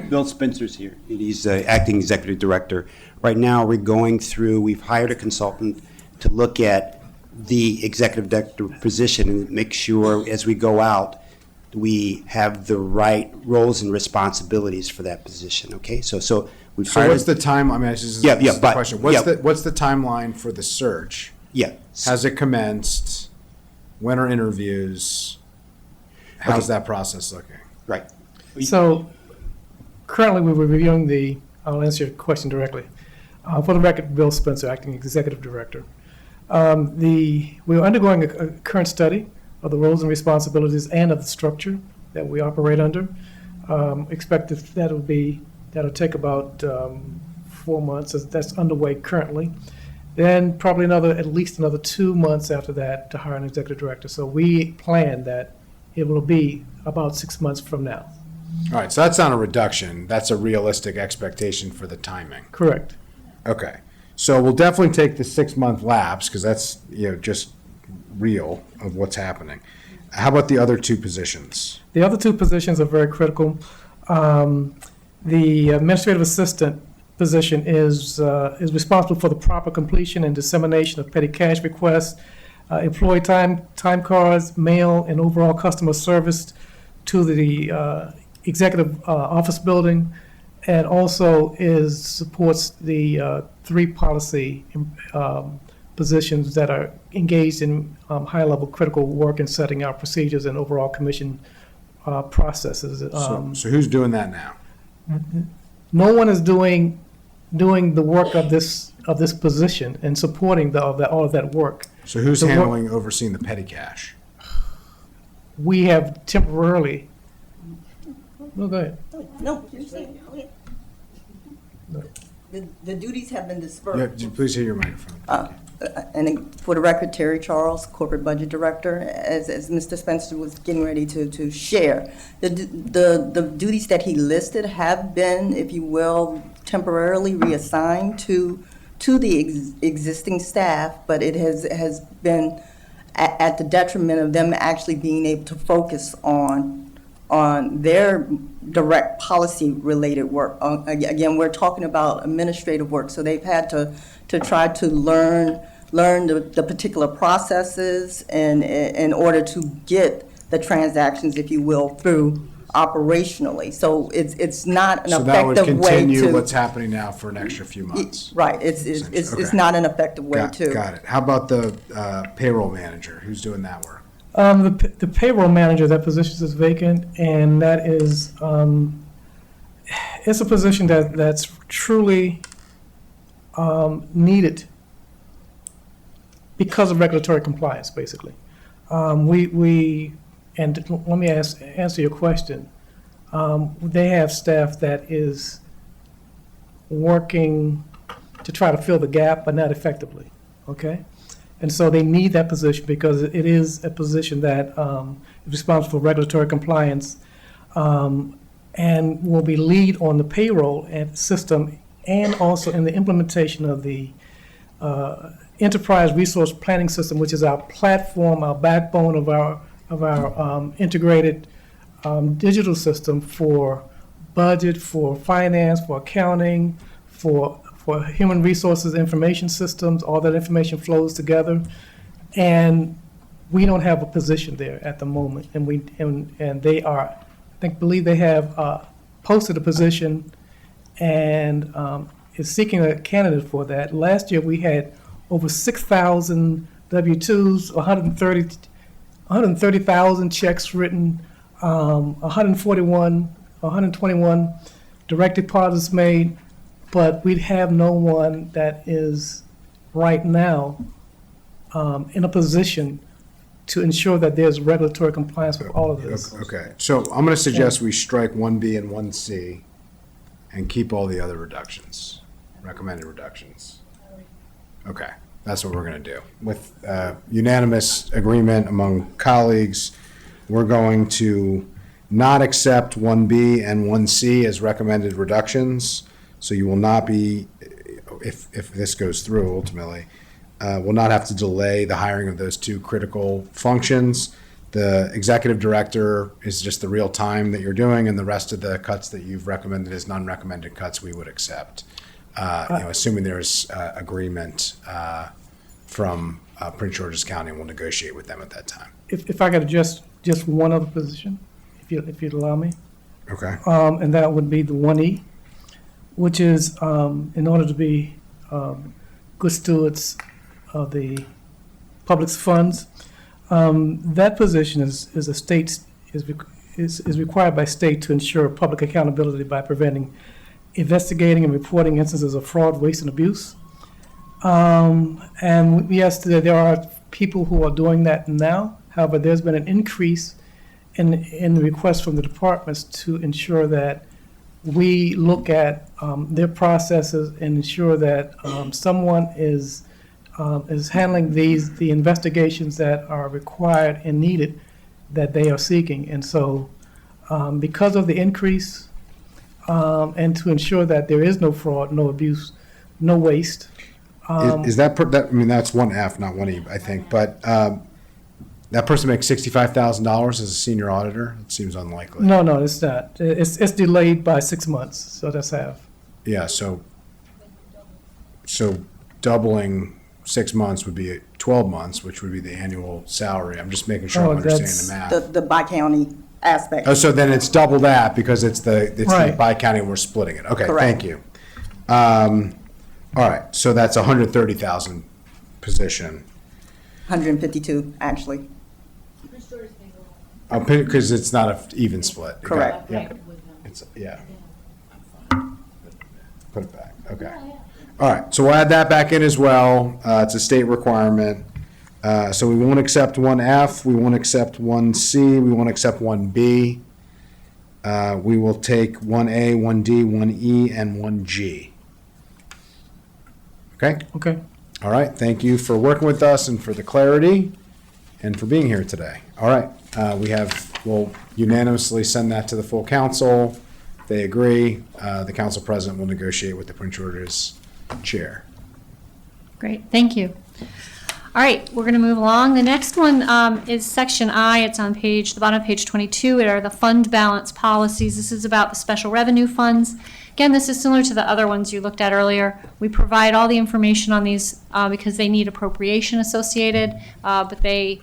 Bill Spencer's here. He's the acting executive director. Right now, we've hired a consultant to look at the executive director position and make sure as we go out, we have the right roles and responsibilities for that position, okay? So we've So hired. what's the time, I mean, this is Yeah, this is the but- question. yeah. What's the timeline for the search? Yeah. Has it commenced? When are interviews? How's Okay. that process looking? Right. So currently, we were reviewing I'll answer your question directly. For the record, Bill Spencer, Acting Executive Director. We're undergoing a current study of the roles and responsibilities and of the structure that we operate under. Expect that'll take about 4 months. That's underway currently. Then probably at least another 2 months after that to hire an executive director. So we plan that it will be about 6 months from now. All right, so that's not a reduction. That's a realistic expectation for the timing. Correct. Okay. So we'll definitely take the 6-month lapse because that's, just real of what's happening. How about the other two positions? The other two positions are very critical. The administrative assistant position is responsible for the proper completion and dissemination of petty cash requests, employee time cards, mail, and overall customer service to the executive office building, and also supports the 3 policy positions that are engaged in high-level critical work in setting out procedures and overall commission processes. So who's doing that now? No one is doing the work of this position and supporting all of that work. So who's The work- handling, overseeing the petty cash? We have temporarily. No, go ahead. No, you're saying, okay. The duties have been Yeah, dispersed. please hear your microphone. And for the record, Terry Charles, Corporate Budget Director, as Mr. Spencer was getting ready to share. The duties that he listed have been, if you will, temporarily reassigned to the existing staff, but it has been at the detriment of them actually being able to focus on their direct policy-related work. Again, we're talking about administrative work, so they've had to try to learn the particular processes in order to get the transactions, if you will, through operationally. So it's not an So that would effective way continue to. what's happening now for an extra few months. Right, it's Okay. not an effective way Got to. it. How about the payroll manager? Who's doing that work? The payroll manager, that position is vacant, and that is, it's a position that's truly needed because of regulatory compliance, basically. And let me answer your question. They have staff that is working to try to fill the gap, but not effectively, okay? And so they need that position because it is a position that is responsible for regulatory compliance and will be lead on the payroll and system and also in the implementation of the enterprise resource planning system, which is our platform, our backbone of our integrated digital system for budget, for finance, for accounting, for human resources information systems. All that information flows together, and we don't have a position there at the moment. And they are, believe they have posted a position and is seeking a candidate for that. Last year we had over 6,000 W-2s, 130,000 checks written, 121 direct deposits made, but we have no one that is right now in a position to ensure that there's regulatory compliance with all of this. Okay, so I'm going to suggest we strike 1B and 1C and keep all the other reductions, recommended reductions. Okay, that's what we're going to do. With unanimous agreement among colleagues, we're going to not accept 1B and 1C as recommended reductions. So you will not be, if this goes through ultimately, will not have to delay the hiring of those 2 critical functions. The executive director is just the real time that you're doing, and the rest of the cuts that you've recommended as non-recommended cuts we would accept, assuming there's agreement from Prince George's County, and we'll negotiate with them at that time. If I could just one other position. if you'd allow me. Okay. And that would be the 1E, which is in order to be good stewards of the public's funds. That position is a state is required by state to ensure public accountability by preventing, investigating, and reporting instances of fraud, waste, and abuse. And yes, there are people who are doing that now. However, there's been an increase in the request from the departments to ensure that we look at their processes and ensure that someone is handling the investigations that are required and needed that they are seeking. And so because of the increase and to ensure that there is no fraud, no abuse, no waste. Is that, I mean, that's 1F, not 1E, I think, but that person makes $65,000 as a senior auditor? It seems unlikely. No, it's not. It's delayed by 6 months, so that's half. Yeah, so doubling 6 months would be 12 months, which would be the annual salary. I'm just making sure I'm understanding the math. The bi-county aspect. Oh, so then it's double that because it's the Right. bi-county and we're splitting it. Okay, Correct. thank you. All right, so that's 130,000 position. 152, actually. Because it's not an even split. Correct. Yeah. It's, yeah. Put it back, okay. All right, so we'll add that back in as well. It's a state requirement. So we won't accept 1F, we won't accept 1C, we won't accept 1B. We will take 1A, 1D, 1E, and 1G. Okay? Okay. All right, thank you for working with us and for the clarity and for being here today. All right, we'll unanimously send that to the full council. If they agree, the council president will negotiate with the Prince George's chair. Great, thank you. All right, we're going to move along. The next one is section I. It's on the bottom of page 22. It are the fund balance policies. This is about the special revenue funds. Again, this is similar to the other ones you looked at earlier. We provide all the information on these because they need appropriation associated, but they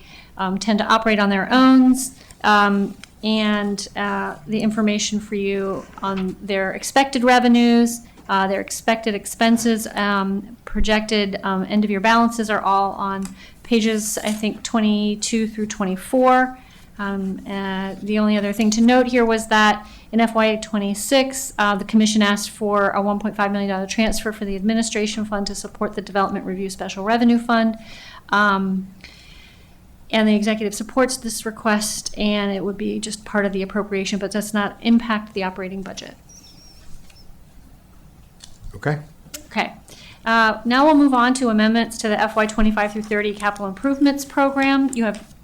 tend to operate on their own. And the information for you on their expected revenues, their expected expenses, projected end-of-year balances are all on pages, I think, 22 through 24. The only other thing to note here was that in FY26, the Commission asked for a $1.5 million transfer for the administration fund to support the Development Review Special Revenue Fund. And the executive supports this request, and it would be just part of the appropriation, but does not impact the operating budget. Okay? Okay. Now we'll move on to amendments to the FY25 through 30 capital improvements program. You have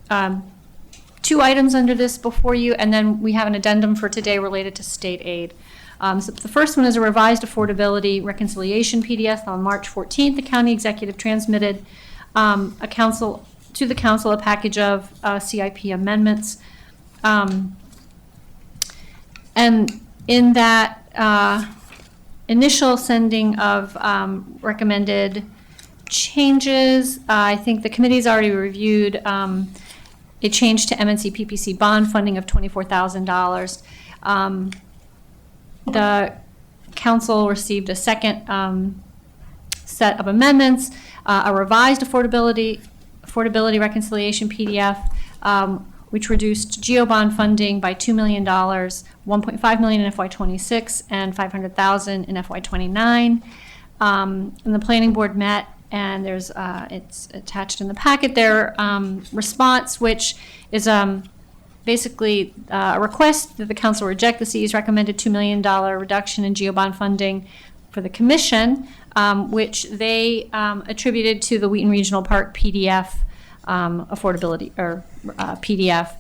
2 items under this before you, and then we have an addendum for today related to state aid. So the first one is a revised affordability reconciliation PDF. On March 14th, the county executive transmitted to the council a package of CIP amendments. And in that initial sending of recommended changes, I think the committee's already reviewed a change to MNC PPC bond funding of $24,000. The council received a second set of amendments, a revised affordability reconciliation PDF, which reduced GEO-bond funding by $2 million, $1.5 million in FY26 and $500,000 in FY29. And the planning board met, and there's it's attached in the packet their response, which is basically a request that the council reject the CE's recommended $2 million reduction in GEO-bond funding for the commission, which they attributed to the Wheaton Regional Park PDF affordability, or PDF.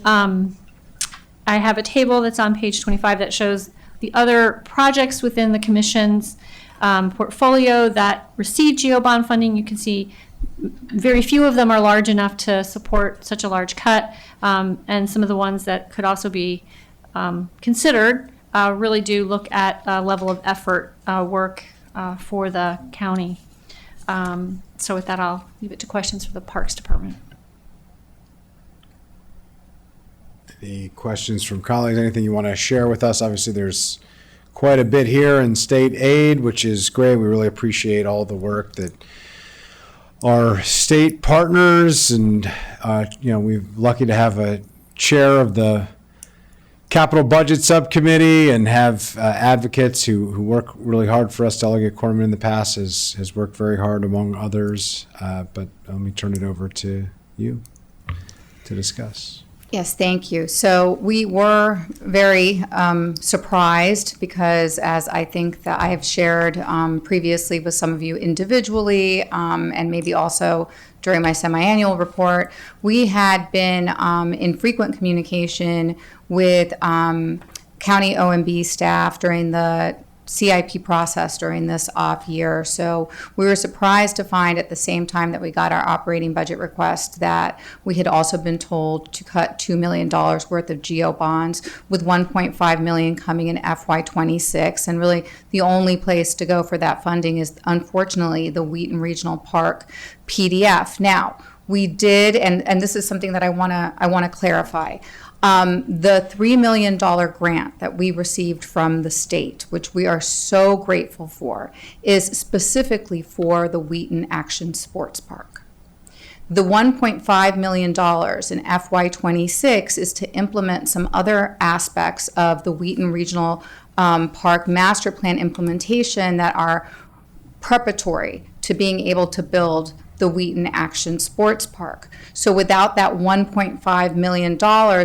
I have a table that's on page 25 that shows the other projects within the commission's portfolio that received GEO-bond funding. You can see very few of them are large enough to support such a large cut, and some of the ones that could also be considered really do look at level of effort work for the county. So with that, I'll leave it to questions for the Parks Department. Any questions from colleagues? Anything you want to share with us? Obviously, there's quite a bit here in state aid, which is great. We really appreciate all the work that our state partners and, we're lucky to have a chair of the Capital Budget Subcommittee and have advocates who work really hard for us. Delegate Corman in the past has worked very hard among others. But let me turn it over to you to discuss. Yes, thank you. So we were very surprised because, as I think that I have shared previously with some of you individually, and maybe also during my semi-annual report, we had been in frequent communication with county OMB staff during the CIP process during this off year. So we were surprised to find at the same time that we got our operating budget request that we had also been told to cut $2 million worth of GO bonds, with $1.5 million coming in FY26. And really the only place to go for that funding is unfortunately the Wheaton Regional Park PDF. Now, we did, and this is something that I wanna clarify. The $3 million grant that we received from the state, which we are so grateful for, is specifically for the Wheaton Action Sports Park. The $1.5 million in FY26 is to implement some other aspects of the Wheaton Regional Park Master Plan implementation that are preparatory to being able to build the Wheaton Action Sports Park. So without that $1.5 million,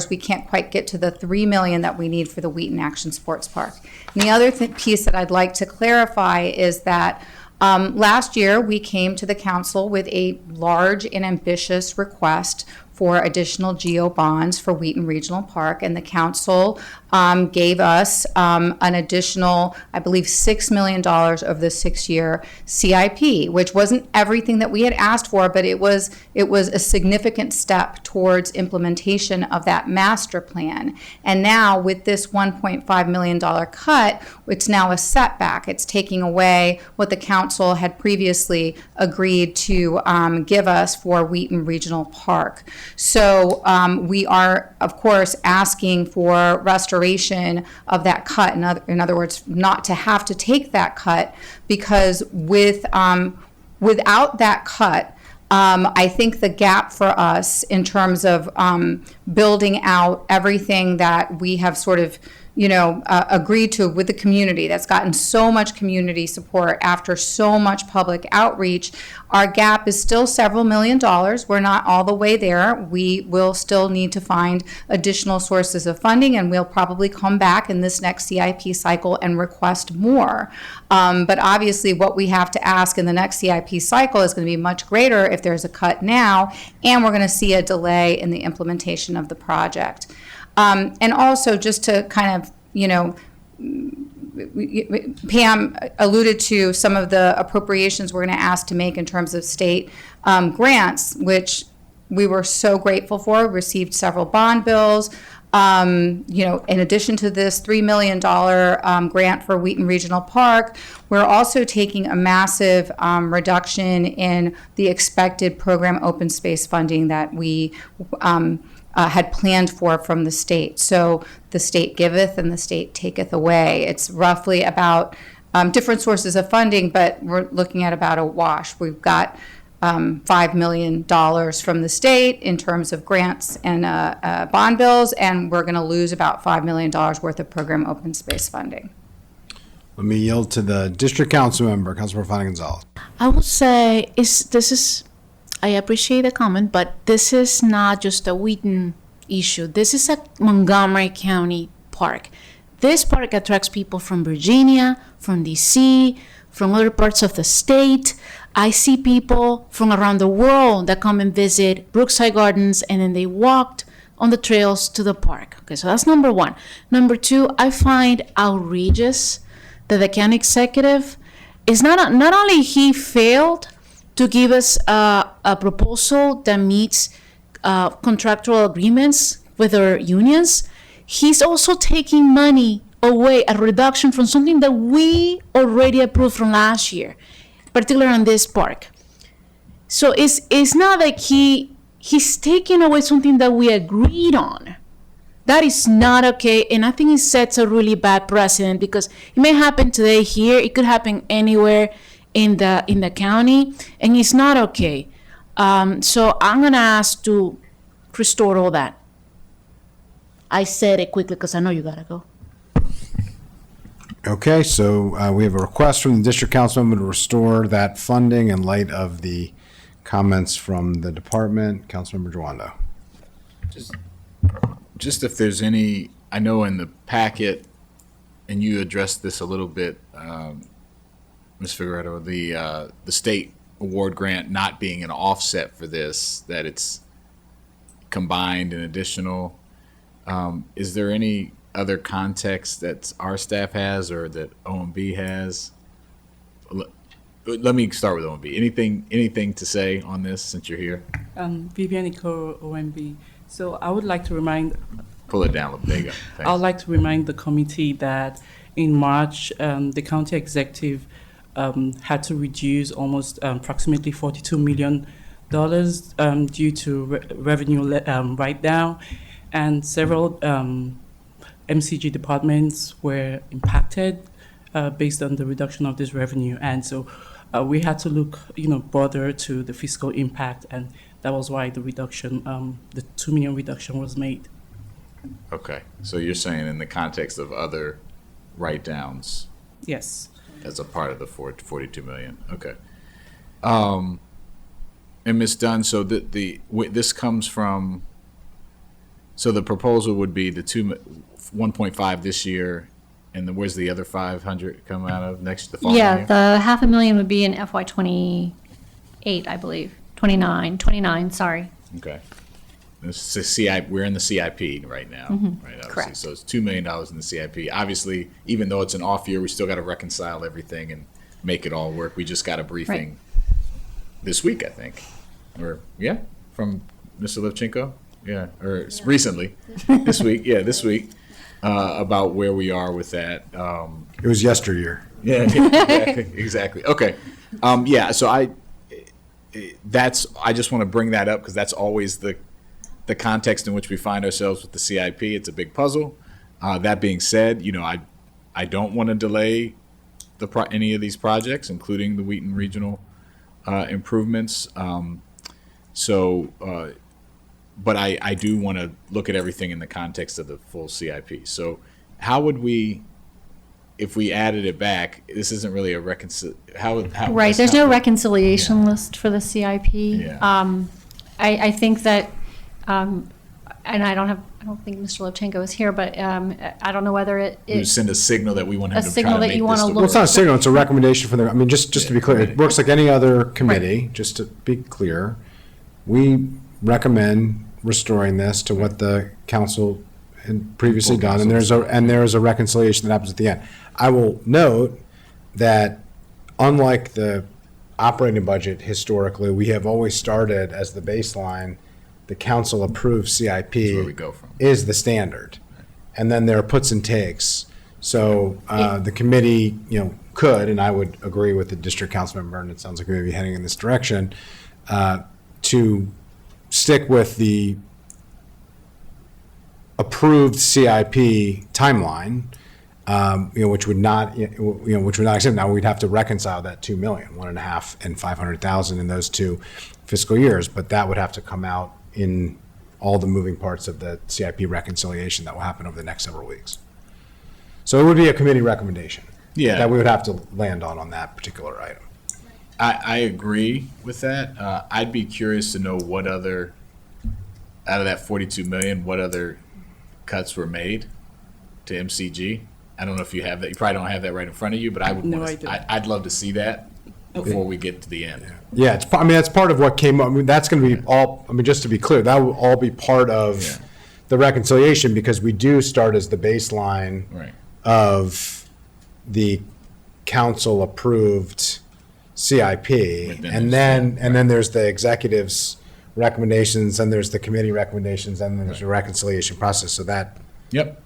we can't quite get to the $3 million that we need for the Wheaton Action Sports Park. And the other piece that I'd like to clarify is that last year we came to the council with a large and ambitious request for additional GO bonds for Wheaton Regional Park, and the council gave us an additional, I believe, $6 million over the 6-year CIP, which wasn't everything that we had asked for, but it was a significant step towards implementation of that master plan. And now with this $1.5 million cut, it's now a setback. It's taking away what the council had previously agreed to give us for Wheaton Regional Park. So we are, of course, asking for restoration of that cut. In other words, not to have to take that cut, because without that cut, I think the gap for us in terms of building out everything that we have sort of agreed to with the community, that's gotten so much community support after so much public outreach, our gap is still several $1 million. We're not all the way there. We will still need to find additional sources of funding, and we'll probably come back in this next CIP cycle and request more. But obviously what we have to ask in the next CIP cycle is going to be much greater if there's a cut now, and we're going to see a delay in the implementation of the project. And also, just to kind of, Pam alluded to some of the appropriations we're going to ask to make in terms of state grants, which we were so grateful for. We received several bond bills. In addition to this $3 million grant for Wheaton Regional Park, we're also taking a massive reduction in the expected program open space funding that we had planned for from the state. So the state giveth and the state taketh away. It's roughly about different sources of funding, but we're looking at about a wash. We've got $5 million from the state in terms of grants and bond bills, and we're going to lose about $5 million worth of program open space funding. Let me yield to the district council member, Councilmember Fana Gonzalez. I would say I appreciate the comment, but this is not just a Wheaton issue. This is a Montgomery County park. This park attracts people from Virginia, from DC, from other parts of the state. I see people from around the world that come and visit Brookside Gardens, and then they walked on the trails to the park. Okay, so that's number one. Number two, I find outrageous that the county executive is not only he failed to give us a proposal that meets contractual agreements with our unions, he's also taking money away, a reduction from something that we already approved from last year, particularly on this park. So it's not like he's taking away something that we agreed on. That is not okay, and I think it sets a really bad precedent because it may happen today here, it could happen anywhere in the county, and it's not okay. So I'm gonna ask to restore all that. I said it quickly because I know you gotta go. Okay, so we have a request from the district councilman to restore that funding in light of the comments from the department. Councilmember Jawando. Just if there's any, I know in the packet, and you addressed this a little bit, Ms. Figueredo, the state award grant not being an offset for this, that it's combined and additional. Is there any other context that our staff has or that OMB has? Let me start with OMB. Anything to say on this since you're here? Vivian Nicole, OMB. So I would like to remind. Pull it down a little bit. I would like to remind the committee that in March, the county executive had to reduce almost approximately $42 million due to revenue write-down, and several MCG departments were impacted based on the reduction of this revenue. And so we had to look, broader to the fiscal impact, and that was why the reduction, the $2 million reduction was made. Okay, so you're saying in the context of other write-downs Yes. as a part of the 42 million, okay. And Ms. Dunn, so this comes from, so the proposal would be the 1.5 this year, and then where's the other 500 come out of the following Yeah, year? the $500,000 would be in FY '28, I believe. 29, sorry. Okay. This is we're in the CIP right now, right? Obviously. Correct. So it's $2 million in the CIP. Obviously, even though it's an off year, we still got to reconcile everything and make it all work. We just got a briefing this week, I think, from Mr. Levchenko, recently, this week, about where we are with that. It was yesteryear. Yeah, exactly. Okay. So I just want to bring that up because that's always the context in which we find ourselves with the CIP. It's a big puzzle. That being said, I don't want to delay any of these projects, including the Wheaton Regional improvements. But I do want to look at everything in the context of the full CIP. So how would we, if we added it back, this isn't really a Right, there's no reconciliation list for the CIP. Yeah. I think that, and I don't think Mr. Levchenko is here, but I don't know whether it. We would send a signal that we want him A to try signal to that make you this wanna to look- Well, it's not a signal, it's a recommendation from the, just to be clear, it works like any other committee, just to be clear. We recommend restoring this to what the council had previously done, and there is a reconciliation that happens at the end. I will note that unlike the operating budget historically, we have always started as the baseline, the council approved CIP That's where we go from. is the standard. And then there are puts and takes. So the committee, could, and I would agree with the district council member, and it sounds like we may be heading in this direction, to stick with the approved CIP timeline, which would not accept. Now we'd have to reconcile that 2 million, 1.5 and 500,000 in those two fiscal years, but that would have to come out in all the moving parts of the CIP reconciliation that will happen over the next several weeks. So it would be a committee recommendation. Yeah. That we would have to land on that particular item. I agree with that. I'd be curious to know what other, out of that 42 million, what other cuts were made to MCG. I don't know if you have that. You probably don't have that right in front of you, but I would. No, I don't. I'd love to see that before we get to the end. Yeah, that's part of what came up. That's going to be all, just to be clear, that will all be part of the reconciliation because we do start as the baseline of the council approved CIP. And then there's the executive's recommendations, and there's the committee recommendations, and then there's the reconciliation process. So that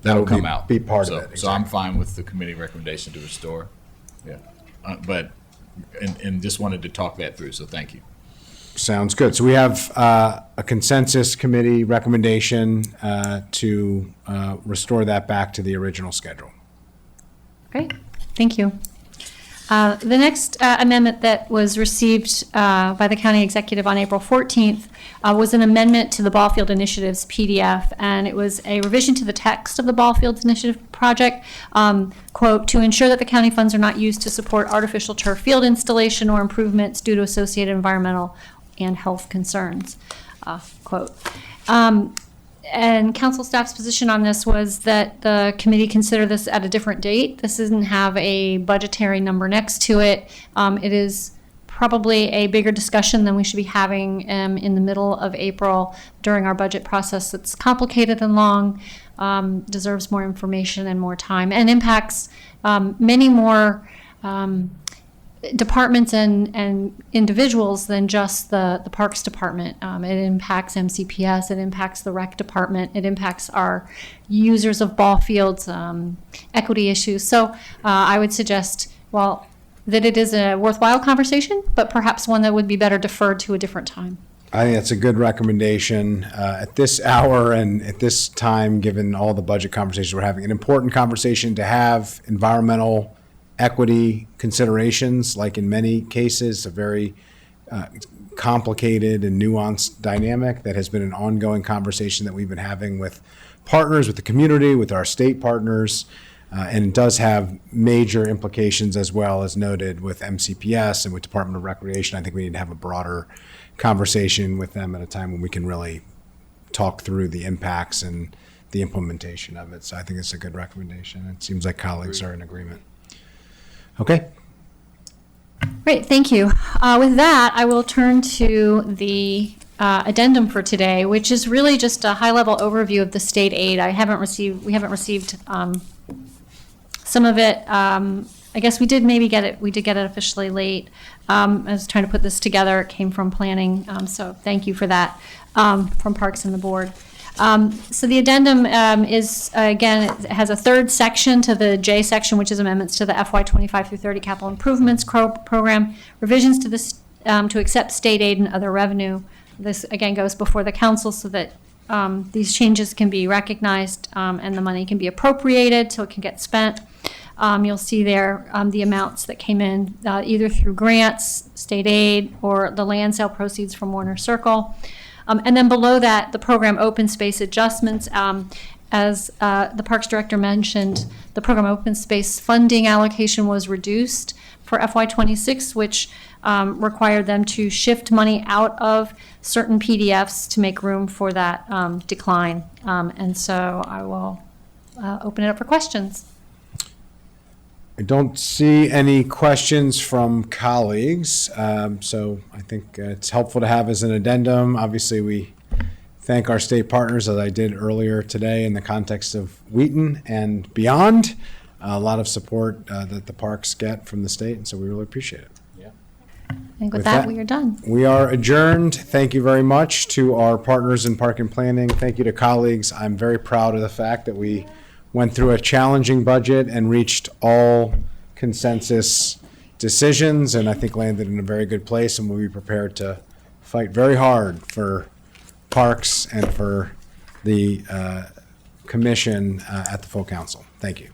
That'll come out. Be part of it. So I'm fine with the committee recommendation to restore. Yeah, but just wanted to talk that through. So thank you. Sounds good. So we have a consensus committee recommendation to restore that back to the original schedule. Great, thank you. The next amendment that was received by the county executive on April 14th was an amendment to the Ballfield Initiatives PDF, and it was a revision to the text of the Ballfields Initiative project, quote, to ensure that the county funds are not used to support artificial turf field installation or improvements due to associated environmental and health concerns, quote. And council staff's position on this was that the committee consider this at a different date. This doesn't have a budgetary number next to it. It is probably a bigger discussion than we should be having in the middle of April during our budget process. It's complicated and long, deserves more information and more time, and impacts many more departments and individuals than just the Parks Department. It impacts MCPS, it impacts the Rec Department, it impacts our users of ball fields, equity issues. So I would suggest, well, that it is a worthwhile conversation, but perhaps one that would be better deferred to a different time. I think that's a good recommendation at this hour and at this time, given all the budget conversations we're having. An important conversation to have, environmental equity considerations, like in many cases, a very complicated and nuanced dynamic that has been an ongoing conversation that we've been having with partners, with the community, with our state partners, and it does have major implications as well, as noted with MCPS and with Department of Recreation. I think we need to have a broader conversation with them at a time when we can really talk through the impacts and the implementation of it. So I think it's a good recommendation. It seems like colleagues are in agreement. Okay. Great, thank you. With that, I will turn to the addendum for today, which is really just a high-level overview of the state aid. We haven't received some of it. I guess we did get it officially late. I was trying to put this together. It came from planning, so thank you for that, from Parks and the board. So the addendum is, again, it has a third section to the J section, which is amendments to the FY 25 through 30 capital improvements program, revisions to this to accept state aid and other revenue. This, again, goes before the council so that these changes can be recognized and the money can be appropriated so it can get spent. You'll see there the amounts that came in either through grants, state aid, or the land sale proceeds from Warner Circle. And then below that, the program open space adjustments. As the Parks Director mentioned, the program open space funding allocation was reduced for FY26, which required them to shift money out of certain PDFs to make room for that decline. And so I will open it up for questions. I don't see any questions from colleagues, so I think it's helpful to have as an addendum. Obviously, we thank our state partners, as I did earlier today in the context of Wheaton and beyond. A lot of support that the parks get from the state, and so we really appreciate it. I think with that, we are done. We are adjourned. Thank you very much to our partners in Park and Planning. Thank you to colleagues. I'm very proud of the fact that we went through a challenging budget and reached all consensus decisions, and I think landed in a very good place, and we'll be prepared to fight very hard for parks and for the commission at the full council. Thank you.